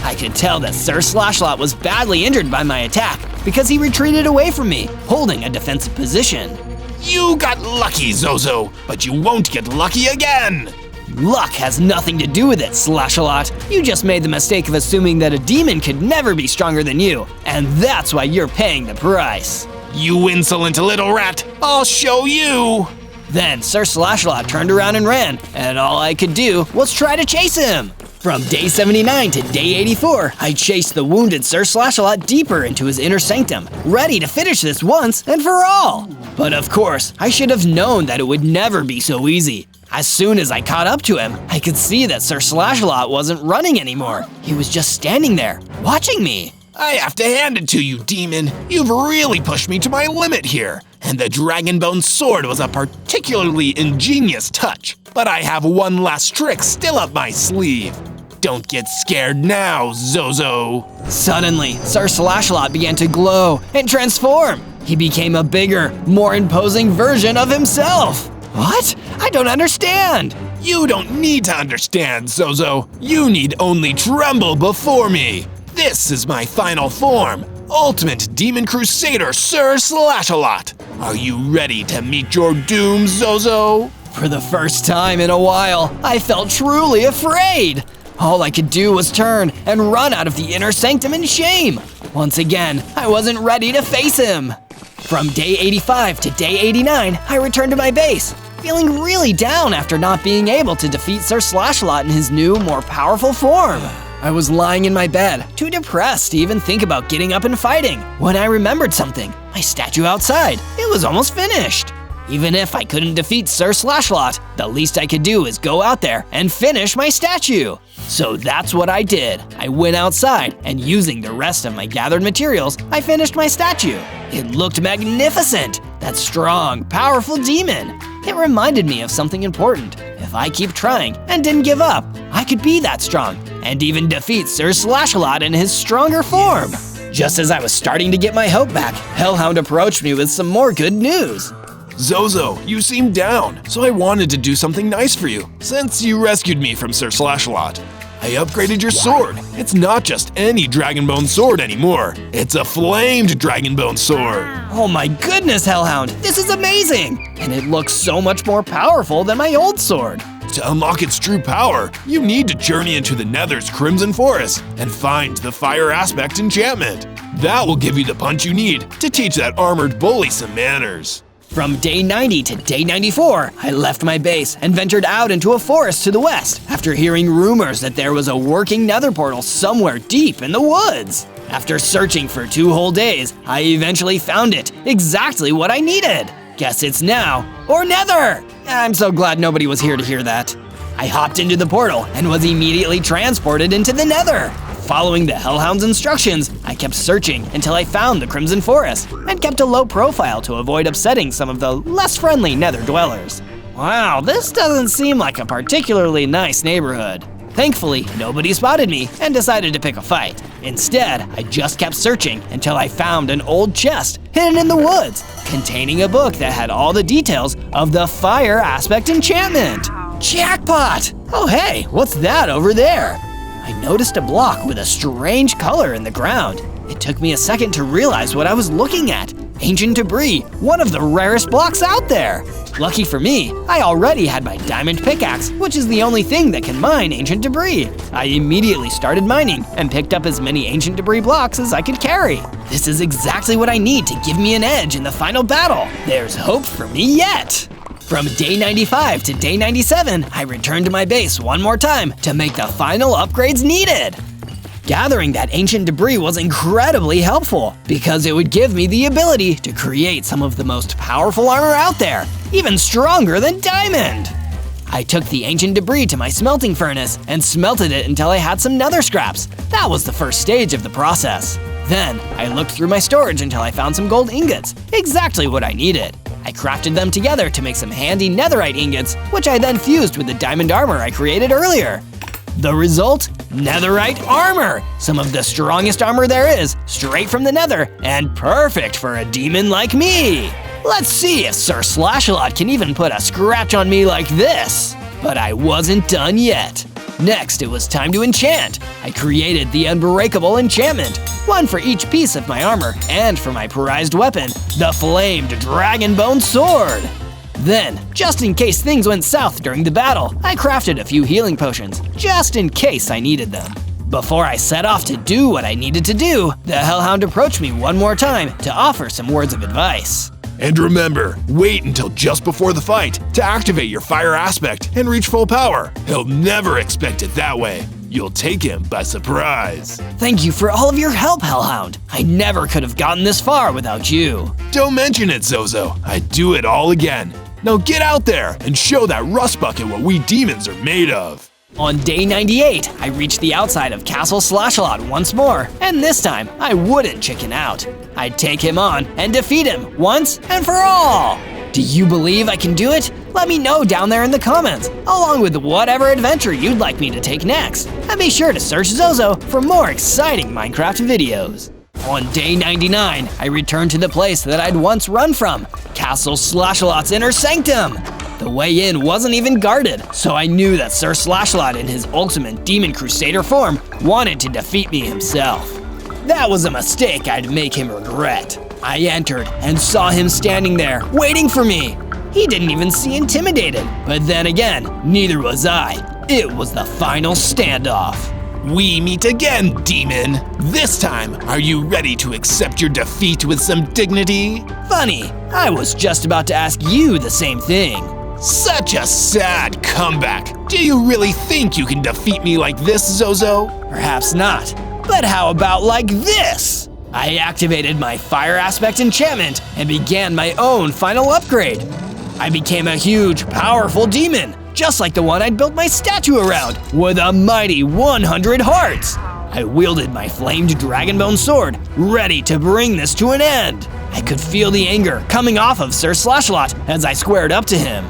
I could tell that Sir Slashalot was badly injured by my attack because he retreated away from me, holding a defensive position. You got lucky, Zozo, but you won't get lucky again! Luck has nothing to do with it, Slashalot. You just made the mistake of assuming that a demon could never be stronger than you, and that's why you're paying the price. You insolent little rat, I'll show you! Then Sir Slashalot turned around and ran, and all I could do was try to chase him. From day 79 to day 84, I chased the wounded Sir Slashalot deeper into his inner sanctum, ready to finish this once and for all. But of course, I should have known that it would never be so easy. As soon as I caught up to him, I could see that Sir Slashalot wasn't running anymore. He was just standing there, watching me. I have to hand it to you, demon. You've really pushed me to my limit here. And the Dragon Bone Sword was a particularly ingenious touch. But I have one last trick still up my sleeve. Don't get scared now, Zozo. Suddenly, Sir Slashlot began to glow and transform. He became a bigger, more imposing version of himself. What? I don't understand. You don't need to understand, Zozo. You need only tremble before me. This is my final form, Ultimate Demon Crusader Sir Slashalot. Are you ready to meet your doom, Zozo? For the first time in a while, I felt truly afraid. All I could do was turn and run out of the inner sanctum in shame. Once again, I wasn't ready to face him. From day 85 to day 89, I returned to my base, feeling really down after not being able to defeat Sir Slashlot in his new, more powerful form. I was lying in my bed, too depressed to even think about getting up and fighting, when I remembered something. My statue outside. It was almost finished. Even if I couldn't defeat Sir Slashlot, the least I could do is go out there and finish my statue. So that's what I did. I went outside, and using the rest of my gathered materials, I finished my statue. It looked magnificent. That strong, powerful demon. It reminded me of something important. If I keep trying and didn't give up, I could be that strong and even defeat Sir Slashalot in his stronger form. Just as I was starting to get my hope back, Hellhound approached me with some more good news. Zozo, you seem down, so I wanted to do something nice for you, since you rescued me from Sir Slashalot. I upgraded your sword. It's not just any Dragon Bone sword anymore. It's a flamed Dragon Bone sword. Oh my goodness, Hellhound, this is amazing! And it looks so much more powerful than my old sword. To unlock its true power, you need to journey into the Nether's Crimson Forest and find the Fire Aspect enchantment. That will give you the punch you need to teach that armored bully some manners. From day 90 to day 94, I left my base and ventured out into a forest to the west after hearing rumors that there was a working nether portal somewhere deep in the woods. After searching for 2 whole days, I eventually found it, exactly what I needed. Guess it's now or never. I'm so glad nobody was here to hear that. I hopped into the portal and was immediately transported into the nether. Following the Hellhound's instructions, I kept searching until I found the Crimson Forest and kept a low profile to avoid upsetting some of the less friendly nether dwellers. Wow, this doesn't seem like a particularly nice neighborhood. Thankfully, nobody spotted me and decided to pick a fight. Instead, I just kept searching until I found an old chest hidden in the woods, containing a book that had all the details of the Fire Aspect enchantment. Jackpot! Oh hey, what's that over there? I noticed a block with a strange color in the ground. It took me a second to realize what I was looking at. Ancient debris, one of the rarest blocks out there. Lucky for me, I already had my diamond pickaxe, which is the only thing that can mine ancient debris. I immediately started mining and picked up as many ancient debris blocks as I could carry. This is exactly what I need to give me an edge in the final battle. There's hope for me yet. From day 95 to day 97, I returned to my base one more time to make the final upgrades needed. Gathering that ancient debris was incredibly helpful because it would give me the ability to create some of the most powerful armor out there, even stronger than diamond. I took the ancient debris to my smelting furnace and smelted it until I had some nether scraps. That was the first stage of the process. Then, I looked through my storage until I found some gold ingots, exactly what I needed. I crafted them together to make some handy netherite ingots, which I then fused with the diamond armor I created earlier. The result? Netherite armor! Some of the strongest armor there is, straight from the nether, and perfect for a demon like me! Let's see if Sir Slashalot can even put a scratch on me like this! But I wasn't done yet. Next, it was time to enchant. I created the Unbreakable enchantment, one for each piece of my armor, and for my prized weapon, the Flamed Dragon Bone Sword. Then, just in case things went south during the battle, I crafted a few healing potions, just in case I needed them. Before I set off to do what I needed to do, the Hellhound approached me one more time to offer some words of advice. And remember, wait until just before the fight to activate your fire aspect and reach full power. He'll never expect it that way. You'll take him by surprise. Thank you for all of your help, Hellhound. I never could have gotten this far without you. Don't mention it, Zozo. I'd do it all again. Now get out there and show that rust bucket what we demons are made of. On day 98, I reached the outside of Castle Slashalot once more, and this time I wouldn't chicken out. I'd take him on and defeat him once and for all! Do you believe I can do it? Let me know down there in the comments, along with whatever adventure you'd like me to take next. And be sure to search Zozo for more exciting Minecraft videos. On day 99, I returned to the place that I'd once run from, Castle Slashalot's inner sanctum. The way in wasn't even guarded, so I knew that Sir Slashalot in his ultimate Demon Crusader form wanted to defeat me himself. That was a mistake I'd make him regret. I entered and saw him standing there, waiting for me. He didn't even seem intimidated, but then again, neither was I. It was the final standoff. We meet again, demon. This time, are you ready to accept your defeat with some dignity? Funny, I was just about to ask you the same thing. Such a sad comeback. Do you really think you can defeat me like this, Zozo? Perhaps not, but how about like this? I activated my Fire Aspect enchantment and began my own final upgrade. I became a huge, powerful demon, just like the one I'd built my statue around, with a mighty 100 hearts. I wielded my flamed dragonbone sword, ready to bring this to an end. I could feel the anger coming off of Sir Slashalot as I squared up to him.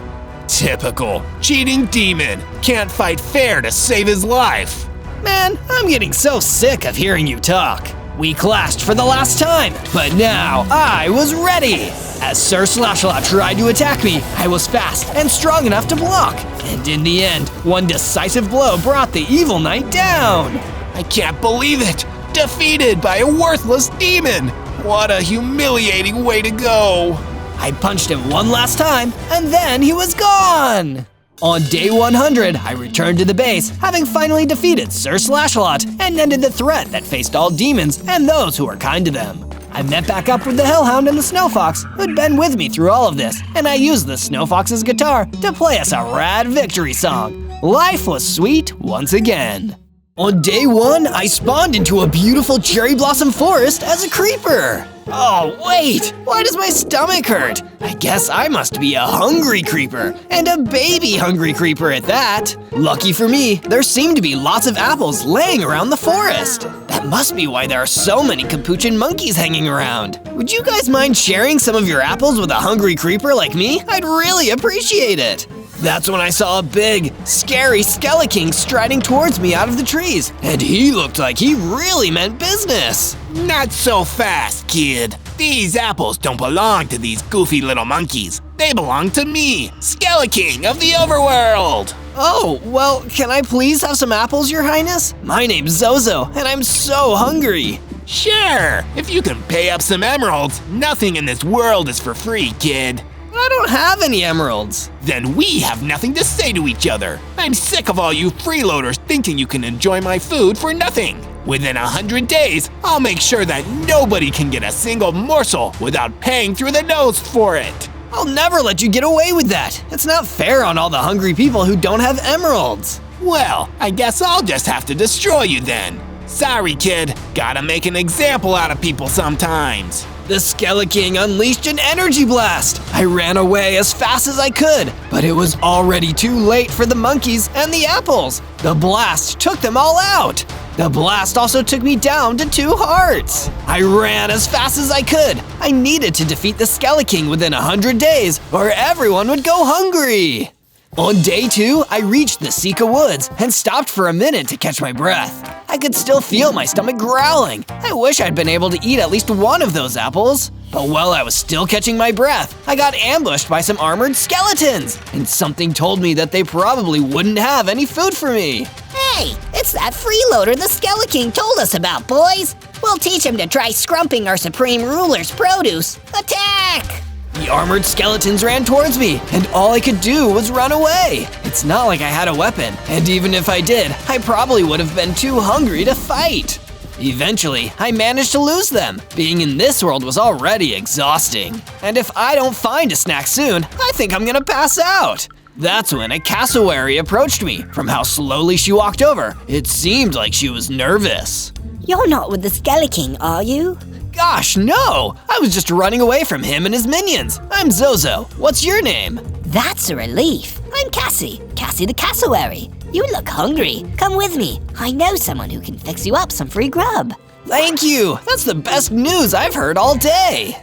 Typical. Cheating demon. Can't fight fair to save his life. Man, I'm getting so sick of hearing you talk. We clashed for the last time, but now I was ready. As Sir Slashalot tried to attack me, I was fast and strong enough to block. And in the end, one decisive blow brought the evil knight down. I can't believe it. Defeated by a worthless demon. What a humiliating way to go. I punched him one last time, and then he was gone! On day 100, I returned to the base, having finally defeated Sir Slashalot and ended the threat that faced all demons and those who were kind to them. I met back up with the Hellhound and the Snow Fox, who'd been with me through all of this, and I used the Snow Fox's guitar to play us a rad victory song. Life was sweet once again. On day 1, I spawned into a beautiful cherry blossom forest as a creeper. Oh wait, why does my stomach hurt? I guess I must be a hungry creeper, and a baby hungry creeper at that. Lucky for me, there seem to be lots of apples laying around the forest. That must be why there are so many capuchin monkeys hanging around. Would you guys mind sharing some of your apples with a hungry creeper like me? I'd really appreciate it. That's when I saw a big, scary Skeleking striding towards me out of the trees, and he looked like he really meant business. Not so fast, kid. These apples don't belong to these goofy little monkeys. They belong to me, Skeleking of the Overworld. Oh, well, can I please have some apples, Your Highness? My name's Zozo, and I'm so hungry. Sure, if you can pay up some emeralds, nothing in this world is for free, kid. I don't have any emeralds. Then we have nothing to say to each other. I'm sick of all you freeloaders thinking you can enjoy my food for nothing. Within 100 days, I'll make sure that nobody can get a single morsel without paying through the nose for it. I'll never let you get away with that. It's not fair on all the hungry people who don't have emeralds. Well, I guess I'll just have to destroy you then. Sorry, kid. Gotta make an example out of people sometimes. The Skeleking unleashed an energy blast. I ran away as fast as I could, but it was already too late for the monkeys and the apples. The blast took them all out. The blast also took me down to 2 hearts. I ran as fast as I could. I needed to defeat the Skeleking within 100 days, or everyone would go hungry. On day 2, I reached the Sika Woods and stopped for a minute to catch my breath. I could still feel my stomach growling. I wish I'd been able to eat at least one of those apples. But while I was still catching my breath, I got ambushed by some armored skeletons, and something told me that they probably wouldn't have any food for me. Hey, it's that freeloader the Skeleking told us about, boys. We'll teach him to try scrumping our Supreme Ruler's produce. Attack! The armored skeletons ran towards me, and all I could do was run away. It's not like I had a weapon, and even if I did, I probably would have been too hungry to fight. Eventually, I managed to lose them. Being in this world was already exhausting. And if I don't find a snack soon, I think I'm gonna pass out. That's when a cassowary approached me. From how slowly she walked over, it seemed like she was nervous. You're not with the Skeleking, are you? Gosh, no! I was just running away from him and his minions. I'm Zozo. What's your name? That's a relief. I'm Cassie the Cassowary. You look hungry. Come with me. I know someone who can fix you up some free grub. Thank you! That's the best news I've heard all day!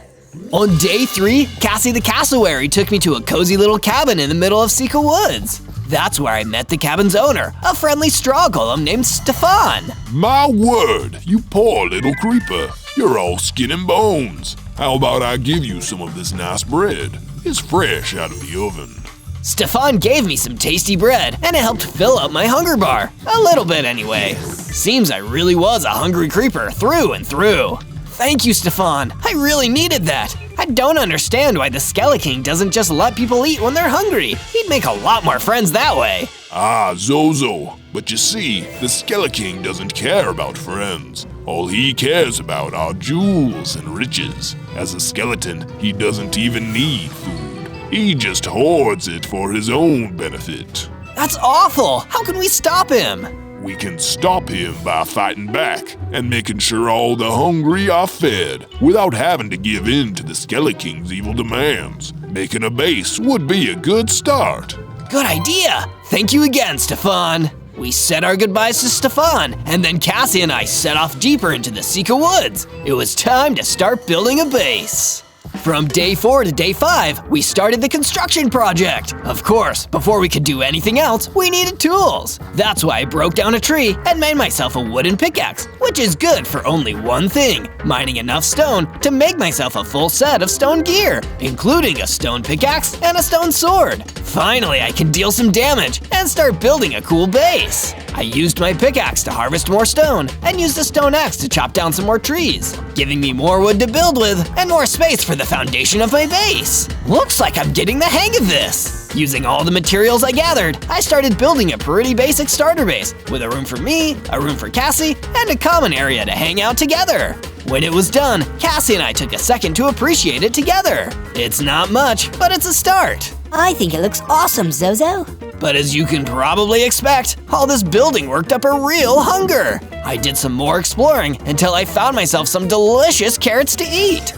On day 3, Cassie the cassowary took me to a cozy little cabin in the middle of Sika Woods. That's where I met the cabin's owner, a friendly straw golem named Stefan. My word, you poor little creeper. You're all skin and bones. How about I give you some of this nice bread? It's fresh out of the oven. Stefan gave me some tasty bread, and it helped fill up my hunger bar. A little bit anyway. Seems I really was a hungry creeper through and through. Thank you, Stefan. I really needed that. I don't understand why the Skeleking doesn't just let people eat when they're hungry. He'd make a lot more friends that way. Ah, Zozo. But you see, the Skeleking doesn't care about friends. All he cares about are jewels and riches. As a skeleton, he doesn't even need food. He just hoards it for his own benefit. That's awful. How can we stop him? We can stop him by fighting back and making sure all the hungry are fed without having to give in to the Skeleking's evil demands. Making a base would be a good start. Good idea. Thank you again, Stefan. We said our goodbyes to Stefan, and then Cassie and I set off deeper into the Sika Woods. It was time to start building a base. From day 4 to day 5, we started the construction project. Of course, before we could do anything else, we needed tools. That's why I broke down a tree and made myself a wooden pickaxe, which is good for only one thing, mining enough stone to make myself a full set of stone gear, including a stone pickaxe and a stone sword. Finally, I can deal some damage and start building a cool base. I used my pickaxe to harvest more stone and used a stone axe to chop down some more trees, giving me more wood to build with and more space for the foundation of my base. Looks like I'm getting the hang of this. Using all the materials I gathered, I started building a pretty basic starter base with a room for me, a room for Cassie, and a common area to hang out together. When it was done, Cassie and I took a second to appreciate it together. It's not much, but it's a start. I think it looks awesome, Zozo. But as you can probably expect, all this building worked up a real hunger. I did some more exploring until I found myself some delicious carrots to eat.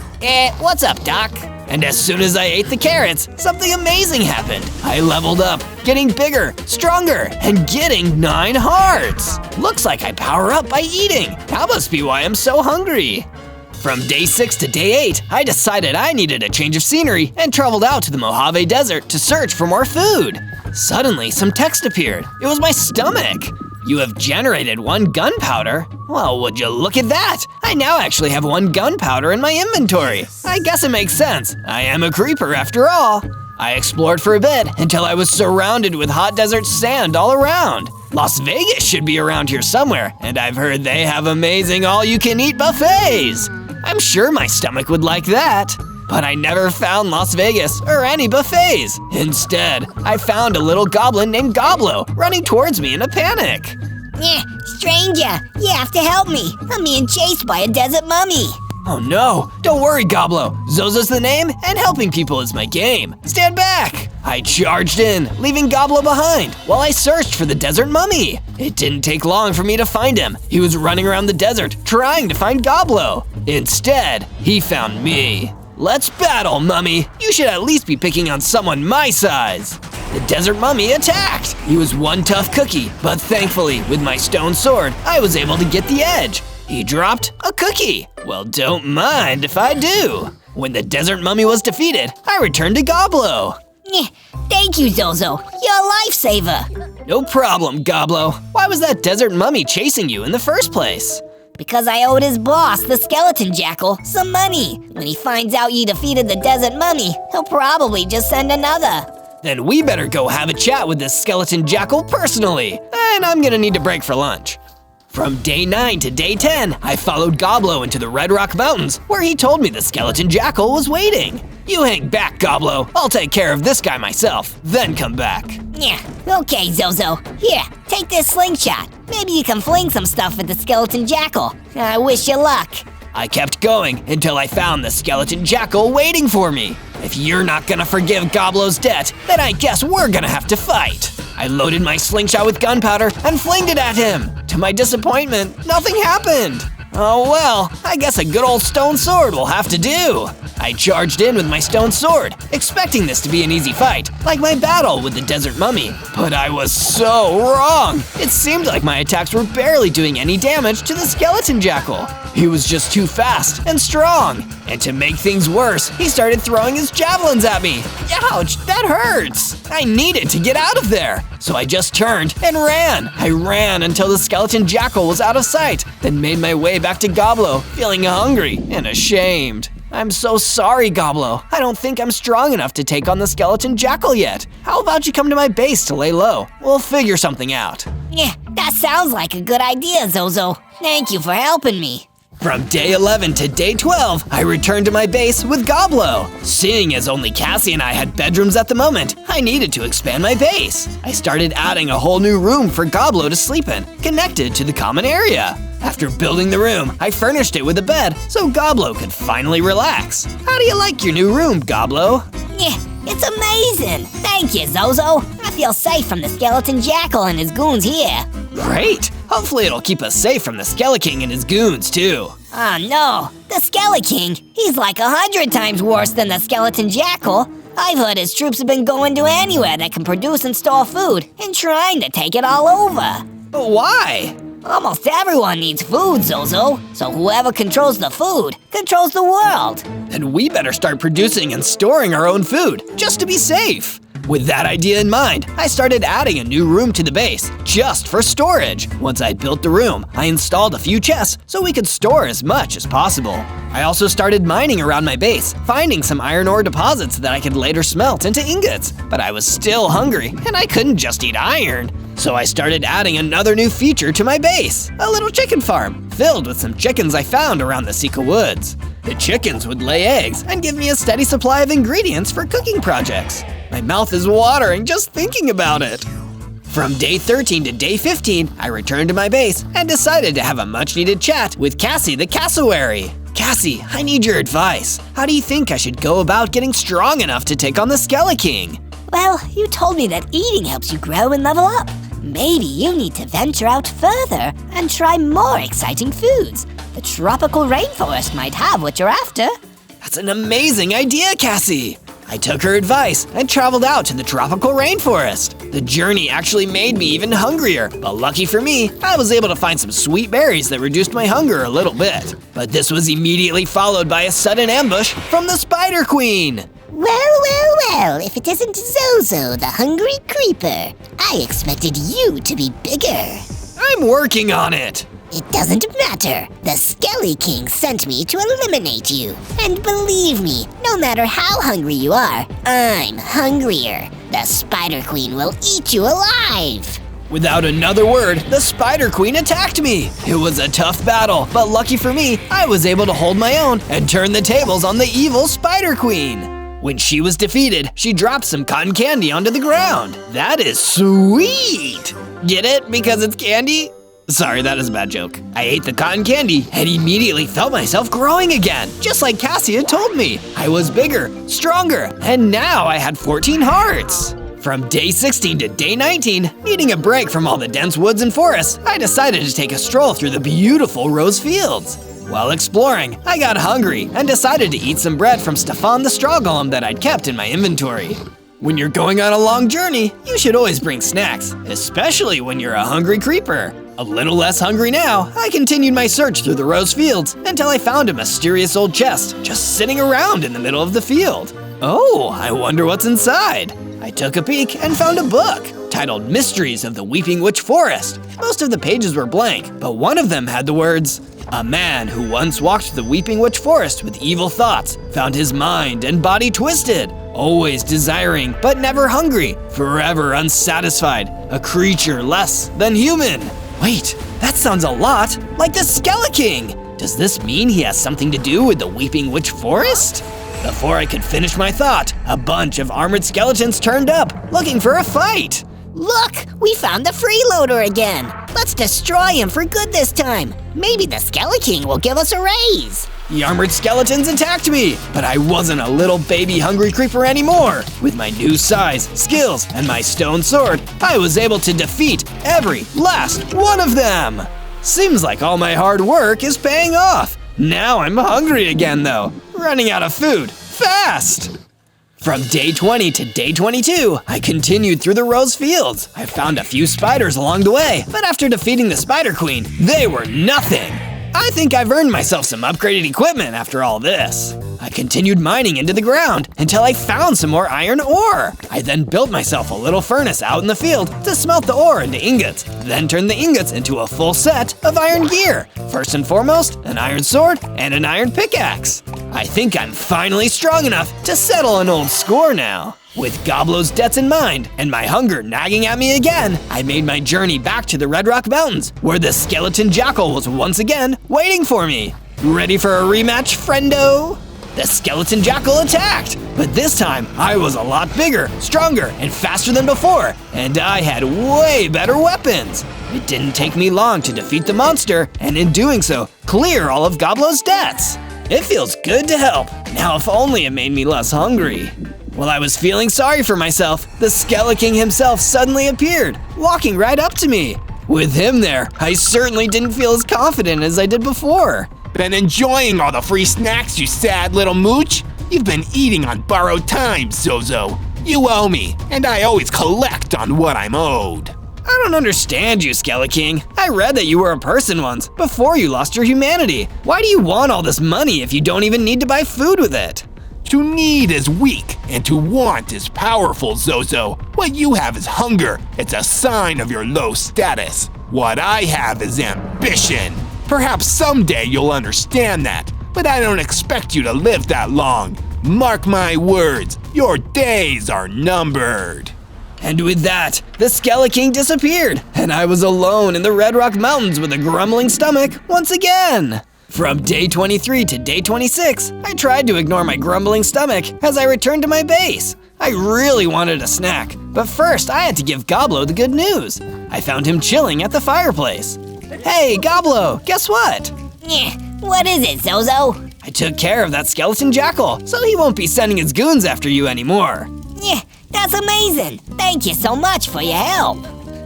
What's up, Doc? And as soon as I ate the carrots, something amazing happened. I leveled up, getting bigger, stronger, and getting 9 hearts. Looks like I power up by eating. That must be why I'm so hungry. From day 6 to day 8, I decided I needed a change of scenery and traveled out to the Mojave Desert to search for more food. Suddenly, some text appeared. It was my stomach. You have generated 1 gunpowder? Well, would you look at that? I now actually have 1 gunpowder in my inventory. I guess it makes sense. I am a creeper after all. I explored for a bit until I was surrounded with hot desert sand all around. Las Vegas should be around here somewhere, and I've heard they have amazing all-you-can-eat buffets. I'm sure my stomach would like that. But I never found Las Vegas or any buffets. Instead, I found a little goblin named Goblo running towards me in a panic. Stranger, you have to help me. I'm being chased by a desert mummy. Oh no, don't worry, Goblo. Zozo's the name, and helping people is my game. Stand back! I charged in, leaving Goblo behind, while I searched for the desert mummy. It didn't take long for me to find him. He was running around the desert, trying to find Goblo. Instead, he found me. Let's battle, mummy. You should at least be picking on someone my size. The desert mummy attacked. He was one tough cookie, but thankfully, with my stone sword, I was able to get the edge. He dropped a cookie. Well, don't mind if I do. When the desert mummy was defeated, I returned to Goblo. Thank you, Zozo. You're a lifesaver. No problem, Goblo. Why was that desert mummy chasing you in the first place? Because I owed his boss, the skeleton jackal, some money. When he finds out you defeated the desert mummy, he'll probably just send another. Then we better go have a chat with this skeleton jackal personally. And I'm gonna need to break for lunch. From day 9 to day 10, I followed Goblo into the Red Rock Mountains, where he told me the skeleton jackal was waiting. You hang back, Goblo. I'll take care of this guy myself, then come back. Okay, Zozo. Here, take this slingshot. Maybe you can fling some stuff at the skeleton jackal. I wish you luck. I kept going until I found the skeleton jackal waiting for me. If you're not gonna forgive Goblo's debt, then I guess we're gonna have to fight. I loaded my slingshot with gunpowder and flinged it at him. To my disappointment, nothing happened. Oh well, I guess a good old stone sword will have to do. I charged in with my stone sword, expecting this to be an easy fight, like my battle with the desert mummy. But I was so wrong! It seemed like my attacks were barely doing any damage to the skeleton jackal. He was just too fast and strong. And to make things worse, he started throwing his javelins at me. Ouch, that hurts! I needed to get out of there. So I just turned and ran. I ran until the skeleton jackal was out of sight, then made my way back to Goblo, feeling hungry and ashamed. I'm so sorry, Goblo. I don't think I'm strong enough to take on the skeleton jackal yet. How about you come to my base to lay low? We'll figure something out. Yeah, that sounds like a good idea, Zozo. Thank you for helping me. From day 11 to day 12, I returned to my base with Goblo. Seeing as only Cassie and I had bedrooms at the moment, I needed to expand my base. I started adding a whole new room for Goblo to sleep in, connected to the common area. After building the room, I furnished it with a bed so Goblo could finally relax. How do you like your new room, Goblo? Yeah, it's amazing. Thank you, Zozo. I feel safe from the skeleton jackal and his goons here. Great! Hopefully it'll keep us safe from the Skeleking and his goons, too. Oh no, the Skeleking, he's like 100 times worse than the skeleton jackal. I've heard his troops have been going to anywhere that can produce and store food and trying to take it all over. But why? Almost everyone needs food, Zozo. So whoever controls the food controls the world. Then we better start producing and storing our own food, just to be safe. With that idea in mind, I started adding a new room to the base, just for storage. Once I built the room, I installed a few chests so we could store as much as possible. I also started mining around my base, finding some iron ore deposits that I could later smelt into ingots. But I was still hungry, and I couldn't just eat iron. So I started adding another new feature to my base, a little chicken farm, filled with some chickens I found around the Sika woods. The chickens would lay eggs and give me a steady supply of ingredients for cooking projects. My mouth is watering just thinking about it. From day 13 to day 15, I returned to my base and decided to have a much-needed chat with Cassie the cassowary. Cassie, I need your advice. How do you think I should go about getting strong enough to take on the Skeleking? Well, you told me that eating helps you grow and level up. Maybe you need to venture out further and try more exciting foods. The tropical rainforest might have what you're after. That's an amazing idea, Cassie. I took her advice and traveled out to the tropical rainforest. The journey actually made me even hungrier, but lucky for me, I was able to find some sweet berries that reduced my hunger a little bit. But this was immediately followed by a sudden ambush from the Spider Queen. Well, if it isn't Zozo, the hungry creeper. I expected you to be bigger. I'm working on it. It doesn't matter. The Skeleking sent me to eliminate you. And believe me, no matter how hungry you are, I'm hungrier. The Spider Queen will eat you alive. Without another word, the Spider Queen attacked me. It was a tough battle, but lucky for me, I was able to hold my own and turn the tables on the evil Spider Queen. When she was defeated, she dropped some cotton candy onto the ground. That is sweet! Get it? Because it's candy? Sorry, that is a bad joke. I ate the cotton candy and immediately felt myself growing again, just like Cassie had told me. I was bigger, stronger, and now I had 14 hearts. From day 16 to day 19, needing a break from all the dense woods and forests, I decided to take a stroll through the beautiful rose fields. While exploring, I got hungry and decided to eat some bread from Stefan the straw golem that I'd kept in my inventory. When you're going on a long journey, you should always bring snacks, especially when you're a hungry creeper. A little less hungry now, I continued my search through the rose fields until I found a mysterious old chest just sitting around in the middle of the field. Oh, I wonder what's inside. I took a peek and found a book titled Mysteries of the Weeping Witch Forest. Most of the pages were blank, but one of them had the words, "A man who once walked the Weeping Witch Forest with evil thoughts found his mind and body twisted, always desiring but never hungry, forever unsatisfied, a creature less than human." Wait, that sounds a lot like the Skeleking. Does this mean he has something to do with the Weeping Witch Forest? Before I could finish my thought, a bunch of armored skeletons turned up, looking for a fight. Look, we found the freeloader again. Let's destroy him for good this time. Maybe the Skeleking will give us a raise. The armored skeletons attacked me, but I wasn't a little baby hungry creeper anymore. With my new size, skills, and my stone sword, I was able to defeat every last one of them. Seems like all my hard work is paying off. Now I'm hungry again though, running out of food, fast! From day 20 to day 22, I continued through the rose fields. I found a few spiders along the way, but after defeating the Spider Queen, they were nothing. I think I've earned myself some upgraded equipment after all this. I continued mining into the ground until I found some more iron ore. I then built myself a little furnace out in the field to smelt the ore into ingots, then turned the ingots into a full set of iron gear. First and foremost, an iron sword and an iron pickaxe. I think I'm finally strong enough to settle an old score now. With Goblo's debts in mind and my hunger nagging at me again, I made my journey back to the Red Rock Mountains, where the skeleton jackal was once again waiting for me. Ready for a rematch, friendo? The skeleton jackal attacked, but this time I was a lot bigger, stronger, and faster than before, and I had way better weapons. It didn't take me long to defeat the monster, and in doing so, clear all of Goblo's debts. It feels good to help. Now if only it made me less hungry. While I was feeling sorry for myself, the Skeleking himself suddenly appeared, walking right up to me. With him there, I certainly didn't feel as confident as I did before. Been enjoying all the free snacks, you sad little mooch? You've been eating on borrowed time, Zozo. You owe me, and I always collect on what I'm owed. I don't understand you, Skeleking. I read that you were a person once, before you lost your humanity. Why do you want all this money if you don't even need to buy food with it? To need is weak, and to want is powerful, Zozo. What you have is hunger. It's a sign of your low status. What I have is ambition. Perhaps someday you'll understand that, but I don't expect you to live that long. Mark my words, your days are numbered. And with that, the Skeleking disappeared, and I was alone in the Red Rock Mountains with a grumbling stomach once again. From day 23 to day 26, I tried to ignore my grumbling stomach as I returned to my base. I really wanted a snack, but first I had to give Goblo the good news. I found him chilling at the fireplace. Hey, Goblo, guess what? What is it, Zozo? I took care of that skeleton jackal, so he won't be sending his goons after you anymore. That's amazing. Thank you so much for your help.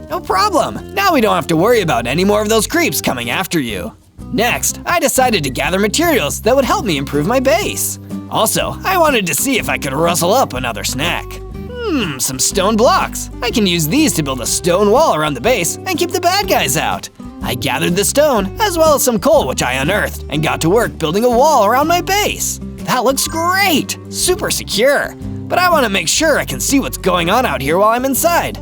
No problem. Now we don't have to worry about any more of those creeps coming after you. Next, I decided to gather materials that would help me improve my base. Also, I wanted to see if I could rustle up another snack. Some stone blocks. I can use these to build a stone wall around the base and keep the bad guys out. I gathered the stone, as well as some coal which I unearthed, and got to work building a wall around my base. That looks great! Super secure. But I want to make sure I can see what's going on out here while I'm inside.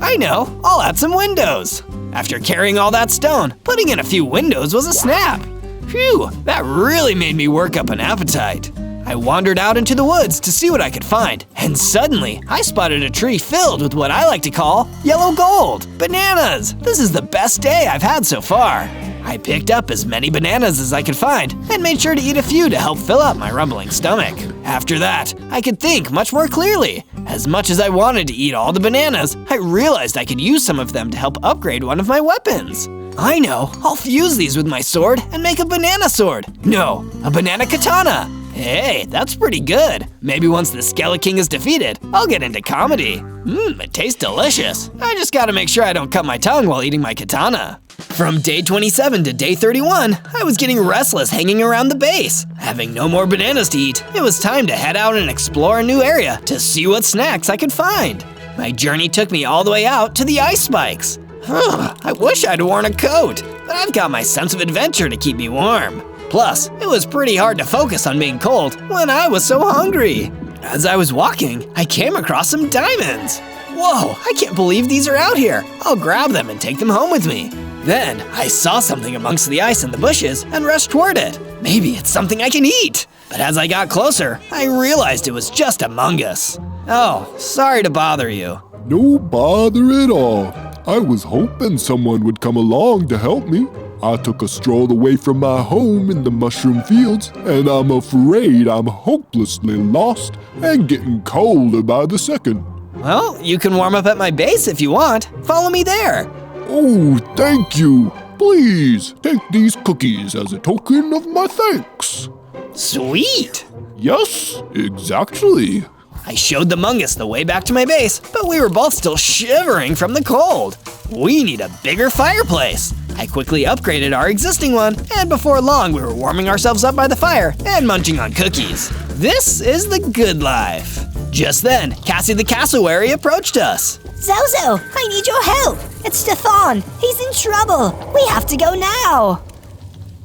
I know, I'll add some windows. After carrying all that stone, putting in a few windows was a snap. Phew, that really made me work up an appetite. I wandered out into the woods to see what I could find, and suddenly I spotted a tree filled with what I like to call yellow gold. Bananas! This is the best day I've had so far. I picked up as many bananas as I could find and made sure to eat a few to help fill up my rumbling stomach. After that, I could think much more clearly. As much as I wanted to eat all the bananas, I realized I could use some of them to help upgrade one of my weapons. I know, I'll fuse these with my sword and make a banana sword. No, a banana katana. Hey, that's pretty good. Maybe once the Skeleking is defeated, I'll get into comedy. It tastes delicious. I just gotta make sure I don't cut my tongue while eating my katana. From day 27 to day 31, I was getting restless hanging around the base. Having no more bananas to eat, it was time to head out and explore a new area to see what snacks I could find. My journey took me all the way out to the ice spikes. I wish I'd worn a coat, but I've got my sense of adventure to keep me warm. Plus, it was pretty hard to focus on being cold when I was so hungry. As I was walking, I came across some diamonds. Whoa, I can't believe these are out here. I'll grab them and take them home with me. Then, I saw something amongst the ice and the bushes and rushed toward it. Maybe it's something I can eat. But as I got closer, I realized it was just a mungus. Oh, sorry to bother you. No bother at all. I was hoping someone would come along to help me. I took a stroll away from my home in the mushroom fields, and I'm afraid I'm hopelessly lost and getting colder by the second. Well, you can warm up at my base if you want. Follow me there. Oh, thank you. Please, take these cookies as a token of my thanks. Sweet. Yes, exactly. I showed the mungus the way back to my base, but we were both still shivering from the cold. We need a bigger fireplace. I quickly upgraded our existing one, and before long we were warming ourselves up by the fire and munching on cookies. This is the good life. Just then, Cassie the cassowary approached us. Zozo, I need your help. It's Stefan. He's in trouble. We have to go now.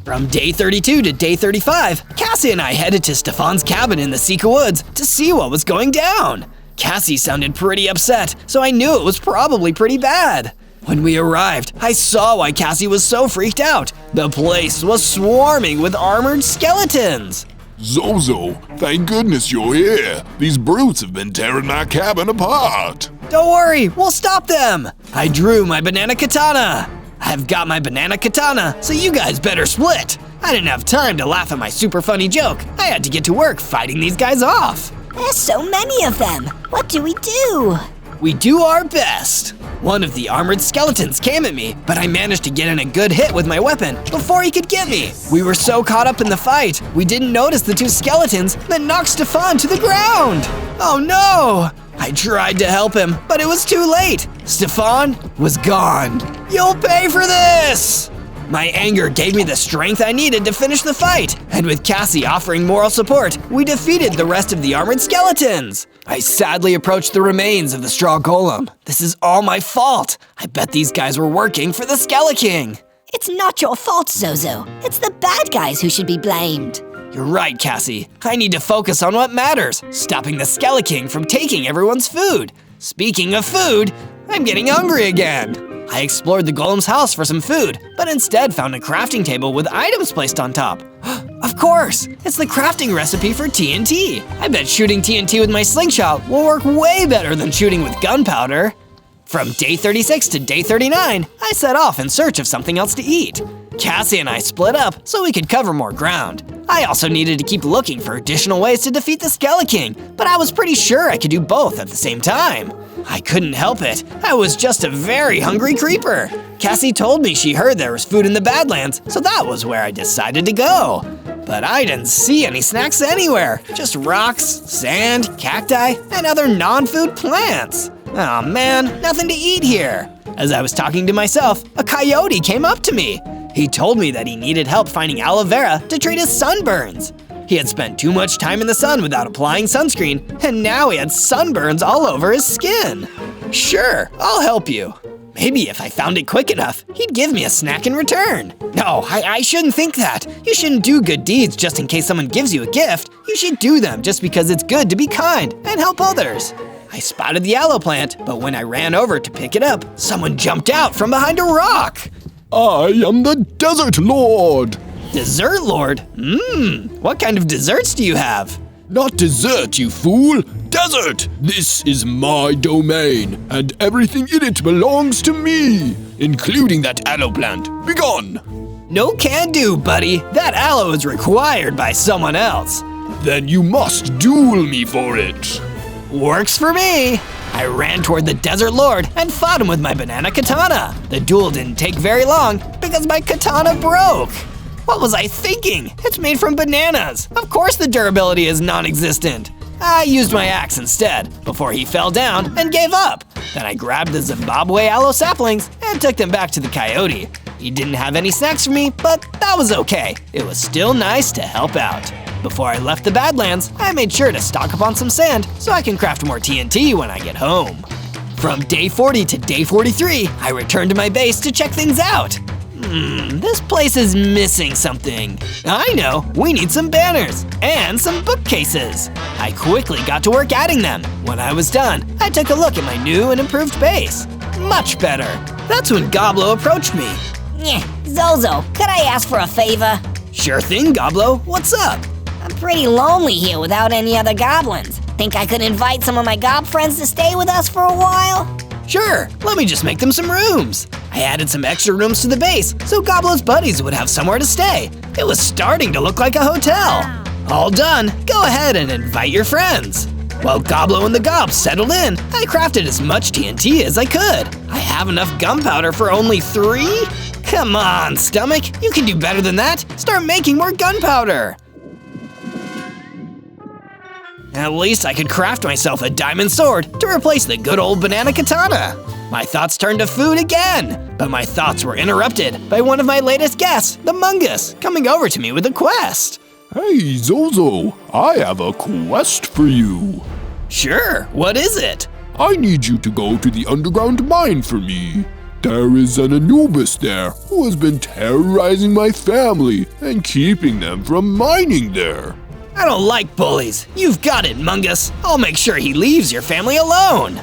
From day 32 to day 35, Cassie and I headed to Stefan's cabin in the Sika Woods to see what was going down. Cassie sounded pretty upset, so I knew it was probably pretty bad. When we arrived, I saw why Cassie was so freaked out. The place was swarming with armored skeletons. Zozo, thank goodness you're here. These brutes have been tearing my cabin apart. Don't worry, we'll stop them. I drew my banana katana. I've got my banana katana, so you guys better split. I didn't have time to laugh at my super funny joke. I had to get to work fighting these guys off. There's so many of them. What do we do? We do our best. One of the armored skeletons came at me, but I managed to get in a good hit with my weapon before he could get me. We were so caught up in the fight, we didn't notice the two skeletons that knocked Stefan to the ground. Oh no! I tried to help him, but it was too late. Stefan was gone. You'll pay for this! My anger gave me the strength I needed to finish the fight, and with Cassie offering moral support, we defeated the rest of the armored skeletons. I sadly approached the remains of the straw golem. This is all my fault. I bet these guys were working for the Skele King. It's not your fault, Zozo. It's the bad guys who should be blamed. You're right, Cassie. I need to focus on what matters, stopping the Skele King from taking everyone's food. Speaking of food, I'm getting hungry again. I explored the golem's house for some food, but instead found a crafting table with items placed on top. Of course, it's the crafting recipe for TNT. I bet shooting TNT with my slingshot will work way better than shooting with gunpowder. From day 36 to day 39, I set off in search of something else to eat. Cassie and I split up so we could cover more ground. I also needed to keep looking for additional ways to defeat the Skele King, but I was pretty sure I could do both at the same time. I couldn't help it. I was just a very hungry creeper. Cassie told me she heard there was food in the Badlands, so that was where I decided to go. But I didn't see any snacks anywhere, just rocks, sand, cacti, and other non-food plants. Aw man, nothing to eat here. As I was talking to myself, a coyote came up to me. He told me that he needed help finding aloe vera to treat his sunburns. He had spent too much time in the sun without applying sunscreen, and now he had sunburns all over his skin. Sure, I'll help you. Maybe if I found it quick enough, he'd give me a snack in return. No, I shouldn't think that. You shouldn't do good deeds just in case someone gives you a gift. You should do them just because it's good to be kind and help others. I spotted the aloe plant, but when I ran over to pick it up, someone jumped out from behind a rock. I am the Desert Lord. Dessert Lord? What kind of desserts do you have? Not dessert, you fool! Desert! This is my domain, and everything in it belongs to me, including that aloe plant. Begone! No can do, buddy. That aloe is required by someone else. Then you must duel me for it. Works for me. I ran toward the Desert Lord and fought him with my banana katana. The duel didn't take very long because my katana broke. What was I thinking? It's made from bananas. Of course the durability is non-existent. I used my axe instead, before he fell down and gave up. Then I grabbed the Zimbabwe aloe saplings and took them back to the coyote. He didn't have any snacks for me, but that was okay. It was still nice to help out. Before I left the Badlands, I made sure to stock up on some sand so I can craft more TNT when I get home. From day 40 to day 43, I returned to my base to check things out. This place is missing something. I know, we need some banners and some bookcases. I quickly got to work adding them. When I was done, I took a look at my new and improved base. Much better. That's when Goblo approached me. Zozo, could I ask for a favor? Sure thing, Goblo. What's up? I'm pretty lonely here without any other goblins. Think I could invite some of my gob friends to stay with us for a while? Sure, let me just make them some rooms. I added some extra rooms to the base so Goblo's buddies would have somewhere to stay. It was starting to look like a hotel. All done, go ahead and invite your friends. While Goblo and the Gobs settled in, I crafted as much TNT as I could. I have enough gunpowder for only 3? Come on, Stomach, you can do better than that. Start making more gunpowder. At least I could craft myself a diamond sword to replace the good old banana katana. My thoughts turned to food again, but my thoughts were interrupted by one of my latest guests, the Mungus, coming over to me with a quest. Hey, Zozo, I have a quest for you. Sure, what is it? I need you to go to the underground mine for me. There is an Anubis there who has been terrorizing my family and keeping them from mining there. I don't like bullies. You've got it, Mungus. I'll make sure he leaves your family alone.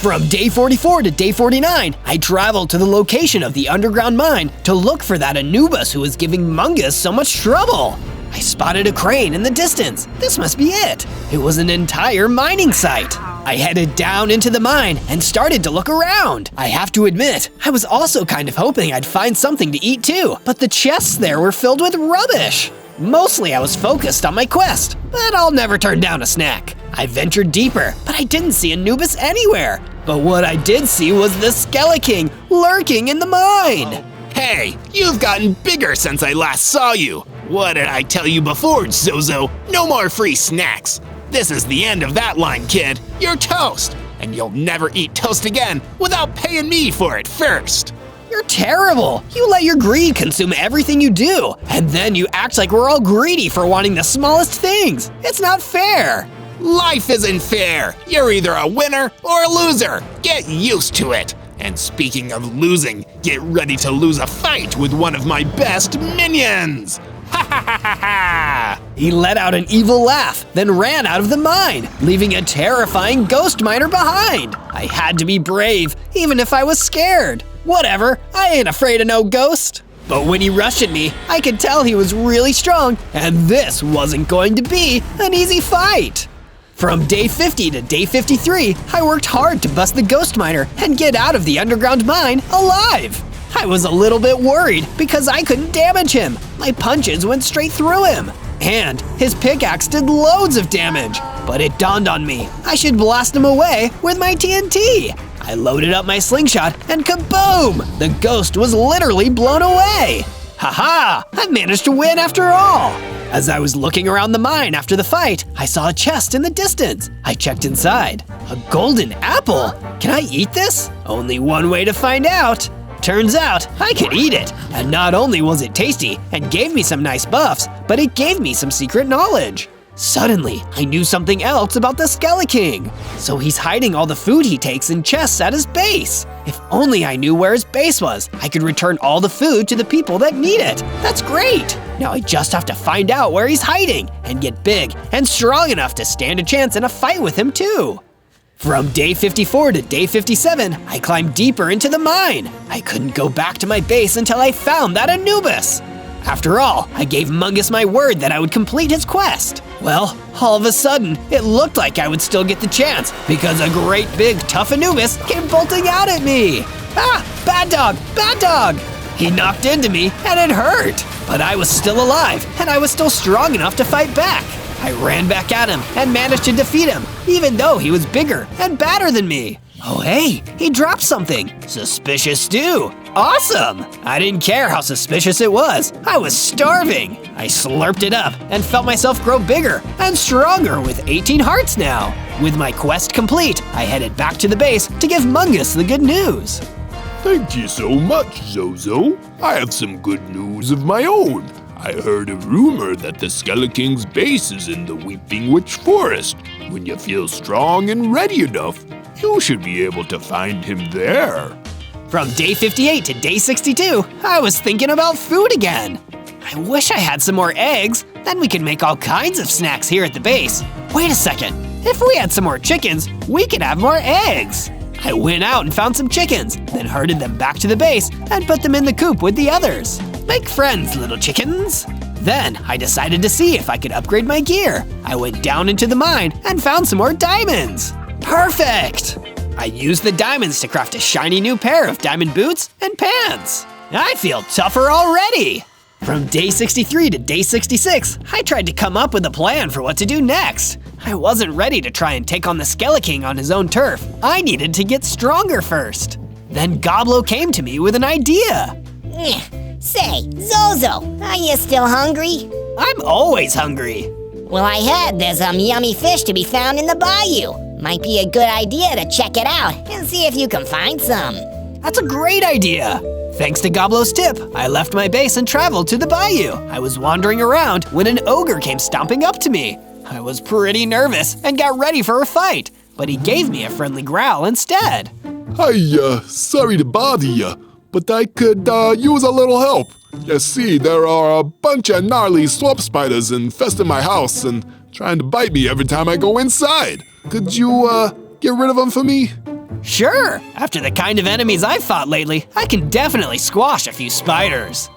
From day 44 to day 49, I traveled to the location of the underground mine to look for that Anubis who was giving Mungus so much trouble. I spotted a crane in the distance. This must be it. It was an entire mining site. I headed down into the mine and started to look around. I have to admit, I was also kind of hoping I'd find something to eat too, but the chests there were filled with rubbish. Mostly I was focused on my quest, but I'll never turn down a snack. I ventured deeper, but I didn't see Anubis anywhere. But what I did see was the Skeleking lurking in the mine. Hey, you've gotten bigger since I last saw you. What did I tell you before, Zozo? No more free snacks. This is the end of that line, kid. You're toast, and you'll never eat toast again without paying me for it first. You're terrible. You let your greed consume everything you do, and then you act like we're all greedy for wanting the smallest things. It's not fair. Life isn't fair. You're either a winner or a loser. Get used to it. And speaking of losing, get ready to lose a fight with one of my best minions. Ha ha ha ha ha! He let out an evil laugh, then ran out of the mine, leaving a terrifying ghost miner behind. I had to be brave, even if I was scared. Whatever, I ain't afraid of no ghost. But when he rushed at me, I could tell he was really strong, and this wasn't going to be an easy fight. From day 50 to day 53, I worked hard to bust the ghost miner and get out of the underground mine alive. I was a little bit worried because I couldn't damage him. My punches went straight through him. And his pickaxe did loads of damage. But it dawned on me, I should blast him away with my TNT. I loaded up my slingshot and kaboom! The ghost was literally blown away. Haha! I managed to win after all! As I was looking around the mine after the fight, I saw a chest in the distance. I checked inside. A golden apple! Can I eat this? Only one way to find out. Turns out, I could eat it. And not only was it tasty and gave me some nice buffs, but it gave me some secret knowledge. Suddenly, I knew something else about the Skeleking. So he's hiding all the food he takes in chests at his base. If only I knew where his base was, I could return all the food to the people that need it. That's great! Now I just have to find out where he's hiding and get big and strong enough to stand a chance in a fight with him too. From day 54 to day 57, I climbed deeper into the mine. I couldn't go back to my base until I found that Anubis. After all, I gave Mungus my word that I would complete his quest. Well, all of a sudden, it looked like I would still get the chance because a great big tough Anubis came bolting out at me. Ah, bad dog, bad dog! He knocked into me and it hurt, but I was still alive and I was still strong enough to fight back. I ran back at him and managed to defeat him, even though he was bigger and badder than me. Oh hey, he dropped something. Suspicious stew. Awesome! I didn't care how suspicious it was. I was starving. I slurped it up and felt myself grow bigger and stronger with 18 hearts now. With my quest complete, I headed back to the base to give Mungus the good news. Thank you so much, Zozo. I have some good news of my own. I heard a rumor that the Skeleking's base is in the Weeping Witch Forest. When you feel strong and ready enough, you should be able to find him there. From day 58 to day 62, I was thinking about food again. I wish I had some more eggs, then we could make all kinds of snacks here at the base. Wait a second, if we had some more chickens, we could have more eggs. I went out and found some chickens, then herded them back to the base and put them in the coop with the others. Make friends, little chickens. Then I decided to see if I could upgrade my gear. I went down into the mine and found some more diamonds. Perfect! I used the diamonds to craft a shiny new pair of diamond boots and pants. I feel tougher already. From day 63 to day 66, I tried to come up with a plan for what to do next. I wasn't ready to try and take on the Skeleking on his own turf. I needed to get stronger first. Then Goblo came to me with an idea. Say, Zozo, are you still hungry? I'm always hungry. Well, I heard there's some yummy fish to be found in the bayou. Might be a good idea to check it out and and see if you can find some. That's a great idea! Thanks to Goblo's tip, I left my base and traveled to the bayou. I was wandering around when an ogre came stomping up to me. I was pretty nervous and got ready for a fight, but he gave me a friendly growl instead. Hi, sorry to bother you, but I could use a little help. You see, there are a bunch of gnarly swamp spiders infesting my house and trying to bite me every time I go inside. Could you get rid of them for me? Sure! After the kind of enemies I've fought lately, I can definitely squash a few spiders.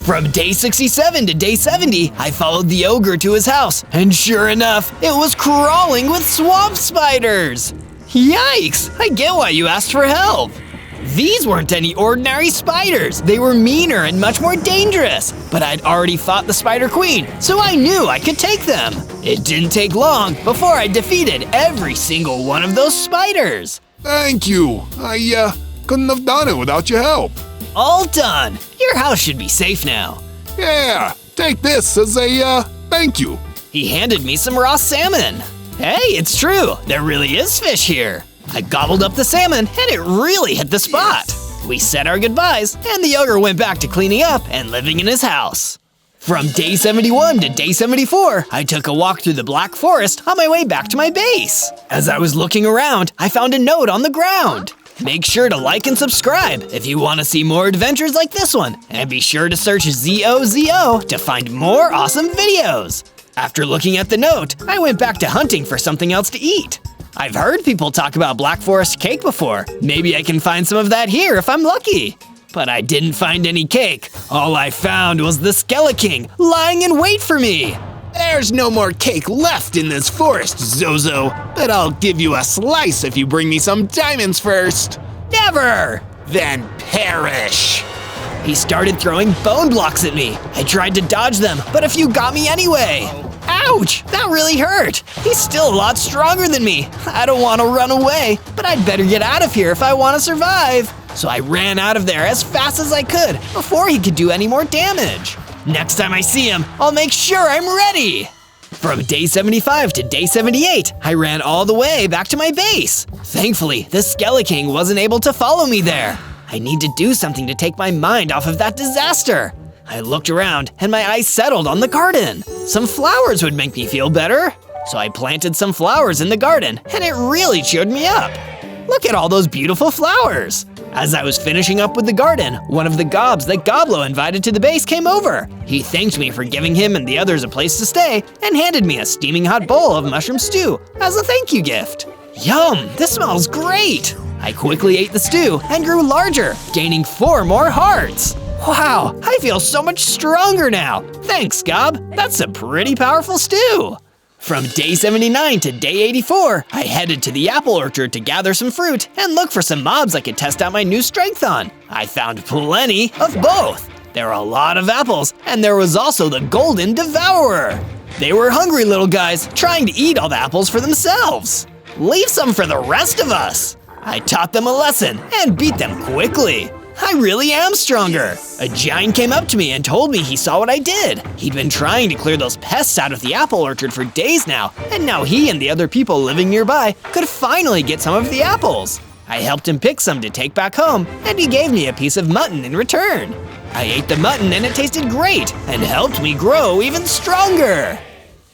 From day 67 to day 70, I followed the ogre to his house, and sure enough, it was crawling with swamp spiders! Yikes! I get why you asked for help! These weren't any ordinary spiders, they were meaner and much more dangerous, but I'd already fought the Spider Queen, so I knew I could take them. It didn't take long before I defeated every single one of those spiders. Thank you. I couldn't have done it without your help. All done. Your house should be safe now. Yeah, take this as a thank you. He handed me some raw salmon. Hey, it's true. There really is fish here. I gobbled up the salmon and it really hit the spot. Yes. We said our goodbyes and the ogre went back to cleaning up and living in his house. From day 71 to day 74, I took a walk through the Black Forest on my way back to my base. As I was looking around, I found a note on the ground. Make sure to like and subscribe if you want to see more adventures like this one, and be sure to search Zozo to find more awesome videos. After looking at the note, I went back to hunting for something else to eat. I've heard people talk about Black Forest cake before. Maybe I can find some of that here if I'm lucky. But I didn't find any cake. All I found was the Skeleking lying in wait for me. There's no more cake left in this forest, Zozo, but I'll give you a slice if you bring me some diamonds first. Never! Then perish. He started throwing bone blocks at me. I tried to dodge them, but a few got me anyway. Ouch! That really hurt. He's still a lot stronger than me. I don't want to run away, but I'd better get out of here if I want to survive. So I ran out of there as fast as I could before he could do any more damage. Next time I see him, I'll make sure I'm ready. From day 75 to day 78, I ran all the way back to my base. Thankfully, the Skeleking wasn't able to follow me there. I need to do something to take my mind off of that disaster. I looked around and my eyes settled on the garden. Some flowers would make me feel better. So I planted some flowers in the garden and it really cheered me up. Look at all those beautiful flowers. As I was finishing up with the garden, one of the gobs that Goblo invited to the base came over. He thanked me for giving him and the others a place to stay and handed me a steaming hot bowl of mushroom stew as a thank you gift. Yum, this smells great. I quickly ate the stew and grew larger, gaining 4 more hearts. Wow, I feel so much stronger now. Thanks, Gob. That's a pretty powerful stew. From day 79 to day 84, I headed to the apple orchard to gather some fruit and look for some mobs I could test out my new strength on. I found plenty of both. There were a lot of apples, and there was also the Golden Devourer. They were hungry little guys trying to eat all the apples for themselves. Leave some for the rest of us. I taught them a lesson and beat them quickly. I really am stronger. A giant came up to me and told me he saw what I did. He'd been trying to clear those pests out of the apple orchard for days now, and now he and the other people living nearby could finally get some of the apples. I helped him pick some to take back home, and he gave me a piece of mutton in return. I ate the mutton and it tasted great and helped me grow even stronger.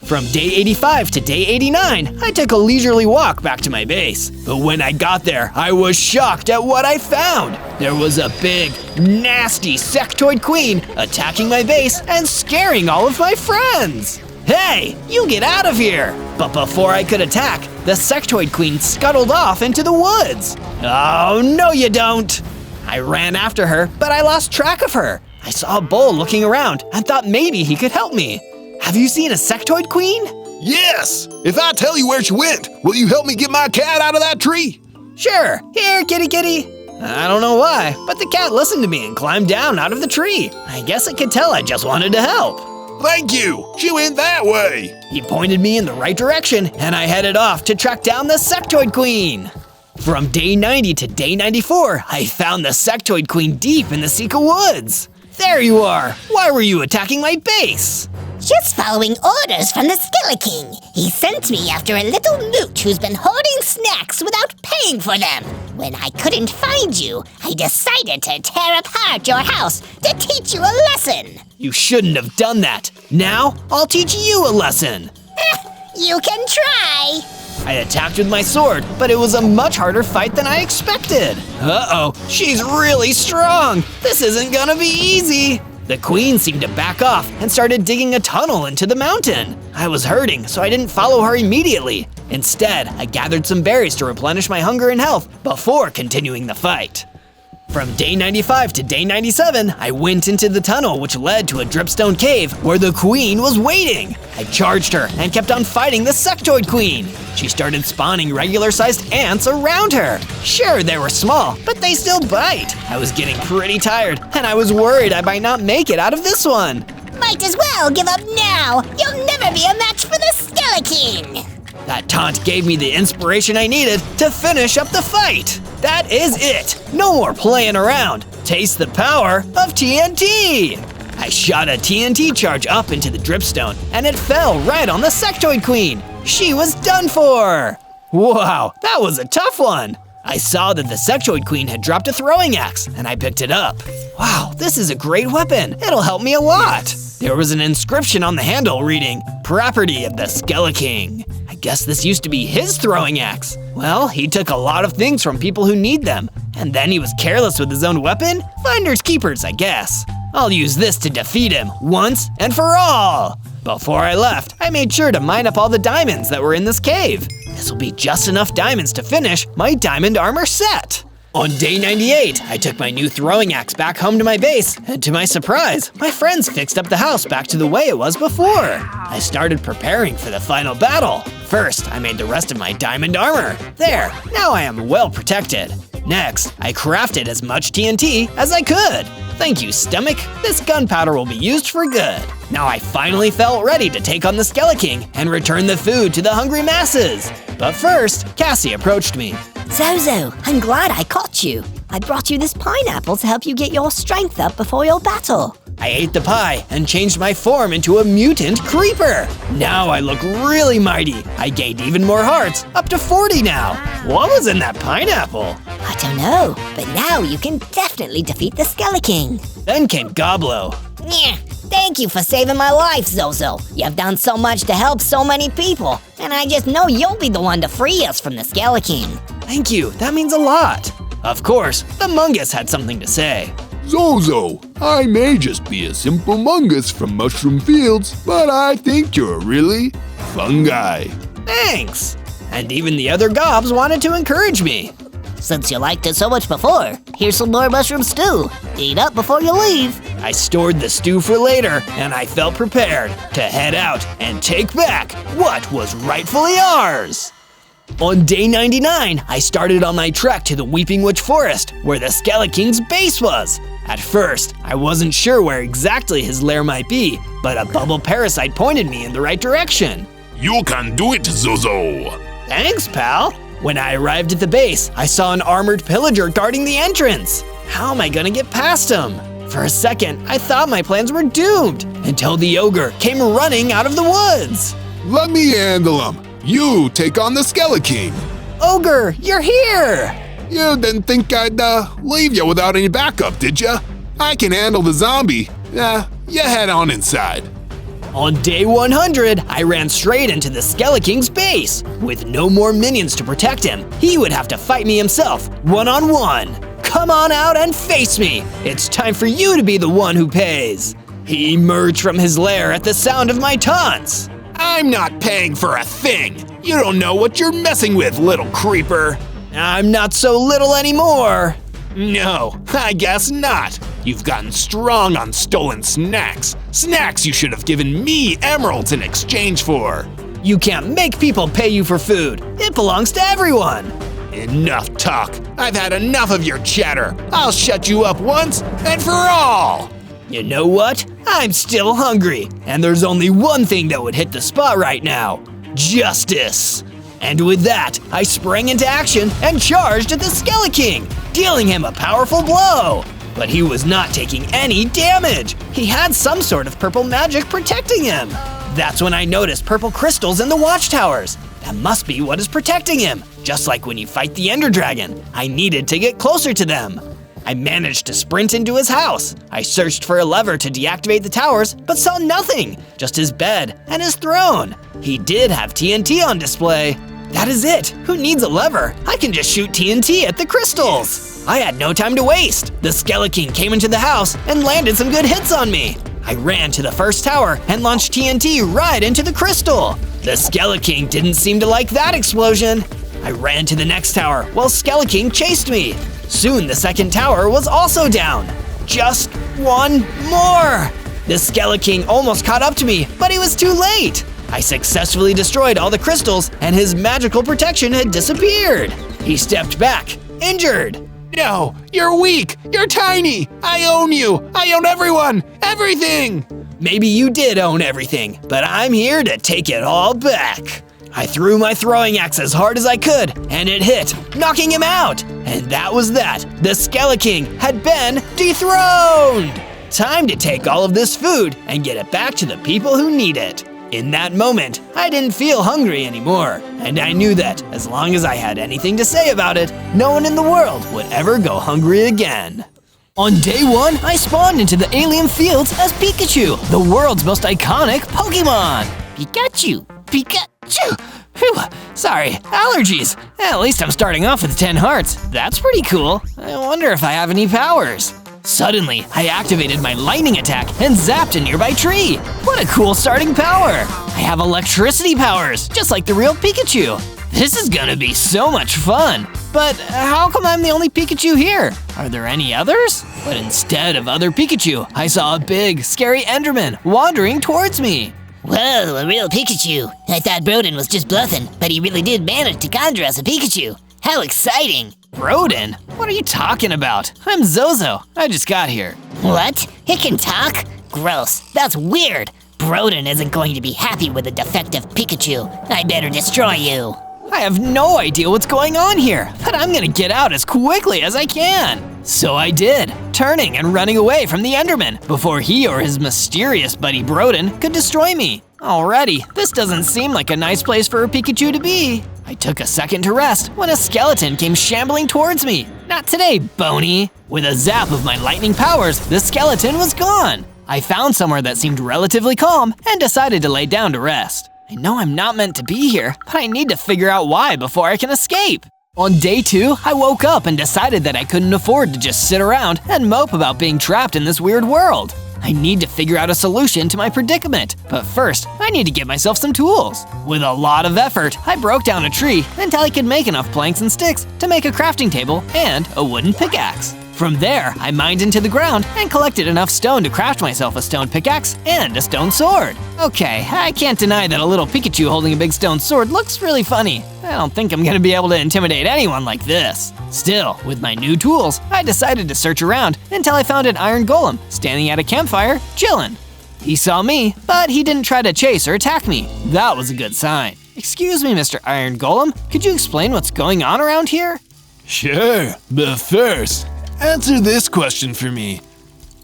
From day 85 to day 89, I took a leisurely walk back to my base. But when I got there, I was shocked at what I found. There was a big, nasty sectoid queen attacking my base and scaring all of my friends. Hey, you get out of here! But before I could attack, the sectoid queen scuttled off into the woods. Oh, no you don't! I ran after her, but I lost track of her. I saw a bull looking around and thought maybe he could help me. Have you seen a sectoid queen? Yes! If I tell you where she went, will you help me get my cat out of that tree? Sure. Here, kitty kitty. I don't know why, but the cat listened to me and climbed down out of the tree. I guess it could tell I just wanted to help. Thank you! She went that way! He pointed me in the right direction, and I headed off to track down the sectoid queen. From day 90 to day 94, I found the sectoid queen deep in the Sika woods. There you are! Why were you attacking my base? Just following orders from the Skeleton. He sent me after a little newt who's been hoarding snacks without paying for them. When I couldn't find you, I decided to tear apart your house to teach you a lesson. You shouldn't have done that. Now, I'll teach you a lesson. You can try. I attacked with my sword, but it was a much harder fight than I expected. Uh-oh, she's really strong. This isn't gonna be easy. The queen seemed to back off and started digging a tunnel into the mountain. I was hurting, so I didn't follow her immediately. Instead, I gathered some berries to replenish my hunger and health before continuing the fight. From day 95 to day 97, I went into the tunnel which led to a dripstone cave where the queen was waiting. I charged her and kept on fighting the sectoid queen. She started spawning regular-sized ants around her. Sure, they were small, but they still bite. I was getting pretty tired, and I was worried I might not make it out of this one. Might as well give up now. You'll never be a match for the Skeleton. That taunt gave me the inspiration I needed to finish up the fight. That is it. No more playing around. Taste the power of TNT. I shot a TNT charge up into the dripstone, and it fell right on the sectoid queen. She was done for. Wow, that was a tough one. I saw that the sectoid queen had dropped a throwing axe, and I picked it up. Wow, this is a great weapon. It'll help me a lot. There was an inscription on the handle reading, "Property of the Skeleton." I guess this used to be his throwing axe. Well, he took a lot of things from people who need them, and then he was careless with his own weapon? Finders keepers, I guess. I'll use this to defeat him once and for all. Before I left, I made sure to mine up all the diamonds that were in this cave. This will be just enough diamonds to finish my diamond armor set. On day 98, I took my new throwing axe back home to my base, and to my surprise, my friends fixed up the house back to the way it was before. I started preparing for the final battle. First, I made the rest of my diamond armor. There, now I am well protected. Next, I crafted as much TNT as I could. Thank you, stomach. This gunpowder will be used for good. Now I finally felt ready to take on the Skeleton and return the food to the hungry masses. But first, Cassie approached me. Zozo, I'm glad I caught you. I brought you this pineapple to help you get your strength up before your battle. I ate the pie and changed my form into a mutant creeper. Now I look really mighty. I gained even more hearts, up to 40 now. What was in that pineapple? I don't know, but now you can definitely defeat the Skeleton. Then came Goblo. Yeah, thank you for saving my life, Zozo. You've done so much to help so many people, and I just know you'll be the one to free us from the Skeleton. Thank you, that means a lot. Of course, the Mungus had something to say. Zozo, I may just be a simple mungus from mushroom fields, but I think you're a really fun guy. Thanks. And even the other gobs wanted to encourage me. Since you liked it so much before, here's some more mushroom stew. Eat up before you leave. I stored the stew for later, and I felt prepared to head out and take back what was rightfully ours. On day 99, I started on my trek to the Weeping Witch Forest, where the Skeleton's base was. At first, I wasn't sure where exactly his lair might be, but a bubble parasite pointed me in the right direction. You can do it, Zozo. Thanks, pal. When I arrived at the base, I saw an armored pillager guarding the entrance. How am I gonna get past him? For a second, I thought my plans were doomed, until the ogre came running out of the woods. Let me handle him. You take on the Skeleton. Ogre, you're here! You didn't think I'd leave you without any backup, did ya? I can handle the zombie. You head on inside. On day 100, I ran straight into the Skeleton's base. With no more minions to protect him, he would have to fight me himself, one-on-one. Come on out and face me. It's time for you to be the one who pays. He emerged from his lair at the sound of my taunts. I'm not paying for a thing. You don't know what you're messing with, little creeper. I'm not so little anymore. No, I guess not. You've gotten strong on stolen snacks. Snacks you should have given me emeralds in exchange for. You can't make people pay you for food. It belongs to everyone. Enough talk. I've had enough of your chatter. I'll shut you up once and for all. You know what? I'm still hungry, and there's only one thing that would hit the spot right now. Justice. And with that, I sprang into action and charged at the Skeleton, dealing him a powerful blow. but he was not taking any damage. He had some sort of purple magic protecting him. That's when I noticed purple crystals in the watchtowers. That must be what is protecting him. Just like when you fight the Ender Dragon, I needed to get closer to them. I managed to sprint into his house. I searched for a lever to deactivate the towers, but saw nothing, just his bed and his throne. He did have TNT on display. That is it. Who needs a lever? I can just shoot TNT at the crystals. I had no time to waste. The Skeleking came into the house and landed some good hits on me. I ran to the first tower and launched TNT right into the crystal. The Skeleking didn't seem to like that explosion. I ran to the next tower while Skeleking chased me. Soon the second tower was also down. Just one more. The Skeleking almost caught up to me, but he was too late. I successfully destroyed all the crystals and his magical protection had disappeared. He stepped back, injured. No, you're weak. You're tiny. I own you. I own everyone. Everything. Maybe you did own everything, but I'm here to take it all back. I threw my throwing axe as hard as I could, and it hit, knocking him out. And that was that. The Skeleking had been dethroned. Time to take all of this food and get it back to the people who need it. In that moment, I didn't feel hungry anymore, and I knew that as long as I had anything to say about it, no one in the world would ever go hungry again. On day 1, I spawned into the alien fields as Pikachu, the world's most iconic Pokemon. Pikachu! Pikachu! Phew, sorry, allergies. At least I'm starting off with 10 hearts. That's pretty cool. I wonder if I have any powers. Suddenly, I activated my lightning attack and zapped a nearby tree. What a cool starting power! I have electricity powers, just like the real Pikachu. This is gonna be so much fun. But how come I'm the only Pikachu here? Are there any others? But instead of other Pikachu, I saw a big, scary Enderman wandering towards me. Whoa, a real Pikachu. I thought Broden was just bluffing, but he really did manage to conjure us a Pikachu. How exciting! Broden? What are you talking about? I'm Zozo. I just got here. What? It can talk? Gross. That's weird. Broden isn't going to be happy with a defective Pikachu. I better destroy you. I have no idea what's going on here, but I'm gonna get out as quickly as I can. So I did, turning and running away from the Enderman before he or his mysterious buddy Broden could destroy me. Alrighty, this doesn't seem like a nice place for a Pikachu to be. I took a second to rest when a skeleton came shambling towards me. Not today, Boney. With a zap of my lightning powers, the skeleton was gone. I found somewhere that seemed relatively calm and decided to lay down to rest. I know I'm not meant to be here, but I need to figure out why before I can escape. On day 2, I woke up and decided that I couldn't afford to just sit around and mope about being trapped in this weird world. I need to figure out a solution to my predicament, but first, I need to get myself some tools. With a lot of effort, I broke down a tree until I could make enough planks and sticks to make a crafting table and a wooden pickaxe. From there, I mined into the ground and collected enough stone to craft myself a stone pickaxe and a stone sword. Okay, I can't deny that a little Pikachu holding a big stone sword looks really funny. I don't think I'm gonna be able to intimidate anyone like this. Still, with my new tools, I decided to search around until I found an iron golem standing at a campfire, chillin'. He saw me, but he didn't try to chase or attack me. That was a good sign. Excuse me, Mr. Iron Golem, could you explain what's going on around here? Sure, but first, answer this question for me.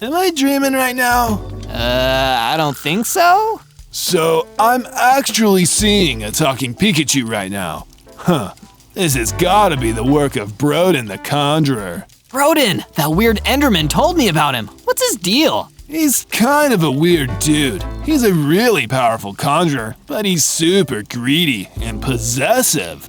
Am I dreaming right now? I don't think so. So, I'm actually seeing a talking Pikachu right now. Huh, this has gotta be the work of Broden the Conjurer. Broden, that weird Enderman told me about him. What's his deal? He's kind of a weird dude. He's a really powerful conjurer, but he's super greedy and possessive.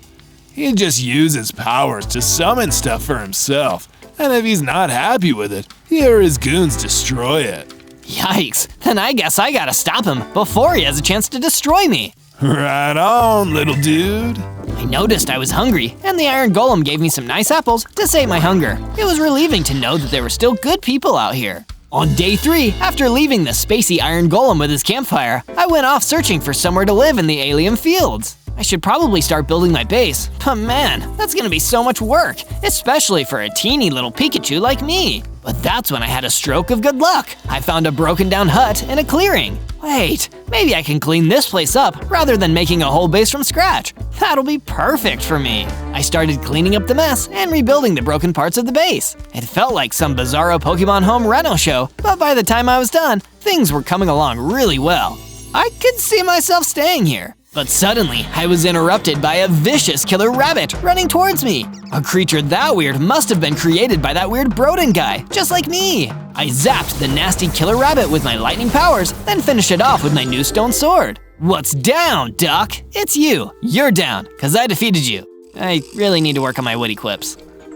He just uses powers to summon stuff for himself, and if he's not happy with it, he or his goons destroy it. Yikes, then I guess I gotta stop him before he has a chance to destroy me. Right on, little dude. I noticed I was hungry, and the Iron Golem gave me some nice apples to sate my hunger. It was relieving to know that there were still good people out here. On day 3, after leaving the spacey Iron Golem with his campfire, I went off searching for somewhere to live in the alien fields. I should probably start building my base, but man, that's gonna be so much work, especially for a teeny little Pikachu like me. But that's when I had a stroke of good luck. I found a broken down hut in a clearing. Wait, maybe I can clean this place up rather than making a whole base from scratch. That'll be perfect for me. I started cleaning up the mess and rebuilding the broken parts of the base. It felt like some bizarro Pokemon Home Reno show, but by the time I was done, things were coming along really well. I could see myself staying here. But suddenly, I was interrupted by a vicious killer rabbit running towards me. A creature that weird must have been created by that weird Broden guy, just like me. I zapped the nasty killer rabbit with my lightning powers, then finished it off with my new stone sword. What's down, Duck? It's you. You're down, cause I defeated you. I really need to work on my witty quips.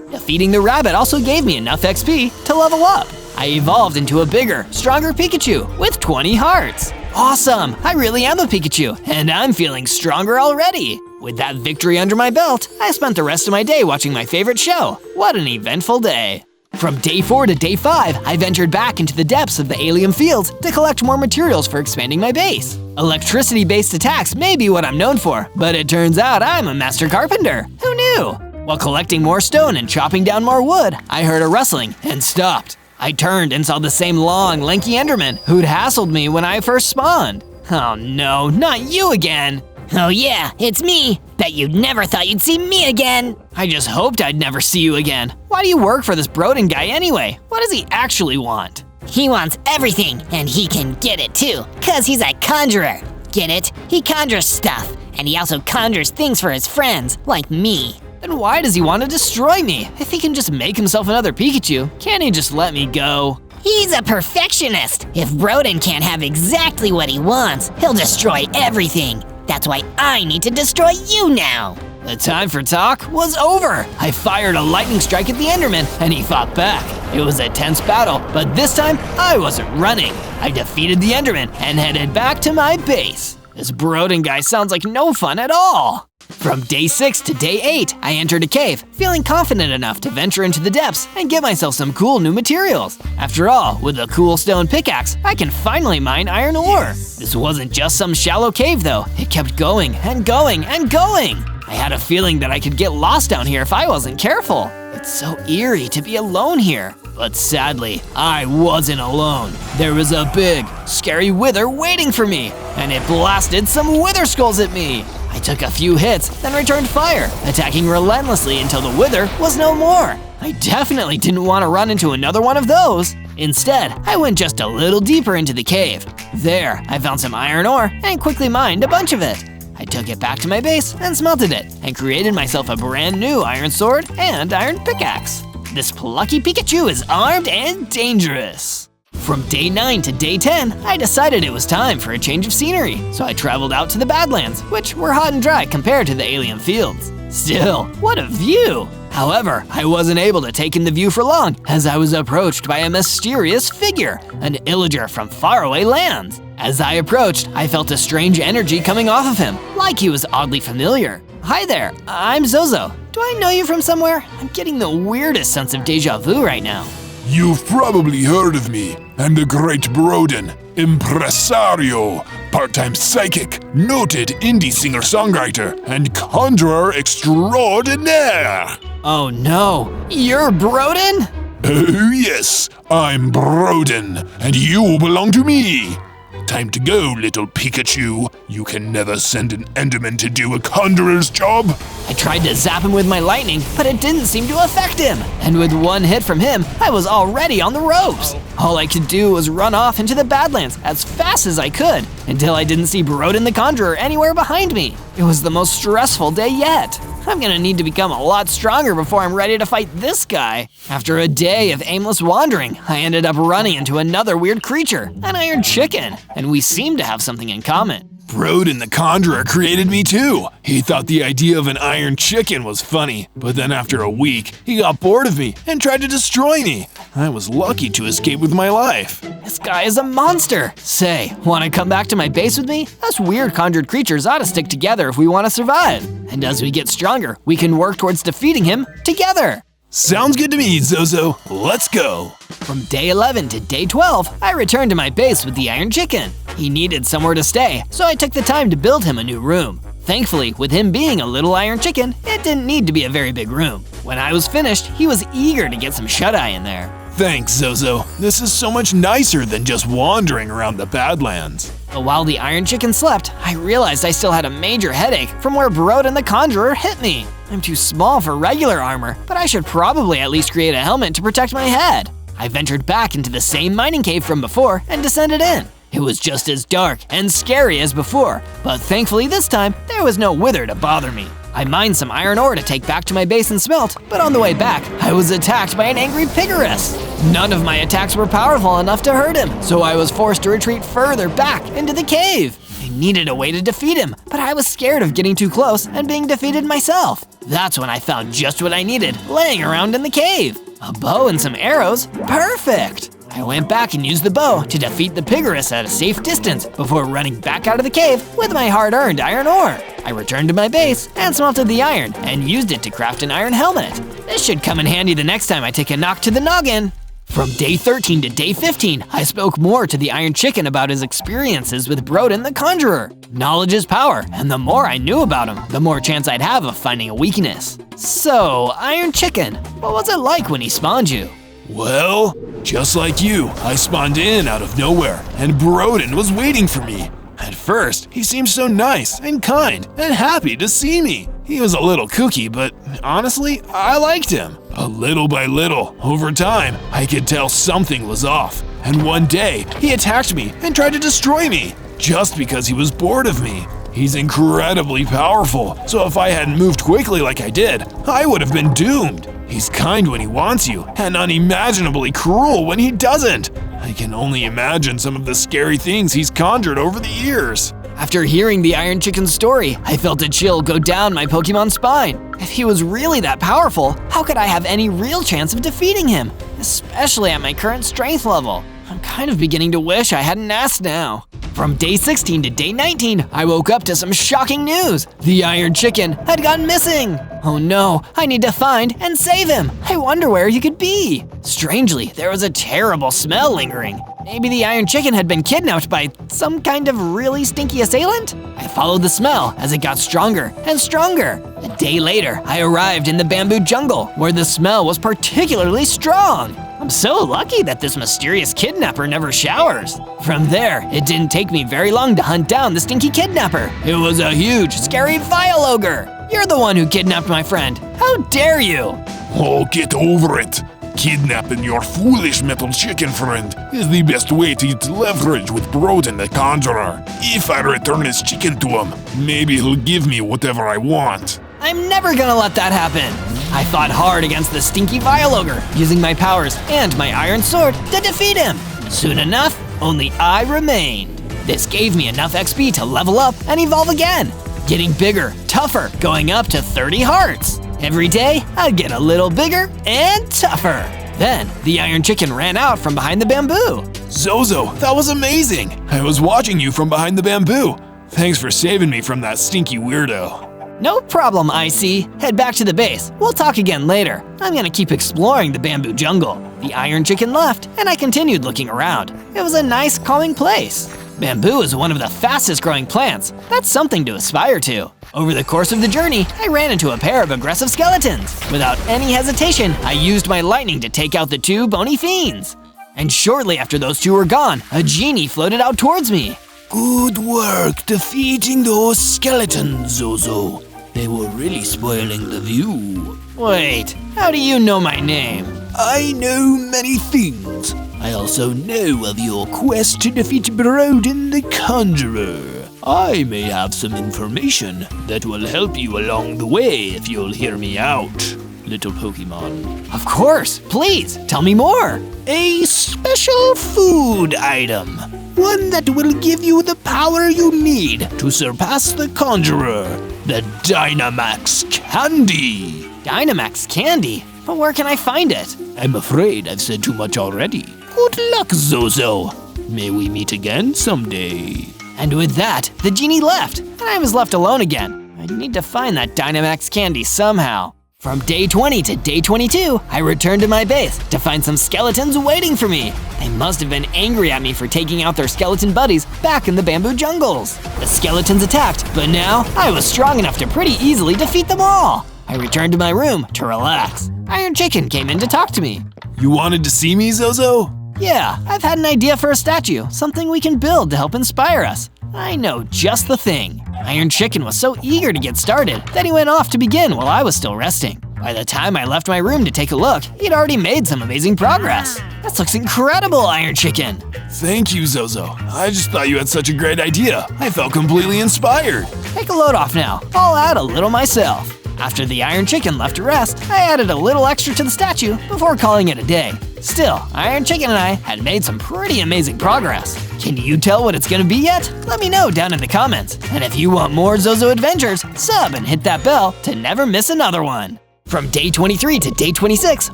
Defeating the rabbit also gave me enough XP to level up. I evolved into a bigger, stronger Pikachu with 20 hearts. Awesome! I really am a Pikachu, and I'm feeling stronger already. With that victory under my belt, I spent the rest of my day watching my favorite show. What an eventful day. From day 4 to day 5, I ventured back into the depths of the alien fields to collect more materials for expanding my base. Electricity-based attacks may be what I'm known for, but it turns out I'm a master carpenter. Who knew? While collecting more stone and chopping down more wood, I heard a rustling and stopped. I turned and saw the same long, lanky Enderman who'd hassled me when I first spawned. Oh no, not you again! Oh yeah, it's me. Bet you never thought you'd see me again. I just hoped I'd never see you again. Why do you work for this Broden guy anyway? What does he actually want? He wants everything, and he can get it too, cause he's a conjurer. Get it? He conjures stuff, and he also conjures things for his friends, like me. Then why does he want to destroy me? If he can just make himself another Pikachu, can't he just let me go? He's a perfectionist. If Broden can't have exactly what he wants, he'll destroy everything. That's why I need to destroy you now. The time for talk was over. I fired a lightning strike at the Enderman, and he fought back. It was a tense battle, but this time I wasn't running. I defeated the Enderman and headed back to my base. This Broden guy sounds like no fun at all. From day 6 to day 8, I entered a cave, feeling confident enough to venture into the depths and get myself some cool new materials. After all, with a cool stone pickaxe, I can finally mine iron ore. This wasn't just some shallow cave though, it kept going and going and going. I had a feeling that I could get lost down here if I wasn't careful. It's so eerie to be alone here. But sadly, I wasn't alone. There was a big, scary wither waiting for me, and it blasted some wither skulls at me. I took a few hits, then returned fire, attacking relentlessly until the wither was no more. I definitely didn't want to run into another one of those. Instead, I went just a little deeper into the cave. There, I found some iron ore and quickly mined a bunch of it. I took it back to my base and smelted it, and created myself a brand new iron sword and iron pickaxe. This plucky Pikachu is armed and dangerous. From day 9 to day 10, I decided it was time for a change of scenery, so I traveled out to the Badlands, which were hot and dry compared to the alien fields. Still, what a view! However, I wasn't able to take in the view for long, as I was approached by a mysterious figure, an illager from faraway lands. As I approached, I felt a strange energy coming off of him, like he was oddly familiar. Hi there, I'm Zozo. Do I know you from somewhere? I'm getting the weirdest sense of deja vu right now. You've probably heard of me. I'm the great Broden, impresario, part-time psychic, noted indie singer-songwriter, and conjurer extraordinaire. Oh no, you're Broden? Oh yes, I'm Broden, and you belong to me. Time to go, little Pikachu. You can never send an Enderman to do a conjurer's job. I tried to zap him with my lightning, but it didn't seem to affect him. And with one hit from him, I was already on the ropes. All I could do was run off into the Badlands as fast as I could, until I didn't see Broden the Conjurer anywhere behind me. It was the most stressful day yet. I'm gonna need to become a lot stronger before I'm ready to fight this guy. After a day of aimless wandering, I ended up running into another weird creature, an iron chicken, and we seem to have something in common. Broden the Conjurer created me too. He thought the idea of an iron chicken was funny, but then after a week, he got bored of me and tried to destroy me. I was lucky to escape with my life. This guy is a monster. Say, wanna come back to my base with me? Us weird conjured creatures ought to stick together if we wanna survive. And as we get stronger, we can work towards defeating him together. Sounds good to me, Zozo. Let's go. From day 11 to day 12, I returned to my base with the Iron Chicken. He needed somewhere to stay, so I took the time to build him a new room. Thankfully, with him being a little Iron Chicken, it didn't need to be a very big room. When I was finished, he was eager to get some shut-eye in there. Thanks, Zozo. This is so much nicer than just wandering around the Badlands. But while the Iron Chicken slept, I realized I still had a major headache from where Broden the Conjurer hit me. I'm too small for regular armor, but I should probably at least create a helmet to protect my head. I ventured back into the same mining cave from before and descended in. It was just as dark and scary as before, but thankfully this time, there was no wither to bother me. I mined some iron ore to take back to my base and smelt, but on the way back, I was attacked by an angry Pigarus. None of my attacks were powerful enough to hurt him, so I was forced to retreat further back into the cave. I needed a way to defeat him, but I was scared of getting too close and being defeated myself. That's when I found just what I needed, laying around in the cave. A bow and some arrows? Perfect! I went back and used the bow to defeat the Pigarus at a safe distance before running back out of the cave with my hard-earned iron ore. I returned to my base and smelted the iron and used it to craft an iron helmet. This should come in handy the next time I take a knock to the noggin. From day 13 to day 15, I spoke more to the Iron Chicken about his experiences with Broden the Conjurer. Knowledge is power, and the more I knew about him, the more chance I'd have of finding a weakness. So, Iron Chicken, what was it like when he spawned you? Well, just like you, I spawned in out of nowhere, and Broden was waiting for me. At first, he seemed so nice and kind and happy to see me. He was a little kooky, but honestly, I liked him. But little by little, over time, I could tell something was off. And one day, he attacked me and tried to destroy me, just because he was bored of me. He's incredibly powerful, so if I hadn't moved quickly like I did, I would have been doomed. He's kind when he wants you, and unimaginably cruel when he doesn't. I can only imagine some of the scary things he's conjured over the years. After hearing the Iron Chicken's story, I felt a chill go down my Pokemon's spine. If he was really that powerful, how could I have any real chance of defeating him? Especially at my current strength level. I'm kind of beginning to wish I hadn't asked now. From day 16 to day 19, I woke up to some shocking news. The Iron Chicken had gone missing. Oh no, I need to find and save him. I wonder where he could be. Strangely, there was a terrible smell lingering. Maybe the Iron Chicken had been kidnapped by some kind of really stinky assailant? I followed the smell as it got stronger and stronger. A day later, I arrived in the bamboo jungle, where the smell was particularly strong. I'm so lucky that this mysterious kidnapper never showers. From there, it didn't take me very long to hunt down the stinky kidnapper. It was a huge, scary vile ogre. You're the one who kidnapped my friend. How dare you? Oh, get over it. Kidnapping your foolish metal chicken friend is the best way to get leverage with Broden the Conjurer. If I return his chicken to him, maybe he'll give me whatever I want. I'm never gonna let that happen. I fought hard against the stinky vile ogre, using my powers and my iron sword to defeat him. Soon enough, only I remained. This gave me enough XP to level up and evolve again, getting bigger, tougher, going up to 30 hearts. Every day, I'd get a little bigger and tougher. Then, the Iron Chicken ran out from behind the bamboo. Zozo, that was amazing! I was watching you from behind the bamboo. Thanks for saving me from that stinky weirdo. No problem, Icy. Head back to the base. We'll talk again later. I'm gonna keep exploring the bamboo jungle. The Iron Chicken left, and I continued looking around. It was a nice, calming place. Bamboo is one of the fastest growing plants. That's something to aspire to. Over the course of the journey, I ran into a pair of aggressive skeletons. Without any hesitation, I used my lightning to take out the two bony fiends. And shortly after those two were gone, a genie floated out towards me. Good work defeating those skeletons, Zozo. They were really spoiling the view. Wait, how do you know my name? I know many things. I also know of your quest to defeat Broden the Conjurer. I may have some information that will help you along the way if you'll hear me out, little Pokemon. Of course, please, tell me more. A special food item. One that will give you the power you need to surpass the Conjurer. The Dynamax Candy. Dynamax Candy? But where can I find it? I'm afraid I've said too much already. Good luck, Zozo. May we meet again someday. And with that, the genie left, and I was left alone again. I need to find that Dynamax Candy somehow. From day 20 to day 22, I returned to my base to find some skeletons waiting for me. They must have been angry at me for taking out their skeleton buddies back in the bamboo jungles. The skeletons attacked, but now I was strong enough to pretty easily defeat them all. I returned to my room to relax. Iron Chicken came in to talk to me. You wanted to see me, Zozo? Yeah, I've had an idea for a statue, something we can build to help inspire us. I know just the thing. Iron Chicken was so eager to get started that he went off to begin while I was still resting. By the time I left my room to take a look, he'd already made some amazing progress. This looks incredible, Iron Chicken. Thank you, Zozo. I just thought you had such a great idea. I felt completely inspired. Take a load off now. I'll add a little myself. After the Iron Chicken left to rest, I added a little extra to the statue before calling it a day. Still, Iron Chicken and I had made some pretty amazing progress. Can you tell what it's gonna be yet? Let me know down in the comments. And if you want more Zozo adventures, sub and hit that bell to never miss another one. From day 23 to day 26,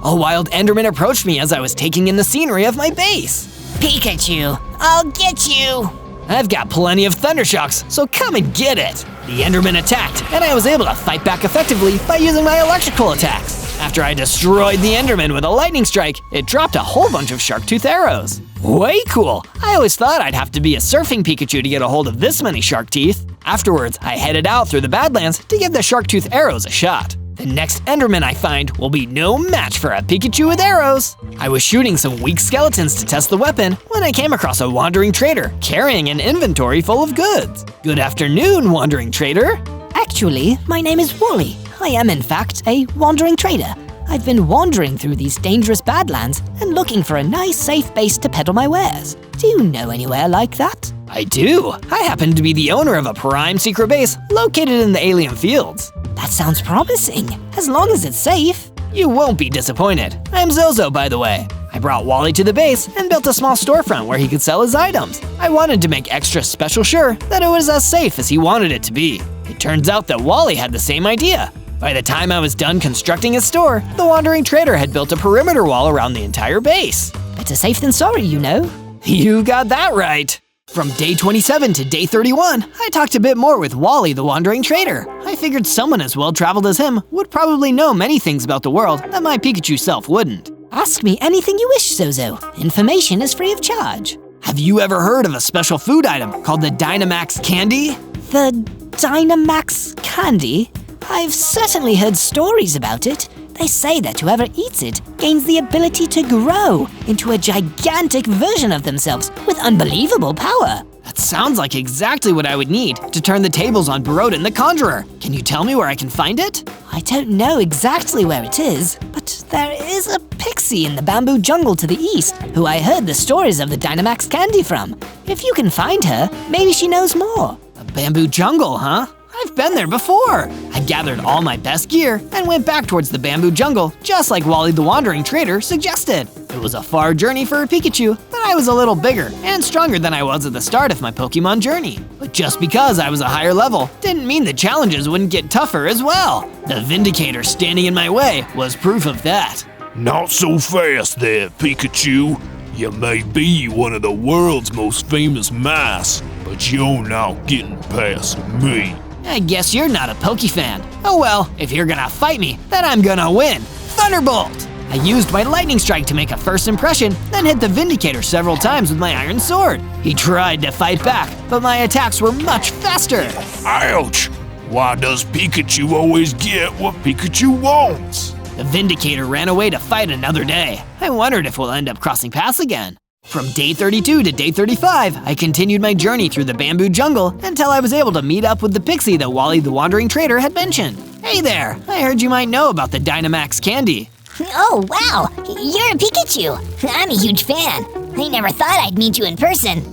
a wild Enderman approached me as I was taking in the scenery of my base. Pikachu, I'll get you! I've got plenty of Thundershocks, so come and get it! The Enderman attacked, and I was able to fight back effectively by using my electrical attacks. After I destroyed the Enderman with a lightning strike, it dropped a whole bunch of shark tooth arrows. Way cool! I always thought I'd have to be a surfing Pikachu to get a hold of this many shark teeth. Afterwards, I headed out through the Badlands to give the shark tooth arrows a shot. The next Enderman I find will be no match for a Pikachu with arrows. I was shooting some weak skeletons to test the weapon when I came across a wandering trader carrying an inventory full of goods. Good afternoon, wandering trader. Actually, my name is Wally. I am in fact a wandering trader. I've been wandering through these dangerous Badlands and looking for a nice safe base to peddle my wares. Do you know anywhere like that? I do. I happen to be the owner of a prime secret base located in the alien fields. That sounds promising, as long as it's safe. You won't be disappointed. I'm Zozo, by the way. I brought Wally to the base and built a small storefront where he could sell his items. I wanted to make extra special sure that it was as safe as he wanted it to be. It turns out that Wally had the same idea. By the time I was done constructing his store, the wandering trader had built a perimeter wall around the entire base. Better safe than sorry, you know. You got that right. From day 27 to day 31, I talked a bit more with Wally the Wandering Trader. I figured someone as well-traveled as him would probably know many things about the world that my Pikachu self wouldn't. Ask me anything you wish, Zozo. Information is free of charge. Have you ever heard of a special food item called the Dynamax Candy? The Dynamax Candy? I've certainly heard stories about it. They say that whoever eats it gains the ability to grow into a gigantic version of themselves with unbelievable power. That sounds like exactly what I would need to turn the tables on Borodin the Conjurer. Can you tell me where I can find it? I don't know exactly where it is, but there is a pixie in the bamboo jungle to the east who I heard the stories of the Dynamax Candy from. If you can find her, maybe she knows more. A bamboo jungle, huh? I've been there before. I gathered all my best gear and went back towards the bamboo jungle, just like Wally the Wandering Trader suggested. It was a far journey for a Pikachu, but I was a little bigger and stronger than I was at the start of my Pokemon journey. But just because I was a higher level didn't mean the challenges wouldn't get tougher as well. The Vindicator standing in my way was proof of that. Not so fast there, Pikachu. You may be one of the world's most famous mice, but you're not getting past me. I guess you're not a Poke fan. Oh well, if you're gonna fight me, then I'm gonna win. Thunderbolt! I used my lightning strike to make a first impression, then hit the Vindicator several times with my iron sword. He tried to fight back, but my attacks were much faster. Ouch! Why does Pikachu always get what Pikachu wants? The Vindicator ran away to fight another day. I wondered if we'll end up crossing paths again. From day 32 to day 35, I continued my journey through the bamboo jungle until I was able to meet up with the Pixie that Wally the Wandering Trader had mentioned. Hey there, I heard you might know about the Dynamax Candy. Oh, wow, you're a Pikachu. I'm a huge fan. I never thought I'd meet you in person.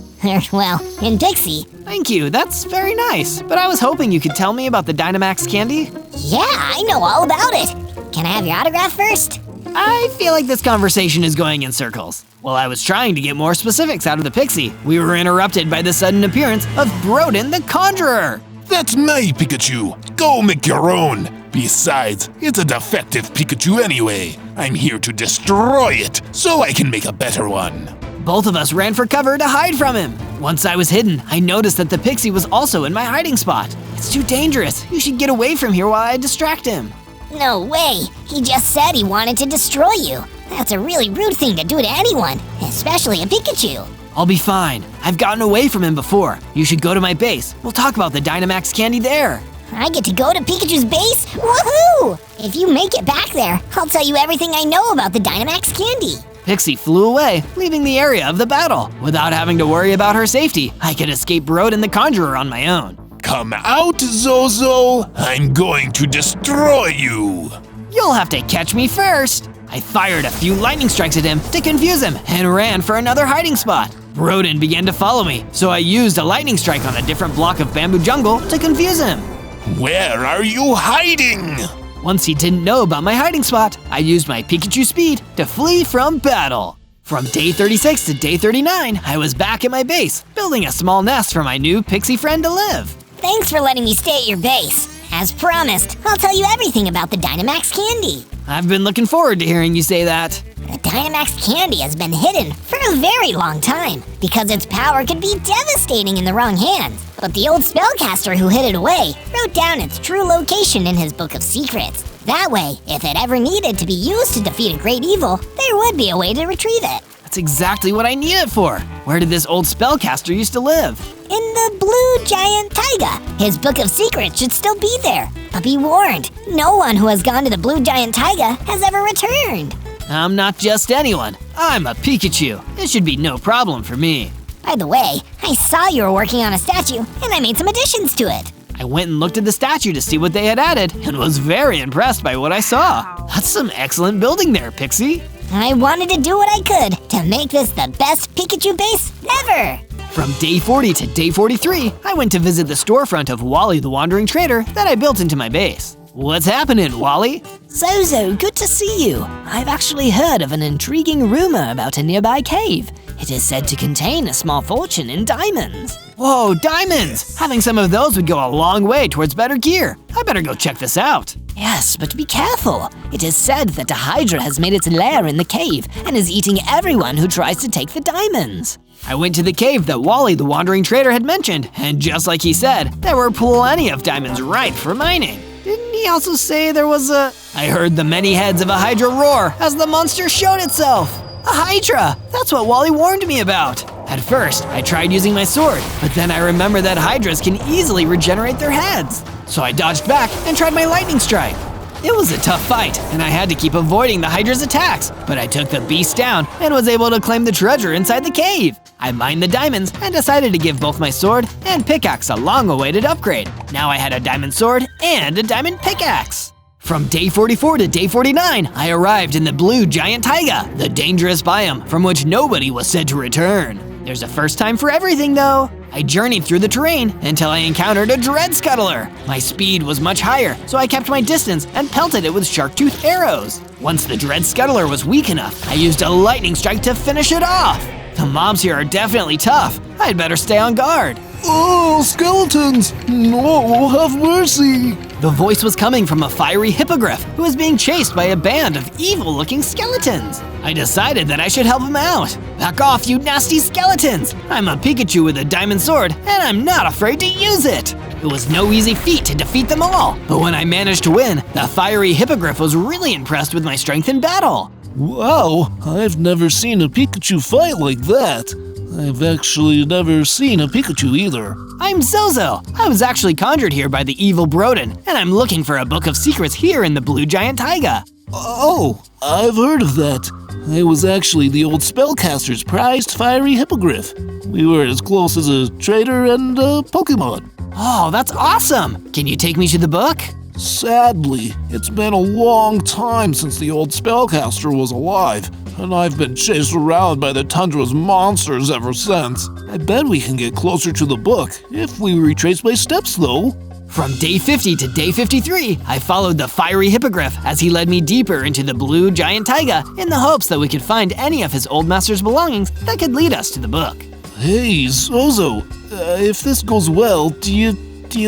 Well, in Pixie. Thank you, that's very nice. But I was hoping you could tell me about the Dynamax Candy. Yeah, I know all about it. Can I have your autograph first? I feel like this conversation is going in circles. While I was trying to get more specifics out of the Pixie, we were interrupted by the sudden appearance of Borodin the Conjurer. That's my Pikachu. Go make your own. Besides, it's a defective Pikachu anyway. I'm here to destroy it, so I can make a better one. Both of us ran for cover to hide from him. Once I was hidden, I noticed that the Pixie was also in my hiding spot. It's too dangerous. You should get away from here while I distract him. No way. He just said he wanted to destroy you. That's a really rude thing to do to anyone, especially a Pikachu. I'll be fine. I've gotten away from him before. You should go to my base. We'll talk about the Dynamax Candy there. I get to go to Pikachu's base? Woohoo! If you make it back there, I'll tell you everything I know about the Dynamax Candy. Pixie flew away, leaving the area of the battle. Without having to worry about her safety, I could escape Broden the Conjurer on my own. Come out, Zozo! I'm going to destroy you! You'll have to catch me first! I fired a few lightning strikes at him to confuse him and ran for another hiding spot. Broden began to follow me, so I used a lightning strike on a different block of bamboo jungle to confuse him. Where are you hiding? Once he didn't know about my hiding spot, I used my Pikachu speed to flee from battle. From day 36 to day 39, I was back at my base, building a small nest for my new pixie friend to live. Thanks for letting me stay at your base. As promised, I'll tell you everything about the Dynamax candy. I've been looking forward to hearing you say that. The Dynamax candy has been hidden for a very long time because its power could be devastating in the wrong hands. But the old spellcaster who hid it away wrote down its true location in his book of secrets. That way, if it ever needed to be used to defeat a great evil, there would be a way to retrieve it. That's exactly what I need it for. Where did this old spellcaster used to live? In the Blue Giant Taiga. His book of secrets should still be there. But be warned, no one who has gone to the Blue Giant Taiga has ever returned. I'm not just anyone. I'm a Pikachu. It should be no problem for me. By the way, I saw you were working on a statue, and I made some additions to it. I went and looked at the statue to see what they had added, and was very impressed by what I saw. That's some excellent building there, Pixie. I wanted to do what I could to make this the best Pikachu base ever. From day 40 to day 43, I went to visit the storefront of Wally the Wandering Trader that I built into my base. What's happening, Wally? Zozo, good to see you. I've actually heard of an intriguing rumor about a nearby cave. It is said to contain a small fortune in diamonds. Whoa, diamonds! Having some of those would go a long way towards better gear. I better go check this out. Yes, but be careful. It is said that a Hydra has made its lair in the cave and is eating everyone who tries to take the diamonds. I went to the cave that Wally the Wandering Trader had mentioned, and just like he said, there were plenty of diamonds ripe for mining. Didn't he also say there was a... I heard the many heads of a Hydra roar as the monster showed itself. A Hydra! That's what Wally warned me about. At first, I tried using my sword, but then I remembered that Hydras can easily regenerate their heads. So I dodged back and tried my lightning strike. It was a tough fight, and I had to keep avoiding the Hydra's attacks, but I took the beast down and was able to claim the treasure inside the cave. I mined the diamonds and decided to give both my sword and pickaxe a long-awaited upgrade. Now I had a diamond sword and a diamond pickaxe. From day 44 to day 49, I arrived in the Blue Giant Taiga, the dangerous biome from which nobody was said to return. There's a first time for everything, though. I journeyed through the terrain until I encountered a dread scuttler. My speed was much higher, so I kept my distance and pelted it with shark-tooth arrows. Once the dread scuttler was weak enough, I used a lightning strike to finish it off. The mobs here are definitely tough. I'd better stay on guard. Oh, skeletons! No, have mercy! The voice was coming from a fiery hippogriff who was being chased by a band of evil-looking skeletons. I decided that I should help him out. Back off, you nasty skeletons! I'm a Pikachu with a diamond sword, and I'm not afraid to use it! It was no easy feat to defeat them all, but when I managed to win, the fiery hippogriff was really impressed with my strength in battle. Wow, I've never seen a Pikachu fight like that. I've actually never seen a Pikachu either. I'm Zozo. I was actually conjured here by the evil Broden, and I'm looking for a book of secrets here in the Blue Giant Taiga. Oh, I've heard of that. I was actually the old spellcaster's prized fiery hippogriff. We were as close as a trader and a Pokemon. Oh, that's awesome! Can you take me to the book? Sadly, it's been a long time since the old spellcaster was alive, and I've been chased around by the tundra's monsters ever since. I bet we can get closer to the book if we retrace my steps, though. From day 50 to day 53, I followed the fiery hippogriff as he led me deeper into the Blue Giant Taiga in the hopes that we could find any of his old master's belongings that could lead us to the book. Hey, Zozo, if this goes well, do you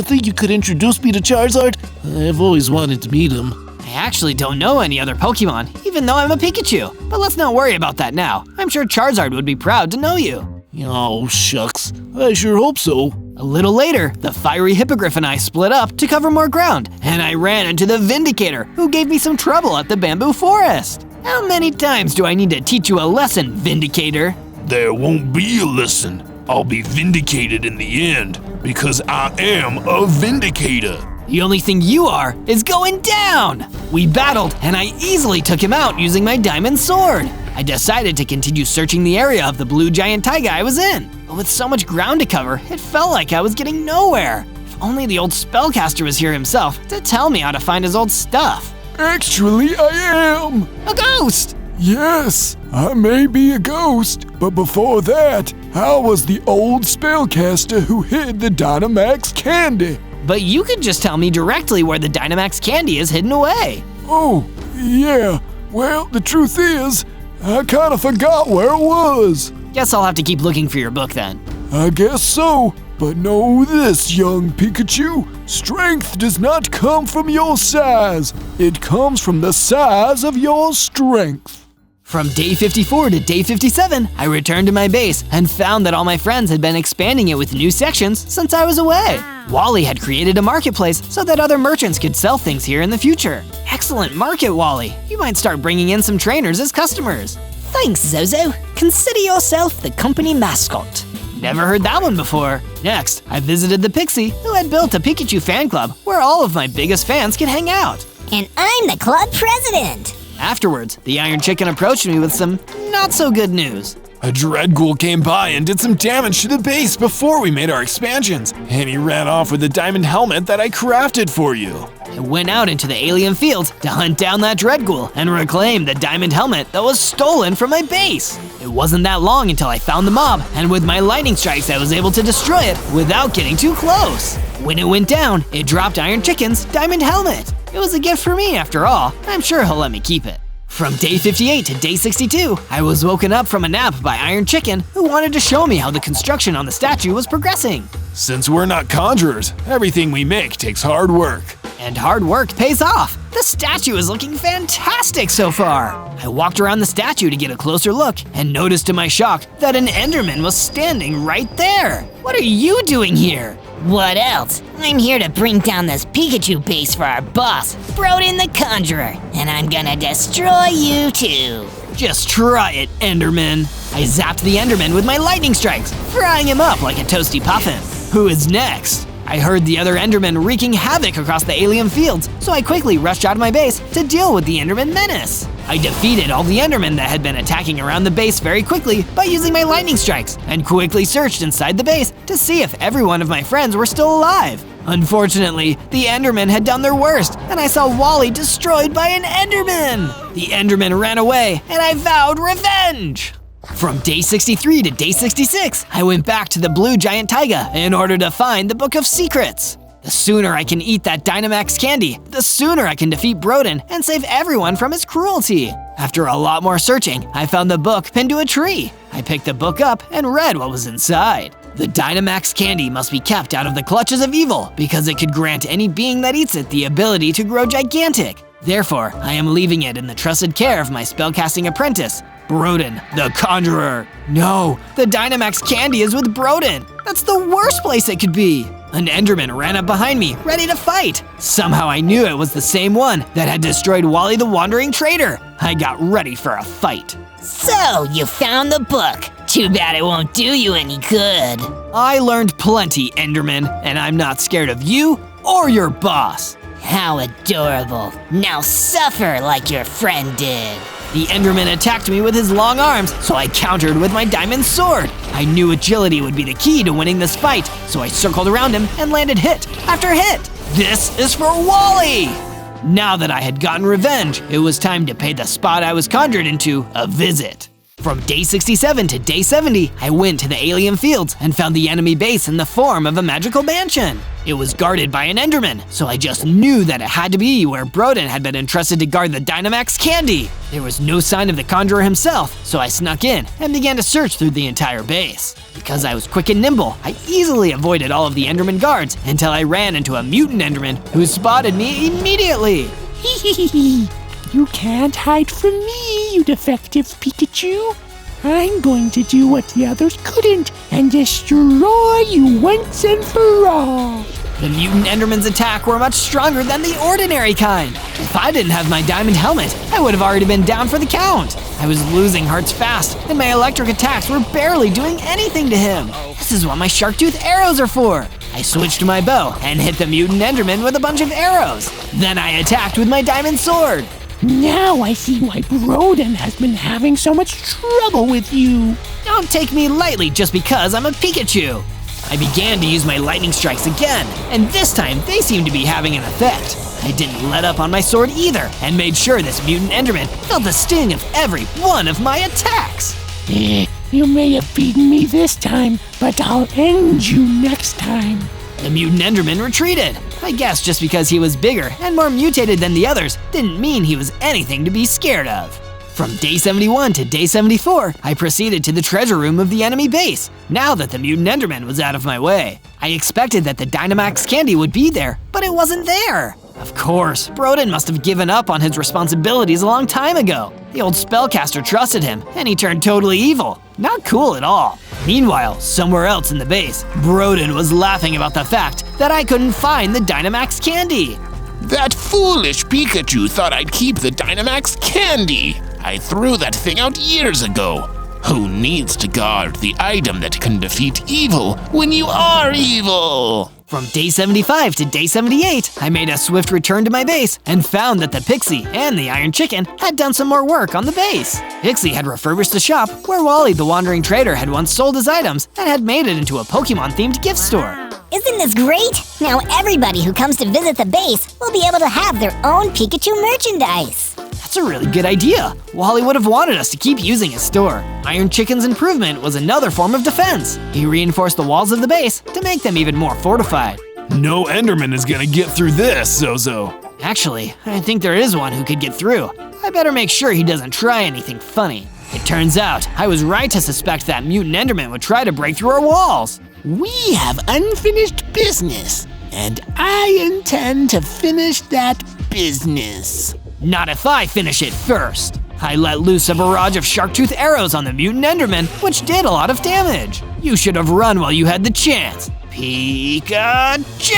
think you could introduce me to Charizard? I've always wanted to meet him. I actually don't know any other Pokemon, even though I'm a Pikachu. But let's not worry about that now. I'm sure Charizard would be proud to know you. Oh, shucks. I sure hope so. A little later, the fiery hippogriff and I split up to cover more ground, and I ran into the Vindicator, who gave me some trouble at the bamboo forest. How many times do I need to teach you a lesson, Vindicator? There won't be a lesson. I'll be vindicated in the end, because I am a Vindicator. The only thing you are is going down! We battled, and I easily took him out using my diamond sword. I decided to continue searching the area of the blue giant taiga I was in. But with so much ground to cover, it felt like I was getting nowhere. If only the old spellcaster was here himself to tell me how to find his old stuff. Actually, I am. A ghost! Yes, I may be a ghost, but before that, I was the old spellcaster who hid the Dynamax candy. But you could just tell me directly where the Dynamax candy is hidden away. Oh, yeah. Well, the truth is, I kind of forgot where it was. Guess I'll have to keep looking for your book then. I guess so. But know this, young Pikachu, strength does not come from your size. It comes from the size of your strength. From day 54 to day 57, I returned to my base and found that all my friends had been expanding it with new sections since I was away. Wally had created a marketplace so that other merchants could sell things here in the future. Excellent market, Wally. You might start bringing in some trainers as customers. Thanks, Zozo. Consider yourself the company mascot. Never heard that one before. Next, I visited the Pixie, who had built a Pikachu fan club where all of my biggest fans could hang out. And I'm the club president. Afterwards, the Iron Chicken approached me with some not-so-good news. A Dreadghoul came by and did some damage to the base before we made our expansions, and he ran off with the diamond helmet that I crafted for you. I went out into the alien fields to hunt down that Dreadghoul and reclaim the diamond helmet that was stolen from my base. It wasn't that long until I found the mob, and with my lightning strikes I was able to destroy it without getting too close. When it went down, it dropped Iron Chicken's diamond helmet. It was a gift for me after all. I'm sure he'll let me keep it. From day 58 to day 62, I was woken up from a nap by Iron Chicken, who wanted to show me how the construction on the statue was progressing. Since we're not conjurers, everything we make takes hard work. And hard work pays off. The statue is looking fantastic so far. I walked around the statue to get a closer look and noticed to my shock that an Enderman was standing right there. What are you doing here? What else? I'm here to bring down this Pikachu base for our boss, Broden the Conjurer, and I'm gonna destroy you too. Just try it, Enderman. I zapped the Enderman with my lightning strikes, frying him up like a toasty puffin. Who is next? I heard the other Enderman wreaking havoc across the alien fields, so I quickly rushed out of my base to deal with the Enderman menace. I defeated all the Endermen that had been attacking around the base very quickly by using my lightning strikes, and quickly searched inside the base to see if every one of my friends were still alive. Unfortunately, the Endermen had done their worst, and I saw Wally destroyed by an Enderman. The Enderman ran away, and I vowed revenge. From day 63 to day 66, I went back to the blue giant taiga in order to find the Book of Secrets. The sooner I can eat that Dynamax candy, the sooner I can defeat Broden and save everyone from his cruelty. After a lot more searching, I found the book pinned to a tree. I picked the book up and read what was inside. The Dynamax candy must be kept out of the clutches of evil because it could grant any being that eats it the ability to grow gigantic. Therefore, I am leaving it in the trusted care of my spellcasting apprentice, Broden the Conjurer. No, the Dynamax candy is with Broden. That's the worst place it could be. An Enderman ran up behind me, ready to fight. Somehow I knew it was the same one that had destroyed Wally the Wandering Trader. I got ready for a fight. So, you found the book. Too bad it won't do you any good. I learned plenty, Enderman, and I'm not scared of you or your boss. How adorable. Now suffer like your friend did. The Enderman attacked me with his long arms, so I countered with my diamond sword. I knew agility would be the key to winning this fight, so I circled around him and landed hit after hit. This is for Wally! Now that I had gotten revenge, it was time to pay the spot I was conjured into a visit. From day 67 to day 70, I went to the alien fields and found the enemy base in the form of a magical mansion. It was guarded by an Enderman, so I just knew that it had to be where Broden had been entrusted to guard the Dynamax candy. There was no sign of the Conjurer himself, so I snuck in and began to search through the entire base. Because I was quick and nimble, I easily avoided all of the Enderman guards until I ran into a mutant Enderman who spotted me immediately. You can't hide from me, you defective Pikachu. I'm going to do what the others couldn't and destroy you once and for all. The mutant Enderman's attack were much stronger than the ordinary kind. If I didn't have my diamond helmet, I would have already been down for the count. I was losing hearts fast, and my electric attacks were barely doing anything to him. This is what my shark tooth arrows are for. I switched my bow and hit the mutant Enderman with a bunch of arrows. Then I attacked with my diamond sword. Now I see why Broden has been having so much trouble with you. Don't take me lightly just because I'm a Pikachu. I began to use my lightning strikes again, and this time they seemed to be having an effect. I didn't let up on my sword either, and made sure this mutant Enderman felt the sting of every one of my attacks. You may have beaten me this time, but I'll end you next time. The mutant Enderman retreated. I guess just because he was bigger and more mutated than the others didn't mean he was anything to be scared of. From day 71 to day 74, I proceeded to the treasure room of the enemy base, now that the mutant Enderman was out of my way. I expected that the Dynamax candy would be there, but it wasn't there. Of course, Broden must have given up on his responsibilities a long time ago. The old spellcaster trusted him, and he turned totally evil. Not cool at all. Meanwhile, somewhere else in the base, Broden was laughing about the fact that I couldn't find the Dynamax candy. That foolish Pikachu thought I'd keep the Dynamax candy. I threw that thing out years ago. Who needs to guard the item that can defeat evil when you are evil? From day 75 to day 78, I made a swift return to my base and found that the Pixie and the Iron Chicken had done some more work on the base. Pixie had refurbished the shop where Wally the Wandering Trader had once sold his items and had made it into a Pokemon-themed gift store. Isn't this great? Now everybody who comes to visit the base will be able to have their own Pikachu merchandise. That's a really good idea. Wally would have wanted us to keep using his store. Iron Chicken's improvement was another form of defense. He reinforced the walls of the base to make them even more fortified. No Enderman is gonna get through this, Zozo. Actually, I think there is one who could get through. I better make sure he doesn't try anything funny. It turns out, I was right to suspect that mutant Enderman would try to break through our walls. We have unfinished business, and I intend to finish that business. Not if I finish it first. I let loose a barrage of shark-tooth arrows on the mutant Enderman, which did a lot of damage. You should have run while you had the chance. PIKACHU!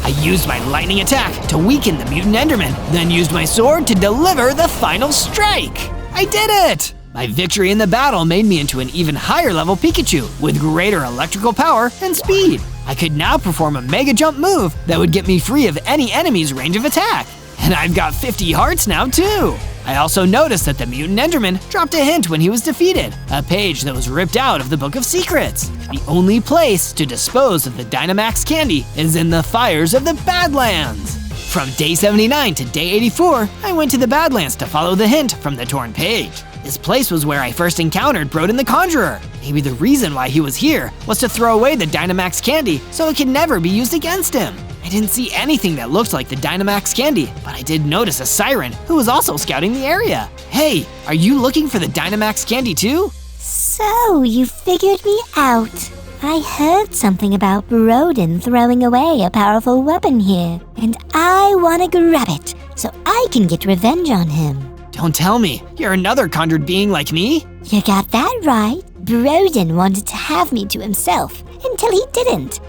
I used my lightning attack to weaken the mutant Enderman, then used my sword to deliver the final strike. I did it! My victory in the battle made me into an even higher level Pikachu with greater electrical power and speed. I could now perform a Mega Jump move that would get me free of any enemy's range of attack. And I've got 50 hearts now too! I also noticed that the mutant Enderman dropped a hint when he was defeated, a page that was ripped out of the Book of Secrets. The only place to dispose of the Dynamax candy is in the fires of the Badlands. From day 79 to day 84, I went to the Badlands to follow the hint from the torn page. This place was where I first encountered Broden the Conjurer. Maybe the reason why he was here was to throw away the Dynamax candy so it could never be used against him. I didn't see anything that looked like the Dynamax candy, but I did notice a siren who was also scouting the area. Hey, are you looking for the Dynamax candy too? So, you figured me out. I heard something about Broden throwing away a powerful weapon here, and I want to grab it so I can get revenge on him. Don't tell me, you're another conjured being like me? You got that right. Broden wanted to have me to himself until he didn't.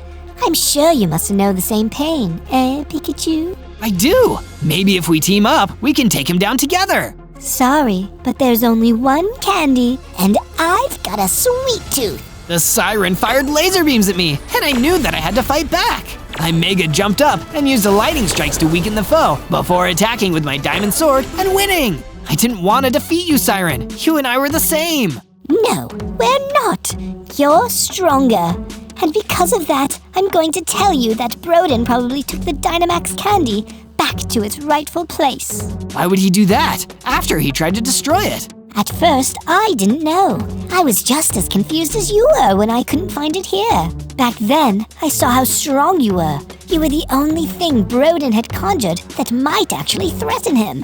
I'm sure you must know the same pain, Pikachu? I do! Maybe if we team up, we can take him down together! Sorry, but there's only one candy, and I've got a sweet tooth. The siren fired laser beams at me, and I knew that I had to fight back. I mega jumped up and used the lightning strikes to weaken the foe before attacking with my diamond sword and winning. I didn't want to defeat you, Siren. You and I were the same. No, we're not. You're stronger. And because of that, I'm going to tell you that Broden probably took the Dynamax candy back to its rightful place. Why would he do that after he tried to destroy it? At first, I didn't know. I was just as confused as you were when I couldn't find it here. Back then, I saw how strong you were. You were the only thing Broden had conjured that might actually threaten him.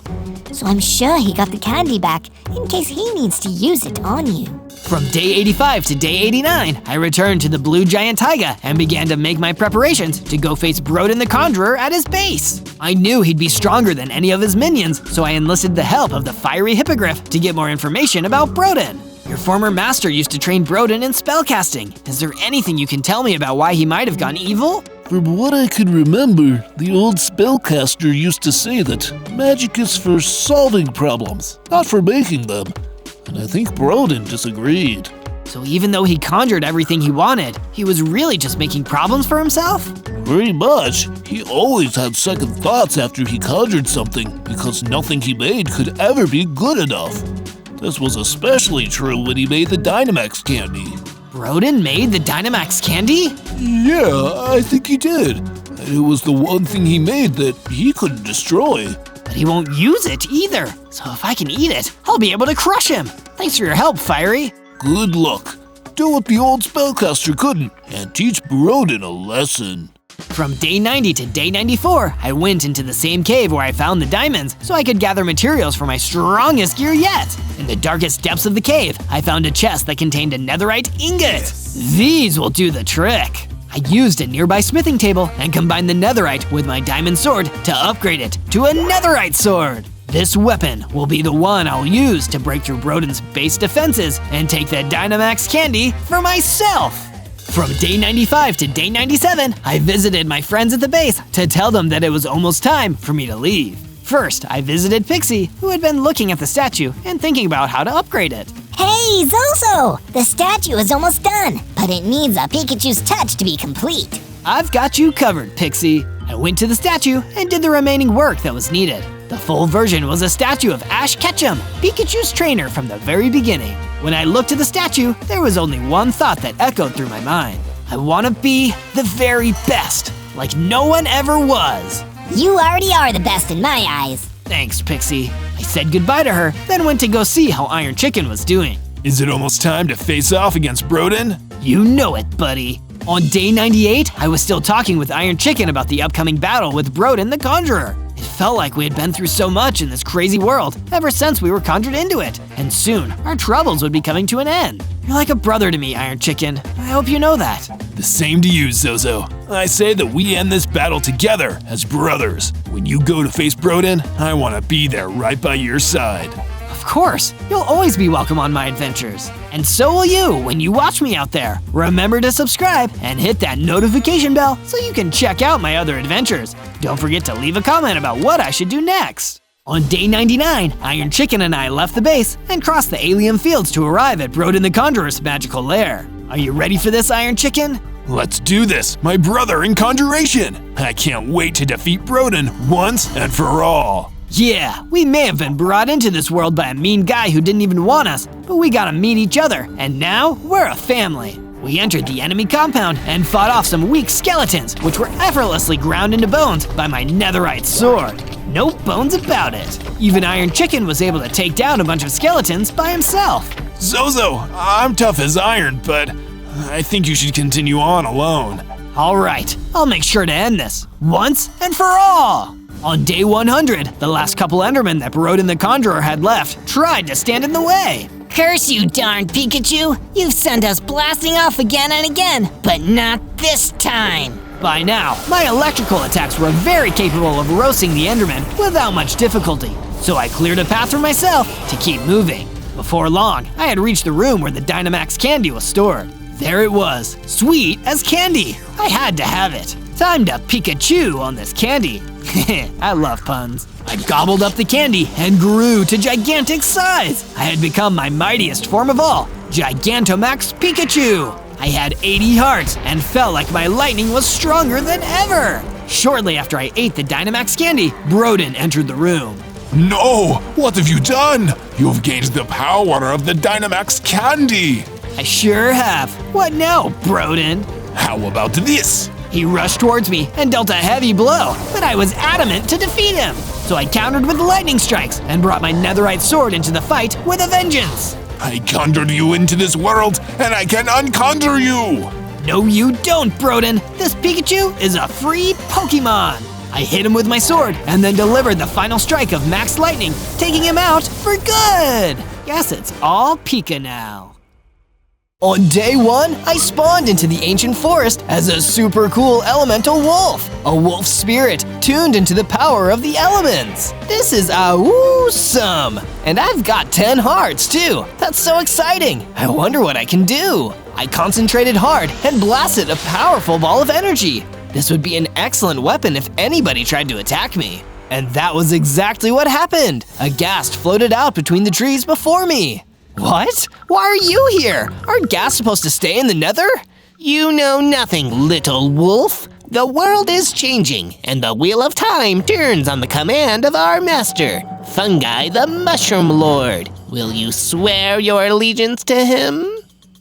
So I'm sure he got the candy back in case he needs to use it on you. From day 85 to day 89, I returned to the Blue Giant Taiga and began to make my preparations to go face Broden the Conjurer at his base. I knew he'd be stronger than any of his minions, so I enlisted the help of the Fiery Hippogriff to get more information about Broden. Your former master used to train Broden in spellcasting. Is there anything you can tell me about why he might have gone evil? From what I can remember, the old spellcaster used to say that magic is for solving problems, not for making them. And I think Broden disagreed. So even though he conjured everything he wanted, he was really just making problems for himself? Pretty much. He always had second thoughts after he conjured something because nothing he made could ever be good enough. This was especially true when he made the Dynamax candy. Broden made the Dynamax candy? Yeah, I think he did. And it was the one thing he made that he couldn't destroy. But he won't use it either. So if I can eat it, I'll be able to crush him. Thanks for your help, Fiery. Good luck. Do what the old spellcaster couldn't and teach Broden a lesson. From day 90 to day 94, I went into the same cave where I found the diamonds so I could gather materials for my strongest gear yet. In the darkest depths of the cave, I found a chest that contained a netherite ingot. These will do the trick. I used a nearby smithing table and combined the netherite with my diamond sword to upgrade it to a netherite sword. This weapon will be the one I'll use to break through Broden's base defenses and take the Dynamax candy for myself. From day 95 to day 97, I visited my friends at the base to tell them that it was almost time for me to leave. First, I visited Pixie, who had been looking at the statue and thinking about how to upgrade it. Hey, Zozo! The statue is almost done, but it needs a Pikachu's touch to be complete. I've got you covered, Pixie. I went to the statue and did the remaining work that was needed. The full version was a statue of Ash Ketchum, Pikachu's trainer from the very beginning. When I looked at the statue, there was only one thought that echoed through my mind. I want to be the very best, like no one ever was. You already are the best in my eyes. Thanks, Pixie. I said goodbye to her, then went to go see how Iron Chicken was doing. Is it almost time to face off against Broden? You know it, buddy. On day 98, I was still talking with Iron Chicken about the upcoming battle with Broden the Conjurer. It felt like we had been through so much in this crazy world ever since we were conjured into it, and soon our troubles would be coming to an end. You're like a brother to me, Iron Chicken. I hope you know that. The same to you, Zozo. I say that we end this battle together as brothers. When you go to face Broden, I want to be there right by your side. Of course, you'll always be welcome on my adventures. And so will you when you watch me out there. Remember to subscribe and hit that notification bell so you can check out my other adventures. Don't forget to leave a comment about what I should do next. On day 99, Iron Chicken and I left the base and crossed the alien fields to arrive at Broden the Conjurer's magical lair. Are you ready for this, Iron Chicken? Let's do this, my brother in conjuration! I can't wait to defeat Broden once and for all. Yeah, we may have been brought into this world by a mean guy who didn't even want us, but we gotta meet each other, and now we're a family. We entered the enemy compound and fought off some weak skeletons, which were effortlessly ground into bones by my netherite sword. No bones about it. Even Iron Chicken was able to take down a bunch of skeletons by himself. Zozo, I'm tough as iron, but I think you should continue on alone. All right, I'll make sure to end this, once and for all. On day 100, the last couple Endermen that Broden the Conjurer had left tried to stand in the way. Curse you, darn Pikachu! You've sent us blasting off again and again, but not this time! By now, my electrical attacks were very capable of roasting the Endermen without much difficulty, so I cleared a path for myself to keep moving. Before long, I had reached the room where the Dynamax candy was stored. There it was, sweet as candy. I had to have it. Time to PIKACHU on this candy. I love puns. I gobbled up the candy and grew to gigantic size. I had become my mightiest form of all, Gigantamax Pikachu. I had 80 hearts and felt like my lightning was stronger than ever. Shortly after I ate the Dynamax candy, Broden entered the room. No! What have you done? You've gained the power of the Dynamax candy! I sure have. What now, Broden? How about this? He rushed towards me and dealt a heavy blow, but I was adamant to defeat him. So I countered with lightning strikes and brought my netherite sword into the fight with a vengeance. I conjured you into this world, and I can unconjure you! No, you don't, Broden. This Pikachu is a free Pokemon. I hit him with my sword and then delivered the final strike of Max Lightning, taking him out for good. Guess it's all Pika now. On day 1, I spawned into the ancient forest as a super cool elemental wolf. A wolf spirit tuned into the power of the elements. This is awesome! And I've got 10 hearts too. That's so exciting. I wonder what I can do. I concentrated hard and blasted a powerful ball of energy. This would be an excellent weapon if anybody tried to attack me. And that was exactly what happened. A ghast floated out between the trees before me. What? Why are you here? Aren't ghast supposed to stay in the nether? You know nothing, little wolf. The world is changing, and the wheel of time turns on the command of our master, Fungi the Mushroom Lord. Will you swear your allegiance to him?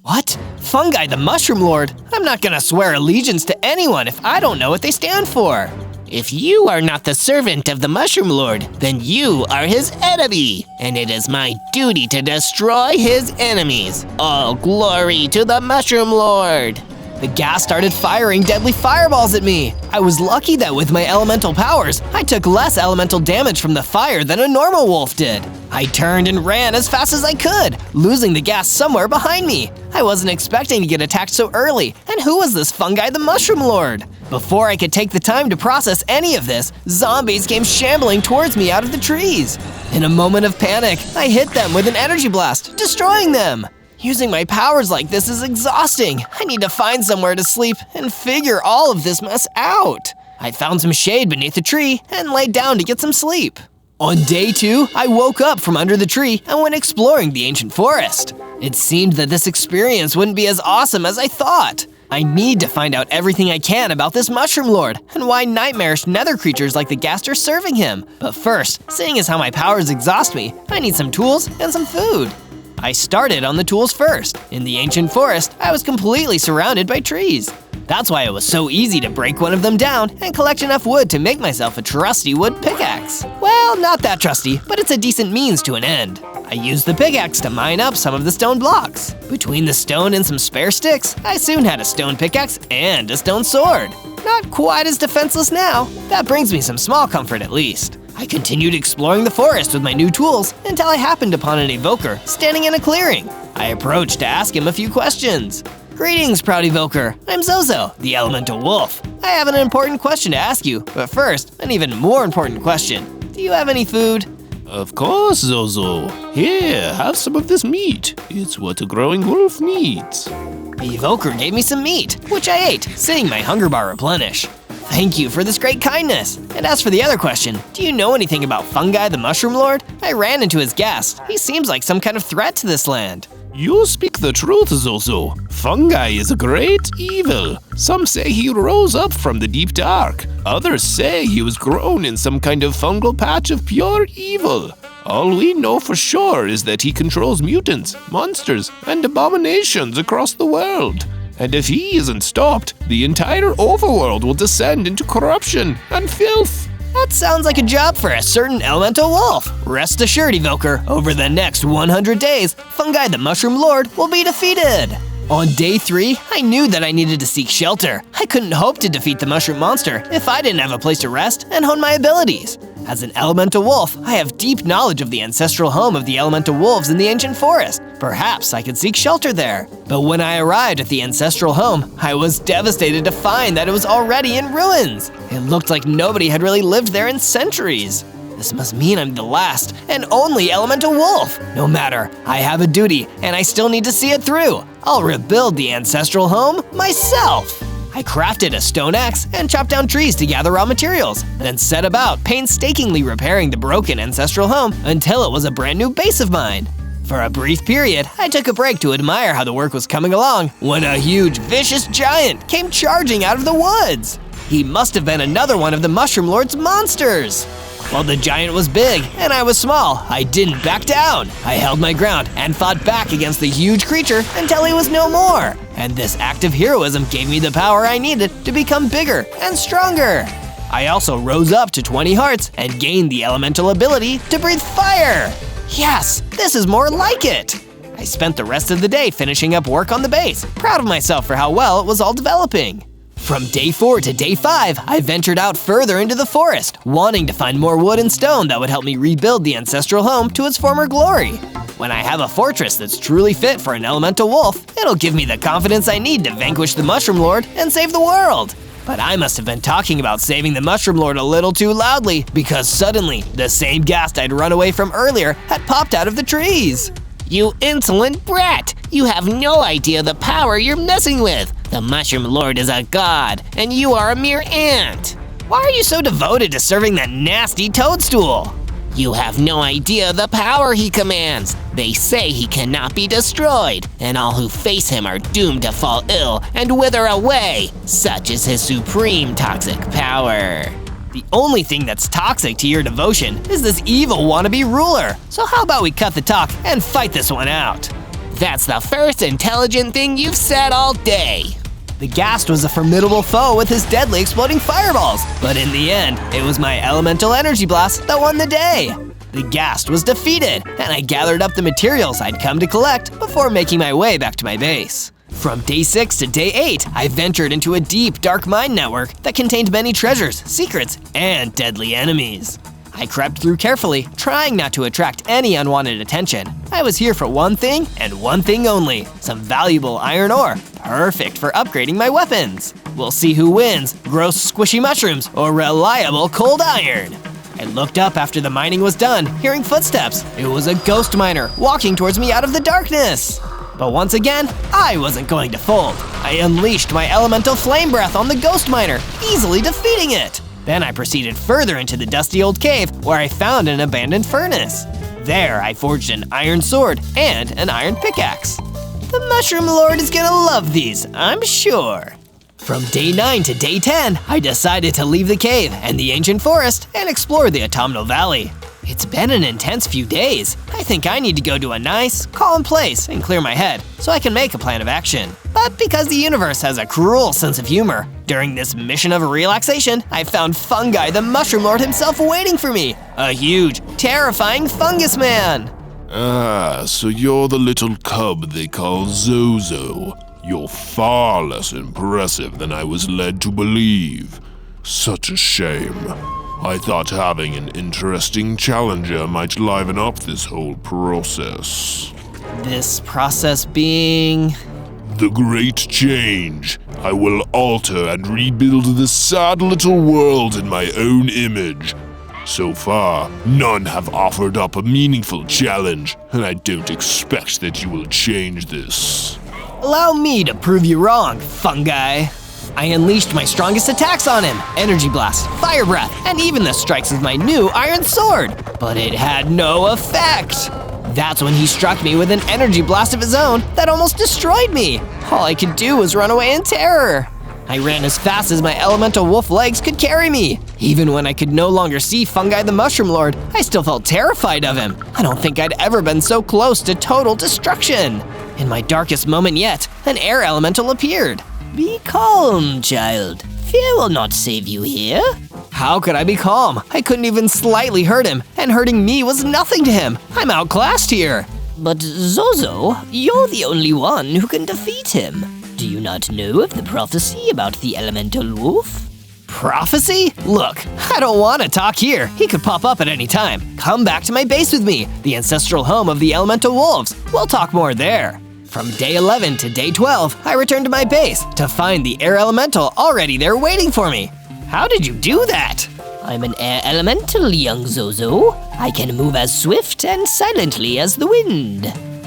What? Fungi the Mushroom Lord? I'm not gonna swear allegiance to anyone if I don't know what they stand for. If you are not the servant of the Mushroom Lord, then you are his enemy, and it is my duty to destroy his enemies. All glory to the Mushroom Lord! The ghast started firing deadly fireballs at me. I was lucky that with my elemental powers, I took less elemental damage from the fire than a normal wolf did. I turned and ran as fast as I could, losing the ghast somewhere behind me. I wasn't expecting to get attacked so early, and who was this Fungi the Mushroom Lord? Before I could take the time to process any of this, zombies came shambling towards me out of the trees. In a moment of panic, I hit them with an energy blast, destroying them. Using my powers like this is exhausting. I need to find somewhere to sleep and figure all of this mess out. I found some shade beneath a tree and laid down to get some sleep. On day 2, I woke up from under the tree and went exploring the ancient forest. It seemed that this experience wouldn't be as awesome as I thought. I need to find out everything I can about this Mushroom Lord and why nightmarish nether creatures like the ghast are serving him. But first, seeing as how my powers exhaust me, I need some tools and some food. I started on the tools first. In the ancient forest, I was completely surrounded by trees. That's why it was so easy to break one of them down and collect enough wood to make myself a trusty wood pickaxe. Well, not that trusty, but it's a decent means to an end. I used the pickaxe to mine up some of the stone blocks. Between the stone and some spare sticks, I soon had a stone pickaxe and a stone sword. Not quite as defenseless now. That brings me some small comfort at least. I continued exploring the forest with my new tools until I happened upon an evoker standing in a clearing. I approached to ask him a few questions. Greetings, proud evoker. I'm Zozo, the elemental wolf. I have an important question to ask you, but first, an even more important question. Do you have any food? Of course, Zozo. Here, have some of this meat. It's what a growing wolf needs. The evoker gave me some meat, which I ate, seeing my hunger bar replenish. Thank you for this great kindness. And as for the other question, do you know anything about Fungi the Mushroom Lord? I ran into his ghast. He seems like some kind of threat to this land. You speak the truth, Zozo. Fungi is a great evil. Some say he rose up from the deep dark. Others say he was grown in some kind of fungal patch of pure evil. All we know for sure is that he controls mutants, monsters, and abominations across the world. And if he isn't stopped, the entire overworld will descend into corruption and filth. That sounds like a job for a certain elemental wolf. Rest assured, evoker, over the next 100 days, Fungi the Mushroom Lord will be defeated. On day 3, I knew that I needed to seek shelter. I couldn't hope to defeat the mushroom monster if I didn't have a place to rest and hone my abilities. As an elemental wolf, I have deep knowledge of the ancestral home of the elemental wolves in the ancient forest. Perhaps I could seek shelter there. But when I arrived at the ancestral home, I was devastated to find that it was already in ruins. It looked like nobody had really lived there in centuries. This must mean I'm the last and only elemental wolf. No matter, I have a duty and I still need to see it through. I'll rebuild the ancestral home myself. I crafted a stone axe and chopped down trees to gather raw materials, then set about painstakingly repairing the broken ancestral home until it was a brand new base of mine. For a brief period, I took a break to admire how the work was coming along when a huge, vicious giant came charging out of the woods. He must have been another one of the Mushroom Lord's monsters. While the giant was big and I was small, I didn't back down. I held my ground and fought back against the huge creature until he was no more. And this act of heroism gave me the power I needed to become bigger and stronger. I also rose up to 20 hearts and gained the elemental ability to breathe fire. Yes, this is more like it. I spent the rest of the day finishing up work on the base, proud of myself for how well it was all developing. From day 4 to day 5, I ventured out further into the forest, wanting to find more wood and stone that would help me rebuild the ancestral home to its former glory. When I have a fortress that's truly fit for an elemental wolf, it'll give me the confidence I need to vanquish the Mushroom Lord and save the world. But I must have been talking about saving the Mushroom Lord a little too loudly, because suddenly, the same ghast I'd run away from earlier had popped out of the trees. You insolent brat! You have no idea the power you're messing with! The Mushroom Lord is a god, and you are a mere ant! Why are you so devoted to serving that nasty toadstool? You have no idea the power he commands. They say he cannot be destroyed, and all who face him are doomed to fall ill and wither away. Such is his supreme toxic power. The only thing that's toxic to your devotion is this evil wannabe ruler. So how about we cut the talk and fight this one out? That's the first intelligent thing you've said all day. The Ghast was a formidable foe with his deadly exploding fireballs, but in the end, it was my elemental energy blast that won the day. The Ghast was defeated, and I gathered up the materials I'd come to collect before making my way back to my base. From day 6 to day 8, I ventured into a deep, dark mine network that contained many treasures, secrets, and deadly enemies. I crept through carefully, trying not to attract any unwanted attention. I was here for one thing and one thing only, some valuable iron ore, perfect for upgrading my weapons. We'll see who wins, gross squishy mushrooms or reliable cold iron. I looked up after the mining was done, hearing footsteps. It was a ghost miner walking towards me out of the darkness. But once again, I wasn't going to fold. I unleashed my elemental flame breath on the ghost miner, easily defeating it. Then I proceeded further into the dusty old cave where I found an abandoned furnace. There I forged an iron sword and an iron pickaxe. The Mushroom Lord is gonna love these, I'm sure. From day 9 to day 10, I decided to leave the cave and the ancient forest and explore the autumnal valley. It's been an intense few days. I think I need to go to a nice, calm place and clear my head so I can make a plan of action. But because the universe has a cruel sense of humor, during this mission of relaxation, I found Fungi the Mushroom Lord himself waiting for me. A huge, terrifying fungus man. Ah, so you're the little cub they call Zozo. You're far less impressive than I was led to believe. Such a shame. I thought having an interesting challenger might liven up this whole process. This process being… The great change. I will alter and rebuild this sad little world in my own image. So far, none have offered up a meaningful challenge, and I don't expect that you will change this. Allow me to prove you wrong, Fungi. I unleashed my strongest attacks on him, Energy Blast, Fire Breath, and even the strikes of my new Iron Sword. But it had no effect. That's when he struck me with an energy blast of his own that almost destroyed me. All I could do was run away in terror. I ran as fast as my elemental wolf legs could carry me. Even when I could no longer see Fungi the Mushroom Lord, I still felt terrified of him. I don't think I'd ever been so close to total destruction. In my darkest moment yet, an air elemental appeared. Be calm, child. Fear will not save you here. How could I be calm? I couldn't even slightly hurt him, and hurting me was nothing to him. I'm outclassed here. But Zozo, you're the only one who can defeat him. Do you not know of the prophecy about the elemental wolf? Prophecy? Look, I don't want to talk here. He could pop up at any time. Come back to my base with me, the ancestral home of the elemental wolves. We'll talk more there. From day 11 to day 12, I returned to my base to find the air elemental already there waiting for me. How did you do that? I'm an air elemental, young Zozo. I can move as swift and silently as the wind.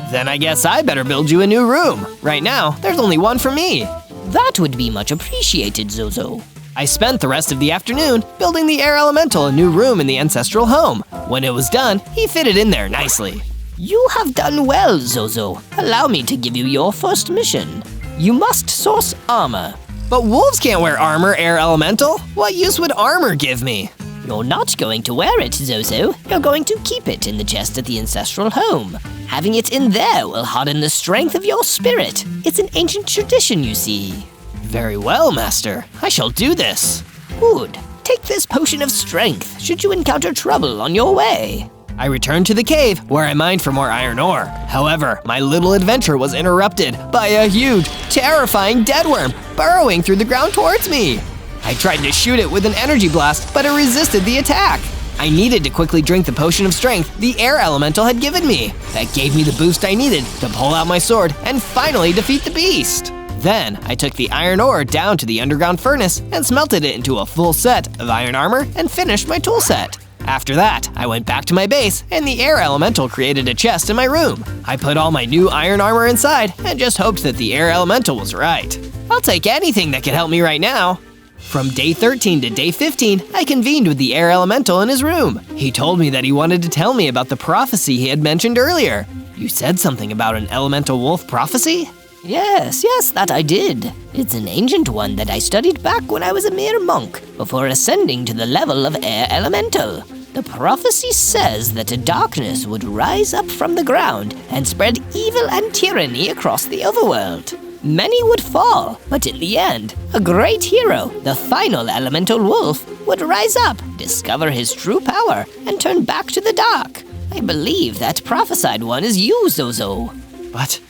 Then I guess I better build you a new room. Right now, there's only one for me. That would be much appreciated, Zozo. I spent the rest of the afternoon building the air elemental a new room in the ancestral home. When it was done, he fitted in there nicely. You have done well, Zozo. Allow me to give you your first mission. You must source armor. But wolves can't wear armor, air elemental. What use would armor give me? You're not going to wear it, Zozo. You're going to keep it in the chest at the ancestral home. Having it in there will harden the strength of your spirit. It's an ancient tradition, you see. Very well, Master. I shall do this. Good. Take this potion of strength should you encounter trouble on your way. I returned to the cave where I mined for more iron ore. However, my little adventure was interrupted by a huge, terrifying deadworm burrowing through the ground towards me. I tried to shoot it with an energy blast, but it resisted the attack. I needed to quickly drink the potion of strength the air elemental had given me. That gave me the boost I needed to pull out my sword and finally defeat the beast. Then, I took the iron ore down to the underground furnace and smelted it into a full set of iron armor and finished my tool set. After that, I went back to my base, and the air elemental created a chest in my room. I put all my new iron armor inside and just hoped that the air elemental was right. I'll take anything that can help me right now. From day 13 to day 15, I convened with the air elemental in his room. He told me that he wanted to tell me about the prophecy he had mentioned earlier. You said something about an elemental wolf prophecy? Yes, that I did. It's an ancient one that I studied back when I was a mere monk, before ascending to the level of air elemental. The prophecy says that a darkness would rise up from the ground and spread evil and tyranny across the overworld. Many would fall, but in the end, a great hero, the final elemental wolf, would rise up, discover his true power, and turn back to the dark. I believe that prophesied one is you, Zozo. But,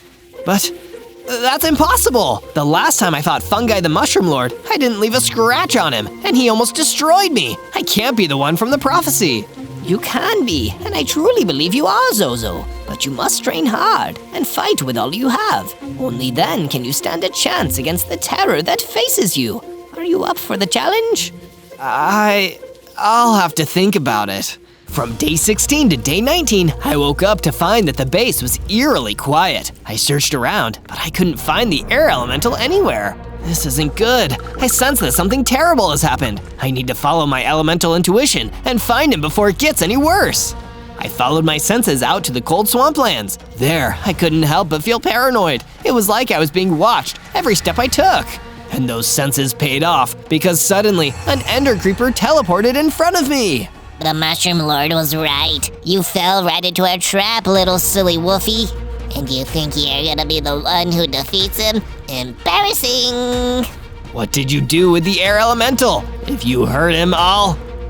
that's impossible! The last time I fought Fungi the Mushroom Lord, I didn't leave a scratch on him, and he almost destroyed me. I can't be the one from the prophecy. You can be, and I truly believe you are, Zozo. But you must train hard and fight with all you have. Only then can you stand a chance against the terror that faces you. Are you up for the challenge? I'll have to think about it. From day 16 to day 19, I woke up to find that the base was eerily quiet. I searched around, but I couldn't find the air elemental anywhere. This isn't good. I sense that something terrible has happened. I need to follow my elemental intuition and find him before it gets any worse. I followed my senses out to the cold swamplands. There, I couldn't help but feel paranoid. It was like I was being watched every step I took. And those senses paid off because suddenly an ender creeper teleported in front of me. The Mushroom Lord was right. You fell right into our trap, little silly woofy. And you think you're gonna be the one who defeats him? Embarrassing! What did you do with the air elemental? If you hurt him,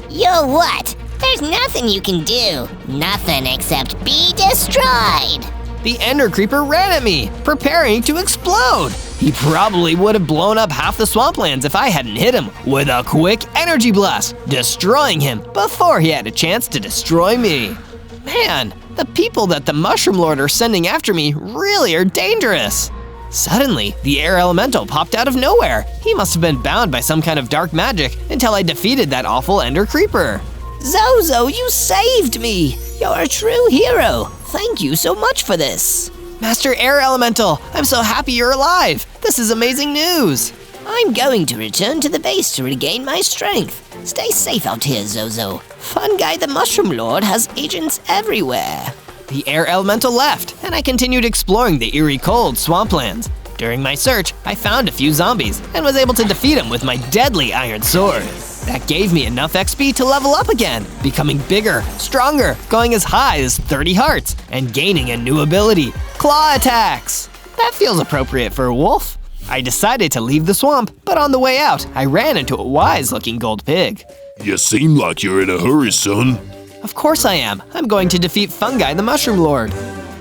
You'll what? There's nothing you can do. Nothing except be destroyed. The ender creeper ran at me, preparing to explode. He probably would have blown up half the swamplands if I hadn't hit him with a quick energy blast, destroying him before he had a chance to destroy me. Man, the people that the Mushroom Lord are sending after me really are dangerous. Suddenly, the air elemental popped out of nowhere. He must have been bound by some kind of dark magic until I defeated that awful ender creeper. Zozo, you saved me! You're a true hero! Thank you so much for this! Master Air Elemental, I'm so happy you're alive! This is amazing news! I'm going to return to the base to regain my strength. Stay safe out here, Zozo. Fungi the Mushroom Lord has agents everywhere. The Air Elemental left, and I continued exploring the eerie cold swamplands. During my search, I found a few zombies and was able to defeat them with my deadly iron sword. That gave me enough XP to level up again, becoming bigger, stronger, going as high as 30 hearts, and gaining a new ability, Claw Attacks. That feels appropriate for a wolf. I decided to leave the swamp, but on the way out, I ran into a wise-looking gold pig. You seem like you're in a hurry, son. Of course I am. I'm going to defeat Fungi the Mushroom Lord.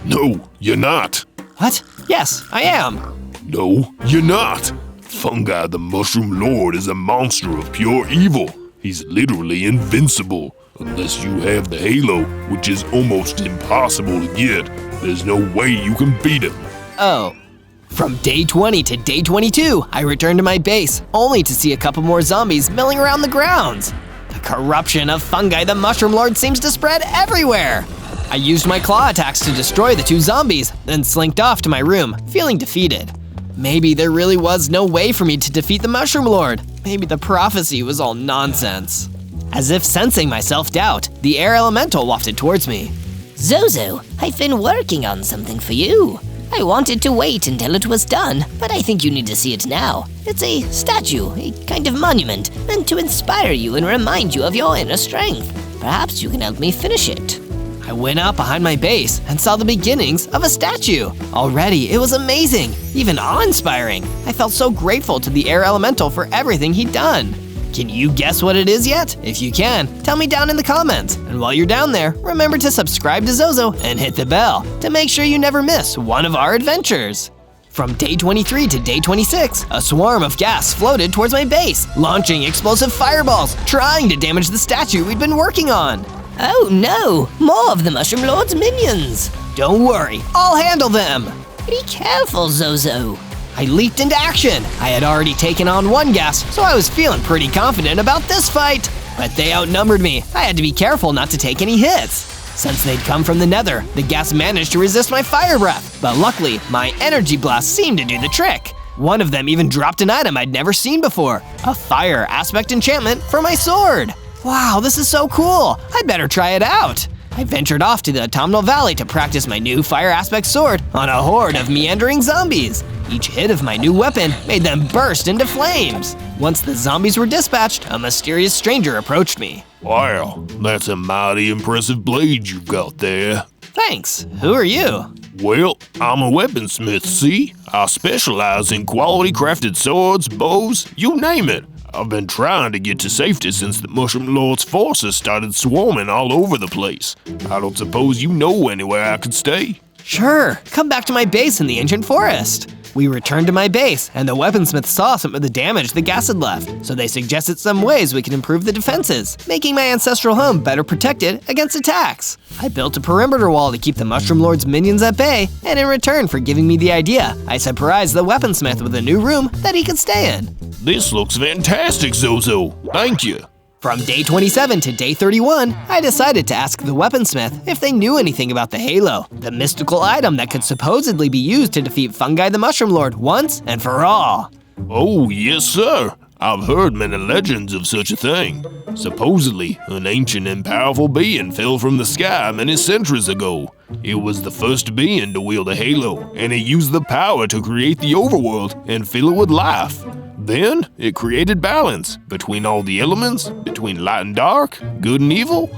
No, you're not. What? Yes, I am. No, you're not. Fungi the Mushroom Lord is a monster of pure evil. He's literally invincible. Unless you have the halo, which is almost impossible to get, there's no way you can beat him. Oh. From day 20 to day 22, I returned to my base, only to see a couple more zombies milling around the grounds. The corruption of Fungi the Mushroom Lord seems to spread everywhere. I used my claw attacks to destroy the two zombies, then slinked off to my room, feeling defeated. Maybe there really was no way for me to defeat the Mushroom Lord. Maybe the prophecy was all nonsense. As if sensing my self-doubt, the air elemental wafted towards me. Zozo, I've been working on something for you. I wanted to wait until it was done, but I think you need to see it now. It's a statue, a kind of monument, meant to inspire you and remind you of your inner strength. Perhaps you can help me finish it. I went out behind my base and saw the beginnings of a statue. Already, it was amazing, even awe-inspiring. I felt so grateful to the air elemental for everything he'd done. Can you guess what it is yet? If you can, tell me down in the comments. And while you're down there, remember to subscribe to Zozo and hit the bell to make sure you never miss one of our adventures. From day 23 to day 26, a swarm of gas floated towards my base, launching explosive fireballs, trying to damage the statue we'd been working on. Oh no, more of the Mushroom Lord's minions. Don't worry, I'll handle them. Be careful, Zozo. I leaped into action. I had already taken on one gas, so I was feeling pretty confident about this fight. But they outnumbered me. I had to be careful not to take any hits. Since they'd come from the nether, the gas managed to resist my fire breath, but luckily, my energy blast seemed to do the trick. One of them even dropped an item I'd never seen before, a fire aspect enchantment for my sword. Wow, this is so cool. I'd better try it out. I ventured off to the Autumnal Valley to practice my new fire aspect sword on a horde of meandering zombies. Each hit of my new weapon made them burst into flames. Once the zombies were dispatched, a mysterious stranger approached me. Wow, that's a mighty impressive blade you've got there. Thanks. Who are you? Well, I'm a weaponsmith, see? I specialize in quality crafted swords, bows, you name it. I've been trying to get to safety since the Mushroom Lord's forces started swarming all over the place. I don't suppose you know anywhere I could stay? Sure, come back to my base in the ancient forest. We returned to my base, and the weaponsmith saw some of the damage the gas had left, so they suggested some ways we could improve the defenses, making my ancestral home better protected against attacks. I built a perimeter wall to keep the Mushroom Lord's minions at bay, and in return for giving me the idea, I surprised the weaponsmith with a new room that he could stay in. This looks fantastic, Zozo. Thank you. From day 27 to day 31, I decided to ask the weaponsmith if they knew anything about the Halo, the mystical item that could supposedly be used to defeat Fungi the Mushroom Lord once and for all. Oh, yes, sir. I've heard many legends of such a thing. Supposedly, an ancient and powerful being fell from the sky many centuries ago. It was the first being to wield a halo, and it used the power to create the overworld and fill it with life. Then, it created balance between all the elements, between light and dark, good and evil.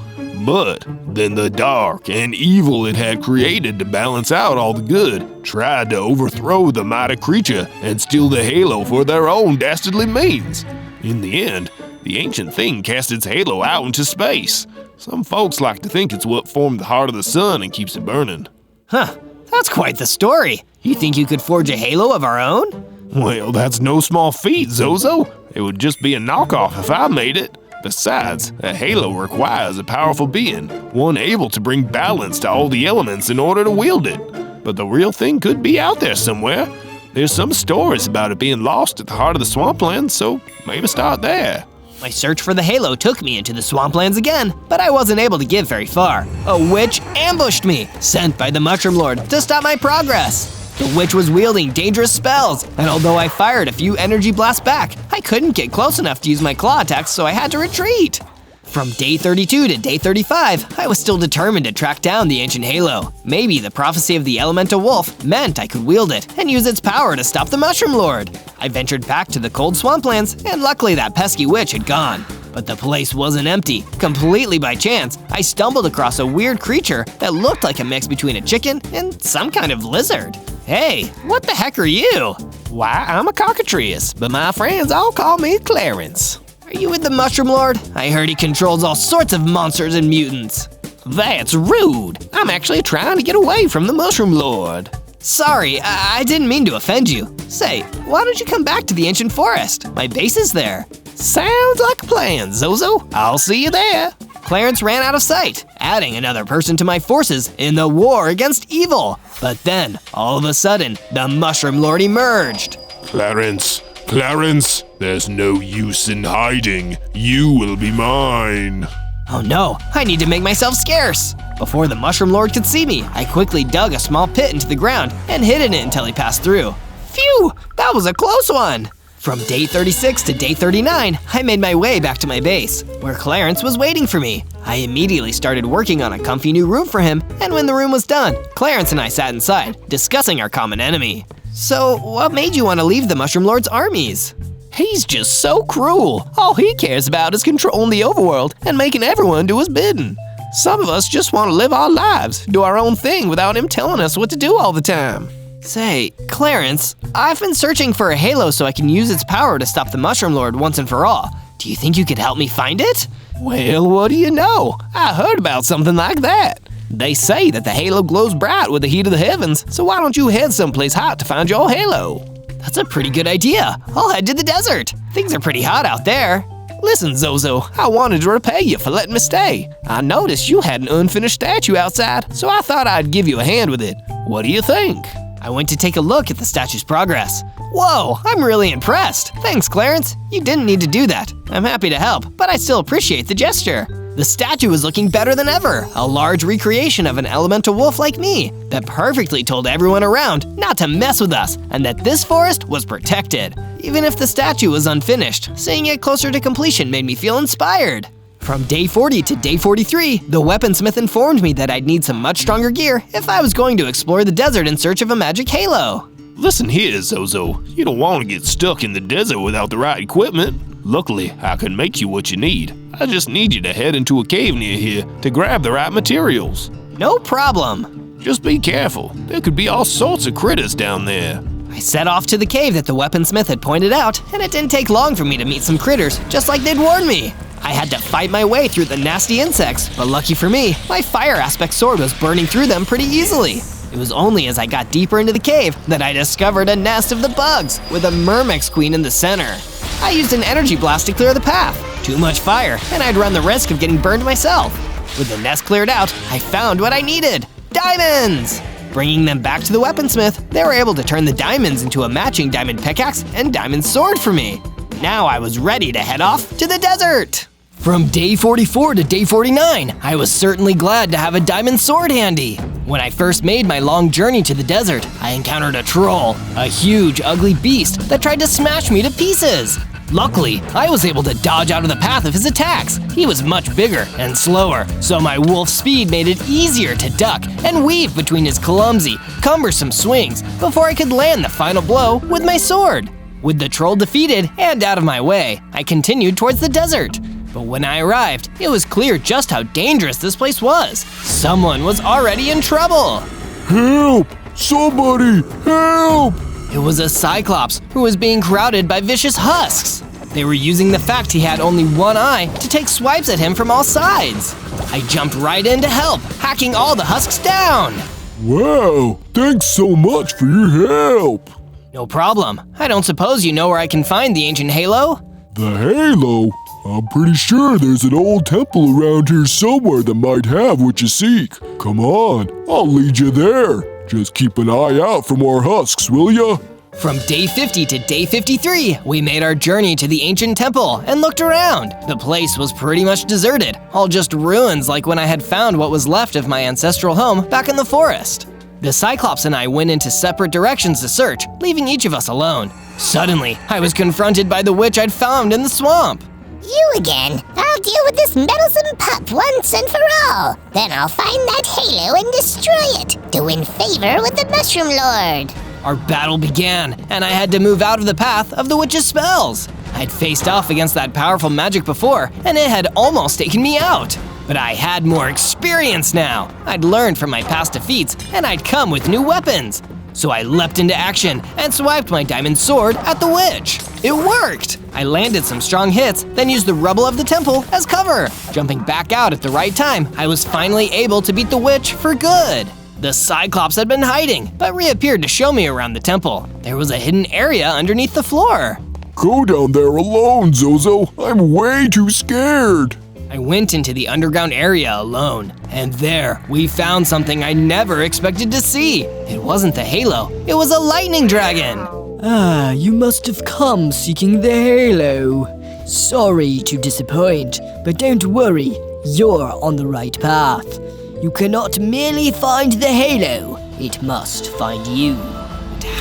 But then the dark and evil it had created to balance out all the good tried to overthrow the mighty creature and steal the halo for their own dastardly means. In the end, the ancient thing cast its halo out into space. Some folks like to think it's what formed the heart of the sun and keeps it burning. Huh, that's quite the story. You think you could forge a halo of our own? Well, that's no small feat, Zozo. It would just be a knockoff if I made it. Besides, a halo requires a powerful being, one able to bring balance to all the elements in order to wield it. But the real thing could be out there somewhere. There's some stories about it being lost at the heart of the swamplands, so maybe start there. My search for the halo took me into the swamplands again, but I wasn't able to get very far. A witch ambushed me, sent by the Mushroom Lord to stop my progress. The witch was wielding dangerous spells, and although I fired a few energy blasts back, I couldn't get close enough to use my claw attacks, so I had to retreat. From day 32 to day 35, I was still determined to track down the ancient halo. Maybe the prophecy of the elemental wolf meant I could wield it and use its power to stop the Mushroom Lord. I ventured back to the cold swamplands, and luckily that pesky witch had gone. But the place wasn't empty. Completely by chance, I stumbled across a weird creature that looked like a mix between a chicken and some kind of lizard. Hey, what the heck are you? Why, I'm a cockatrice, but my friends all call me Clarence. Are you with the Mushroom Lord? I heard he controls all sorts of monsters and mutants. That's rude. I'm actually trying to get away from the Mushroom Lord. Sorry, I didn't mean to offend you. Say, why don't you come back to the ancient forest? My base is there. Sounds like a plan, Zozo. I'll see you there. Clarence ran out of sight, adding another person to my forces in the war against evil. But then, all of a sudden, the Mushroom Lord emerged. Clarence, there's no use in hiding. You will be mine. Oh no, I need to make myself scarce. Before the Mushroom Lord could see me, I quickly dug a small pit into the ground and hid in it until he passed through. Phew, that was a close one. From day 36 to day 39, I made my way back to my base, where Clarence was waiting for me. I immediately started working on a comfy new room for him, and when the room was done, Clarence and I sat inside, discussing our common enemy. So, what made you want to leave the Mushroom Lord's armies? He's just so cruel. All he cares about is controlling the overworld and making everyone do his bidding. Some of us just want to live our lives, do our own thing without him telling us what to do all the time. Say, Clarence, I've been searching for a halo so I can use its power to stop the Mushroom Lord once and for all. Do you think you could help me find it? Well, what do you know? I heard about something like that. They say that the halo glows bright with the heat of the heavens, so why don't you head someplace hot to find your halo? That's a pretty good idea. I'll head to the desert. Things are pretty hot out there. Listen, Zozo, I wanted to repay you for letting me stay. I noticed you had an unfinished statue outside, so I thought I'd give you a hand with it. What do you think? I went to take a look at the statue's progress. Whoa, I'm really impressed. Thanks, Clarence. You didn't need to do that. I'm happy to help, but I still appreciate the gesture. The statue was looking better than ever, a large recreation of an elemental wolf like me that perfectly told everyone around not to mess with us and that this forest was protected. Even if the statue was unfinished, seeing it closer to completion made me feel inspired. From day 40 to day 43, the weaponsmith informed me that I'd need some much stronger gear if I was going to explore the desert in search of a magic halo. Listen here, Zozo. You don't want to get stuck in the desert without the right equipment. Luckily, I can make you what you need. I just need you to head into a cave near here to grab the right materials. No problem. Just be careful. There could be all sorts of critters down there. I set off to the cave that the weaponsmith had pointed out, and it didn't take long for me to meet some critters, just like they'd warned me. I had to fight my way through the nasty insects, but lucky for me, my fire aspect sword was burning through them pretty easily. It was only as I got deeper into the cave that I discovered a nest of the bugs with a Myrmex queen in the center. I used an energy blast to clear the path. Too much fire, and I'd run the risk of getting burned myself. With the nest cleared out, I found what I needed: diamonds! Bringing them back to the weaponsmith, they were able to turn the diamonds into a matching diamond pickaxe and diamond sword for me. Now I was ready to head off to the desert. From day 44 to day 49, I was certainly glad to have a diamond sword handy. When I first made my long journey to the desert, I encountered a troll, a huge, ugly beast that tried to smash me to pieces. Luckily, I was able to dodge out of the path of his attacks. He was much bigger and slower, so my wolf speed made it easier to duck and weave between his clumsy, cumbersome swings before I could land the final blow with my sword. With the troll defeated and out of my way, I continued towards the desert. But when I arrived, it was clear just how dangerous this place was. Someone was already in trouble. Help! Somebody, help! It was a Cyclops who was being crowded by vicious husks. They were using the fact he had only one eye to take swipes at him from all sides. I jumped right in to help, hacking all the husks down. Wow, thanks so much for your help. No problem. I don't suppose you know where I can find the ancient halo? The halo? I'm pretty sure there's an old temple around here somewhere that might have what you seek. Come on, I'll lead you there. Just keep an eye out for more husks, will ya? From day 50 to day 53, we made our journey to the ancient temple and looked around. The place was pretty much deserted, all just ruins like when I had found what was left of my ancestral home back in the forest. The Cyclops and I went into separate directions to search, leaving each of us alone. Suddenly, I was confronted by the witch I'd found in the swamp. You again. I'll deal with this meddlesome pup once and for all. Then I'll find that halo and destroy it to win favor with the Mushroom Lord. Our battle began, and I had to move out of the path of the witch's spells. I'd faced off against that powerful magic before, and it had almost taken me out. But I had more experience now. I'd learned from my past defeats, and I'd come with new weapons. So I leapt into action and swiped my diamond sword at the witch. It worked! I landed some strong hits, then used the rubble of the temple as cover. Jumping back out at the right time, I was finally able to beat the witch for good. The Cyclops had been hiding, but reappeared to show me around the temple. There was a hidden area underneath the floor. Go down there alone, Zozo. I'm way too scared. I went into the underground area alone, and there we found something I never expected to see. It wasn't the halo, it was a lightning dragon. Ah, you must have come seeking the halo. Sorry to disappoint, but don't worry, you're on the right path. You cannot merely find the halo, it must find you.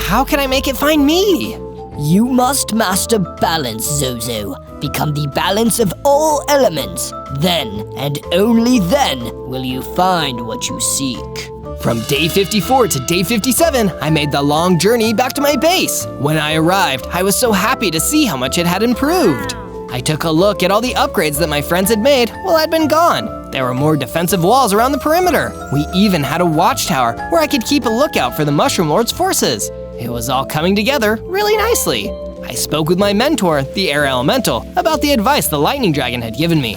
How can I make it find me? You must master balance, Zozo. Become the balance of all elements. Then, and only then, will you find what you seek. From day 54 to day 57, I made the long journey back to my base. When I arrived, I was so happy to see how much it had improved. I took a look at all the upgrades that my friends had made while I'd been gone. There were more defensive walls around the perimeter. We even had a watchtower where I could keep a lookout for the Mushroom Lord's forces. It was all coming together really nicely. I spoke with my mentor, the Air Elemental, about the advice the Lightning Dragon had given me.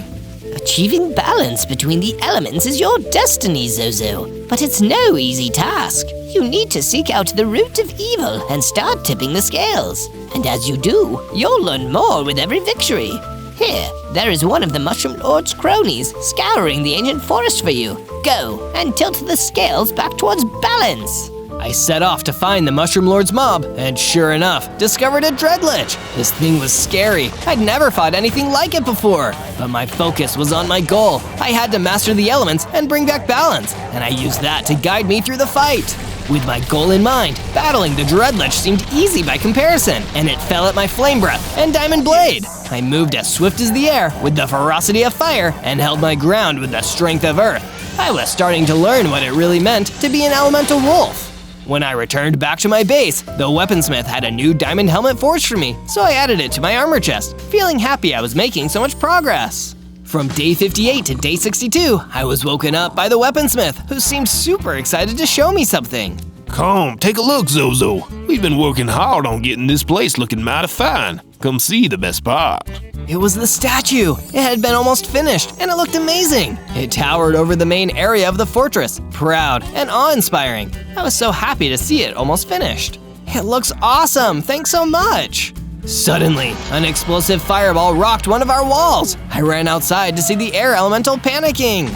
Achieving balance between the elements is your destiny, Zozo. But it's no easy task. You need to seek out the root of evil and start tipping the scales. And as you do, you'll learn more with every victory. Here, there is one of the Mushroom Lord's cronies scouring the ancient forest for you. Go and tilt the scales back towards balance. I set off to find the Mushroom Lord's mob, and sure enough, discovered a Dreadlich. This thing was scary. I'd never fought anything like it before, but my focus was on my goal. I had to master the elements and bring back balance, and I used that to guide me through the fight. With my goal in mind, battling the Dreadlich seemed easy by comparison, and it fell at my Flame Breath and Diamond Blade. I moved as swift as the air with the ferocity of fire and held my ground with the strength of earth. I was starting to learn what it really meant to be an elemental wolf. When I returned back to my base, the weaponsmith had a new diamond helmet forged for me, so I added it to my armor chest, feeling happy I was making so much progress. From day 58 to day 62, I was woken up by the weaponsmith, who seemed super excited to show me something. Come, take a look, Zozo. We've been working hard on getting this place looking mighty fine. Come see the best part. It was the statue. It had been almost finished, and it looked amazing. It towered over the main area of the fortress, proud and awe-inspiring. I was so happy to see it almost finished. It looks awesome, thanks so much. Suddenly, an explosive fireball rocked one of our walls. I ran outside to see the air elemental panicking.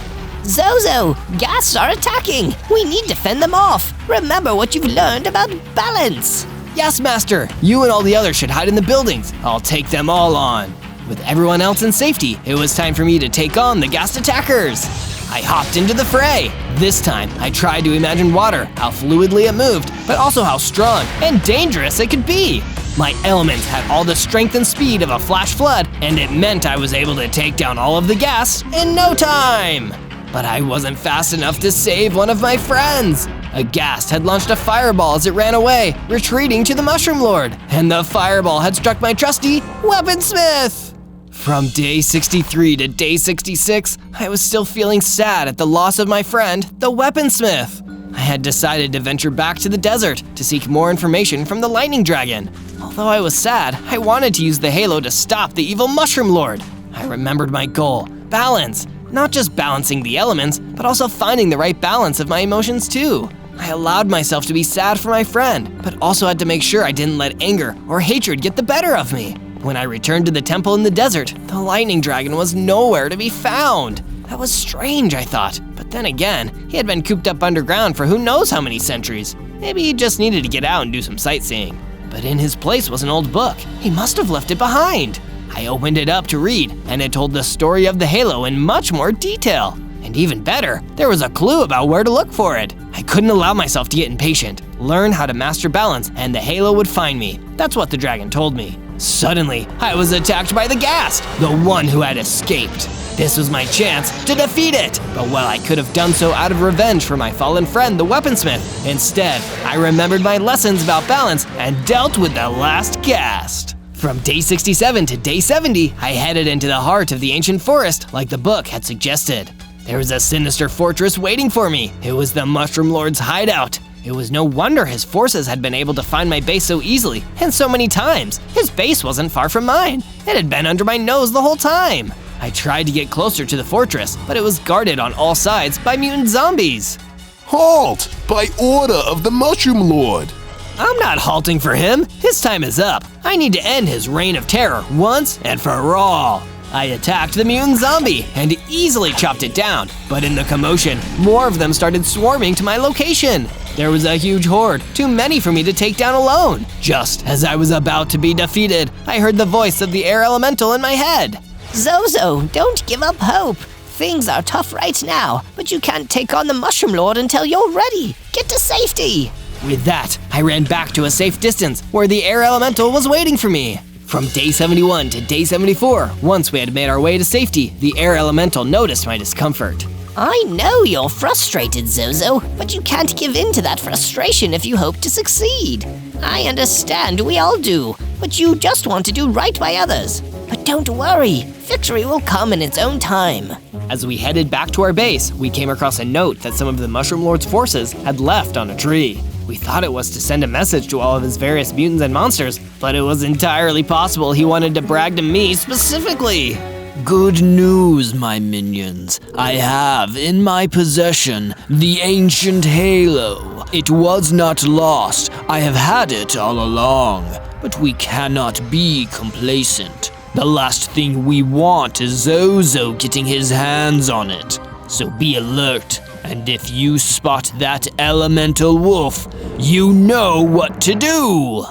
Zozo, ghasts are attacking. We need to fend them off. Remember what you've learned about balance. Yes, Master. You and all the others should hide in the buildings. I'll take them all on. With everyone else in safety, it was time for me to take on the ghast attackers. I hopped into the fray. This time, I tried to imagine water, how fluidly it moved, but also how strong and dangerous it could be. My elements had all the strength and speed of a flash flood, and it meant I was able to take down all of the ghasts in no time. But I wasn't fast enough to save one of my friends. A ghast had launched a fireball as it ran away, retreating to the Mushroom Lord, and the fireball had struck my trusty weaponsmith. From day 63 to day 66, I was still feeling sad at the loss of my friend, the weaponsmith. I had decided to venture back to the desert to seek more information from the lightning dragon. Although I was sad, I wanted to use the halo to stop the evil Mushroom Lord. I remembered my goal, balance. Not just balancing the elements, but also finding the right balance of my emotions too. I allowed myself to be sad for my friend, but also had to make sure I didn't let anger or hatred get the better of me. When I returned to the temple in the desert, the lightning dragon was nowhere to be found. That was strange, I thought, but then again, he had been cooped up underground for who knows how many centuries. Maybe he just needed to get out and do some sightseeing. But in his place was an old book. He must have left it behind. I opened it up to read, and it told the story of the halo in much more detail. And even better, there was a clue about where to look for it. I couldn't allow myself to get impatient. Learn how to master balance, and the halo would find me. That's what the dragon told me. Suddenly, I was attacked by the ghast, the one who had escaped. This was my chance to defeat it, but while I could have done so out of revenge for my fallen friend, the weaponsmith, instead, I remembered my lessons about balance and dealt with the last ghast. From day 67 to day 70, I headed into the heart of the ancient forest like the book had suggested. There was a sinister fortress waiting for me. It was the Mushroom Lord's hideout. It was no wonder his forces had been able to find my base so easily and so many times. His base wasn't far from mine. It had been under my nose the whole time. I tried to get closer to the fortress, but it was guarded on all sides by mutant zombies. Halt! By order of the Mushroom Lord! I'm not halting for him. His time is up. I need to end his reign of terror once and for all. I attacked the mutant zombie and easily chopped it down, but in the commotion, more of them started swarming to my location. There was a huge horde, too many for me to take down alone. Just as I was about to be defeated, I heard the voice of the air elemental in my head. Zozo, don't give up hope. Things are tough right now, but you can't take on the Mushroom Lord until you're ready. Get to safety. With that, I ran back to a safe distance where the air elemental was waiting for me. From day 71 to day 74, once we had made our way to safety, the air elemental noticed my discomfort. I know you're frustrated, Zozo, but you can't give in to that frustration if you hope to succeed. I understand, we all do, but you just want to do right by others. But don't worry, victory will come in its own time. As we headed back to our base, we came across a note that some of the Mushroom Lord's forces had left on a tree. We thought it was to send a message to all of his various mutants and monsters, but it was entirely possible he wanted to brag to me specifically. Good news, my minions. I have in my possession the ancient halo. It was not lost. I have had it all along. But we cannot be complacent. The last thing we want is Zozo getting his hands on it. So be alert And if you spot that elemental wolf, you know what to do.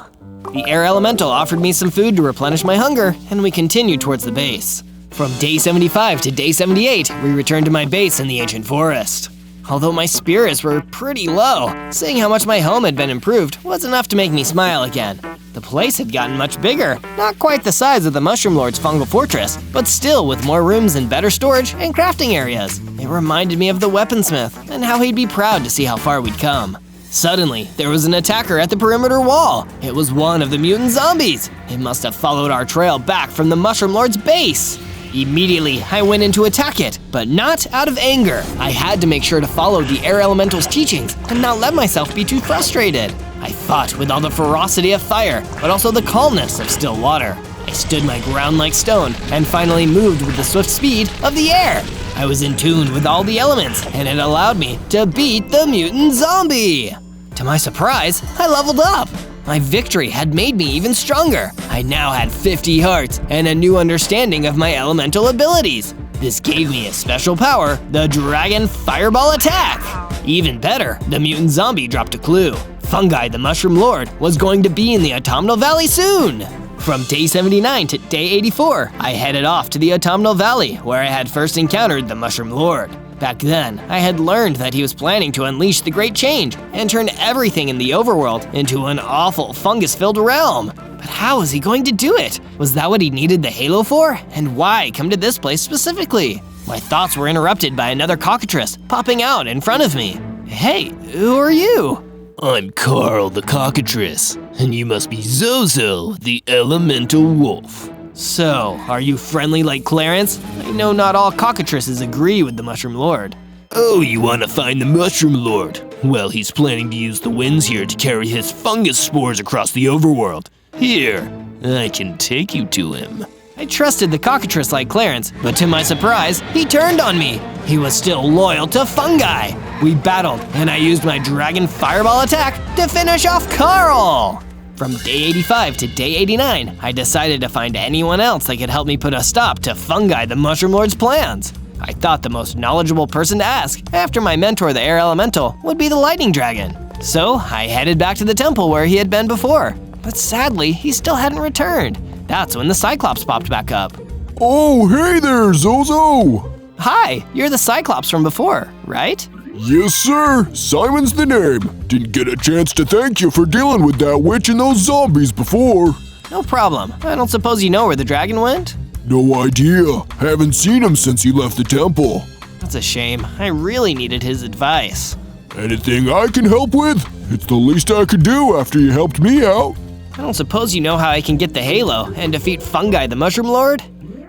The air elemental offered me some food to replenish my hunger, and we continued towards the base. From day 75 to day 78, we returned to my base in the ancient forest. Although my spirits were pretty low, seeing how much my home had been improved was enough to make me smile again. The place had gotten much bigger, not quite the size of the Mushroom Lord's fungal fortress, but still with more rooms and better storage and crafting areas. It reminded me of the weaponsmith and how he'd be proud to see how far we'd come. Suddenly, there was an attacker at the perimeter wall. It was one of the mutant zombies. It must have followed our trail back from the Mushroom Lord's base. Immediately, I went in to attack it, but not out of anger. I had to make sure to follow the air elemental's teachings and not let myself be too frustrated. I fought with all the ferocity of fire, but also the calmness of still water. I stood my ground like stone and finally moved with the swift speed of the air. I was in tune with all the elements, and it allowed me to beat the mutant zombie. To my surprise, I leveled up. My victory had made me even stronger. I now had 50 hearts and a new understanding of my elemental abilities. This gave me a special power, the Dragon Fireball Attack. Even better, the mutant zombie dropped a clue. Fungi the Mushroom Lord was going to be in the Autumnal Valley soon. From day 79 to day 84, I headed off to the Autumnal Valley, where I had first encountered the Mushroom Lord. Back then, I had learned that he was planning to unleash the Great Change and turn everything in the overworld into an awful fungus-filled realm. But how was he going to do it? Was that what he needed the halo for? And why come to this place specifically? My thoughts were interrupted by another cockatrice popping out in front of me. Hey, who are you? I'm Carl the Cockatrice, and you must be Zozo, the elemental wolf. So, are you friendly like Clarence? I know not all cockatrices agree with the Mushroom Lord. Oh, you want to find the Mushroom Lord? Well, he's planning to use the winds here to carry his fungus spores across the overworld. Here, I can take you to him. I trusted the cockatrice like Clarence, but to my surprise, he turned on me. He was still loyal to fungi. We battled, and I used my Dragon Fireball Attack to finish off Carl. From day 85 to day 89, I decided to find anyone else that could help me put a stop to Fungi the Mushroom Lord's plans. I thought the most knowledgeable person to ask, after my mentor the Air Elemental, would be the Lightning Dragon. So I headed back to the temple where he had been before. But sadly, he still hadn't returned. That's when the Cyclops popped back up. Oh, hey there, Zozo! Hi, you're the Cyclops from before, right? Yes, sir. Simon's the name. Didn't get a chance to thank you for dealing with that witch and those zombies before. No problem. I don't suppose you know where the dragon went? No idea. Haven't seen him since he left the temple. That's a shame. I really needed his advice. Anything I can help with? It's the least I could do after you helped me out. I don't suppose you know how I can get the halo and defeat Fungi the Mushroom Lord?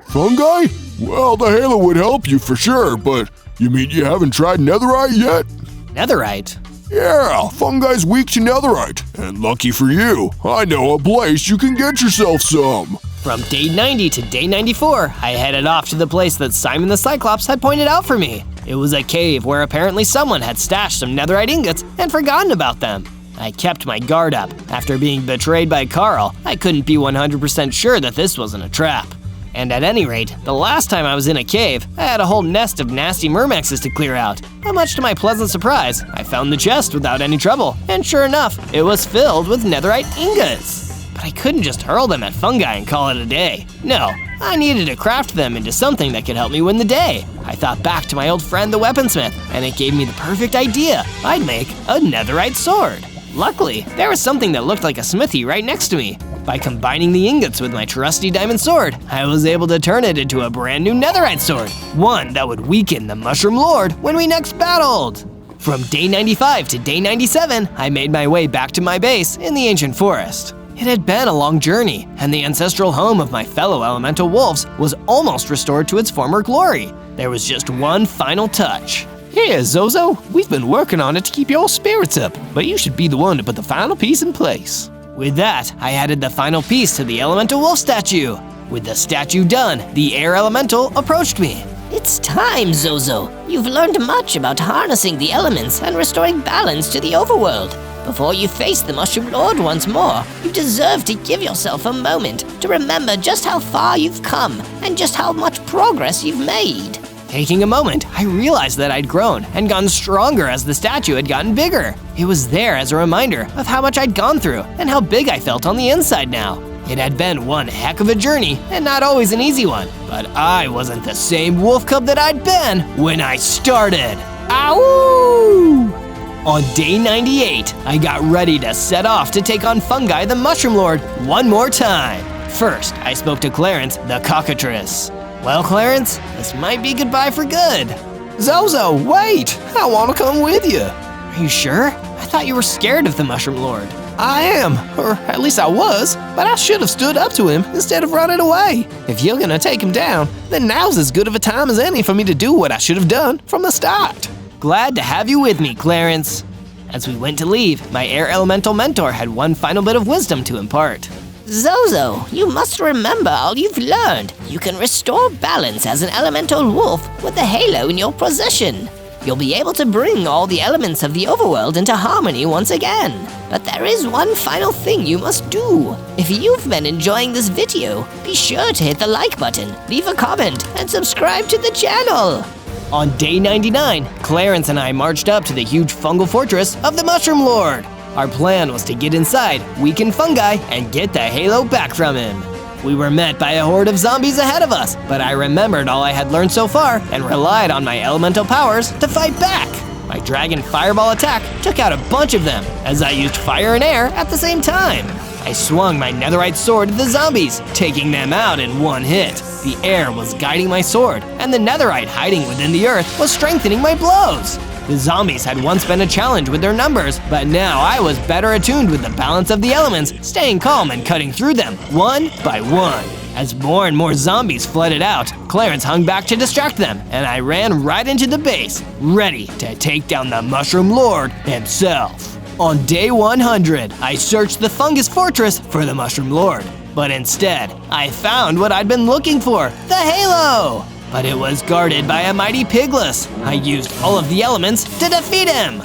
Fungi? Well, the halo would help you for sure, but you mean you haven't tried netherite yet? Netherite? Yeah, fungi's weak to netherite. And lucky for you, I know a place you can get yourself some. From day 90 to day 94, I headed off to the place that Simon the Cyclops had pointed out for me. It was a cave where apparently someone had stashed some netherite ingots and forgotten about them. I kept my guard up. After being betrayed by Carl, I couldn't be 100% sure that this wasn't a trap. And at any rate, the last time I was in a cave, I had a whole nest of nasty myrmexes to clear out. But much to my pleasant surprise, I found the chest without any trouble, and sure enough, it was filled with netherite ingots. But I couldn't just hurl them at fungi and call it a day. No, I needed to craft them into something that could help me win the day. I thought back to my old friend the weaponsmith, and it gave me the perfect idea. I'd make a netherite sword. Luckily, there was something that looked like a smithy right next to me. By combining the ingots with my trusty diamond sword, I was able to turn it into a brand new netherite sword, one that would weaken the Mushroom Lord when we next battled. From day 95 to day 97, I made my way back to my base in the ancient forest. It had been a long journey, and the ancestral home of my fellow elemental wolves was almost restored to its former glory. There was just one final touch. Here, Zozo, we've been working on it to keep your spirits up, but you should be the one to put the final piece in place. With that, I added the final piece to the elemental wolf statue. With the statue done, the air elemental approached me. It's time, Zozo. You've learned much about harnessing the elements and restoring balance to the overworld. Before you face the Mushroom Lord once more, you deserve to give yourself a moment to remember just how far you've come and just how much progress you've made. Taking a moment, I realized that I'd grown and gotten stronger as the statue had gotten bigger. It was there as a reminder of how much I'd gone through and how big I felt on the inside now. It had been one heck of a journey and not always an easy one, but I wasn't the same wolf cub that I'd been when I started. Ow! On day 98, I got ready to set off to take on Fungi the Mushroom Lord one more time. First, I spoke to Clarence the cockatrice. Well, Clarence, this might be goodbye for good. Zozo, wait! I want to come with you. Are you sure? I thought you were scared of the Mushroom Lord. I am, or at least I was, but I should have stood up to him instead of running away. If you're gonna take him down, then now's as good of a time as any for me to do what I should have done from the start. Glad to have you with me, Clarence. As we went to leave, my air elemental mentor had one final bit of wisdom to impart. Zozo, you must remember all you've learned. You can restore balance as an elemental wolf with the halo in your possession. You'll be able to bring all the elements of the overworld into harmony once again. But there is one final thing you must do. If you've been enjoying this video, be sure to hit the like button, leave a comment, and subscribe to the channel. On day 99, Clarence and I marched up to the huge fungal fortress of the Mushroom Lord. Our plan was to get inside, weaken Fungi, and get the halo back from him. We were met by a horde of zombies ahead of us, but I remembered all I had learned so far and relied on my elemental powers to fight back. My dragon fireball attack took out a bunch of them as I used fire and air at the same time. I swung my netherite sword at the zombies, taking them out in one hit. The air was guiding my sword, and the netherite hiding within the earth was strengthening my blows. The zombies had once been a challenge with their numbers, but now I was better attuned with the balance of the elements, staying calm and cutting through them, one by one. As more and more zombies flooded out, Clarence hung back to distract them, and I ran right into the base, ready to take down the Mushroom Lord himself. On day 100, I searched the fungus fortress for the Mushroom Lord, but instead, I found what I'd been looking for, the halo! But it was guarded by a mighty pigless. I used all of the elements to defeat him.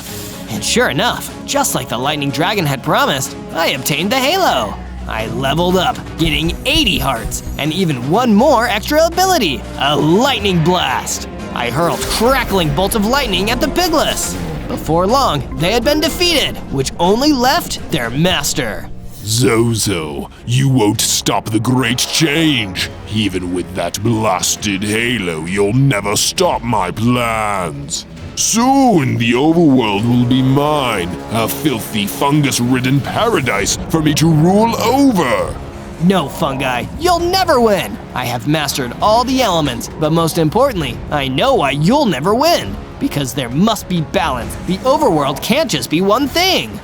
And sure enough, just like the lightning dragon had promised, I obtained the halo. I leveled up, getting 80 hearts, and even one more extra ability, a lightning blast. I hurled crackling bolts of lightning at the pigless. Before long, they had been defeated, which only left their master. Zozo, you won't stop the great change. Even with that blasted halo, you'll never stop my plans. Soon the overworld will be mine, a filthy fungus-ridden paradise for me to rule over. No, Fungi, you'll never win. I have mastered all the elements, but most importantly, I know why you'll never win. Because there must be balance. The overworld can't just be one thing.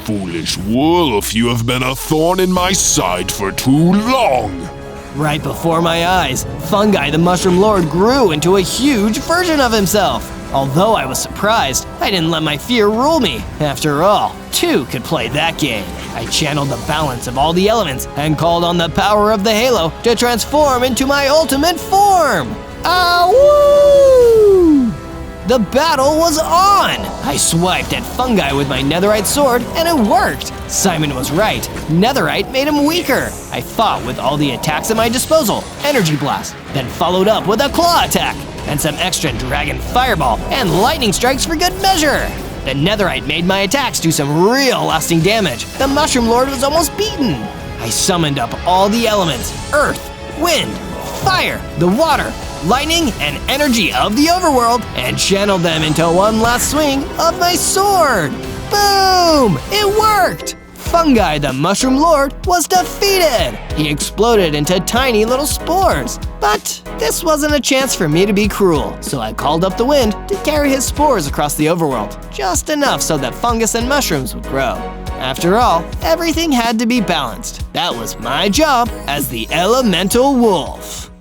Foolish wolf, you have been a thorn in my side for too long. Right before my eyes, Fungi the Mushroom Lord grew into a huge version of himself. Although I was surprised, I didn't let my fear rule me. After all, two could play that game. I channeled the balance of all the elements and called on the power of the halo to transform into my ultimate form. Awoo! The battle was on! I swiped at Fungi with my netherite sword, and it worked! Simon was right. Netherite made him weaker. I fought with all the attacks at my disposal, energy blast, then followed up with a claw attack, and some extra dragon fireball and lightning strikes for good measure. The netherite made my attacks do some real lasting damage. The Mushroom Lord was almost beaten. I summoned up all the elements, earth, wind, fire, the water, lightning, and energy of the overworld, and channeled them into one last swing of my sword. Boom! It worked! Fungi the Mushroom Lord was defeated! He exploded into tiny little spores. But this wasn't a chance for me to be cruel, so I called up the wind to carry his spores across the overworld, just enough so that fungus and mushrooms would grow. After all, everything had to be balanced. That was my job as the Elemental Wolf.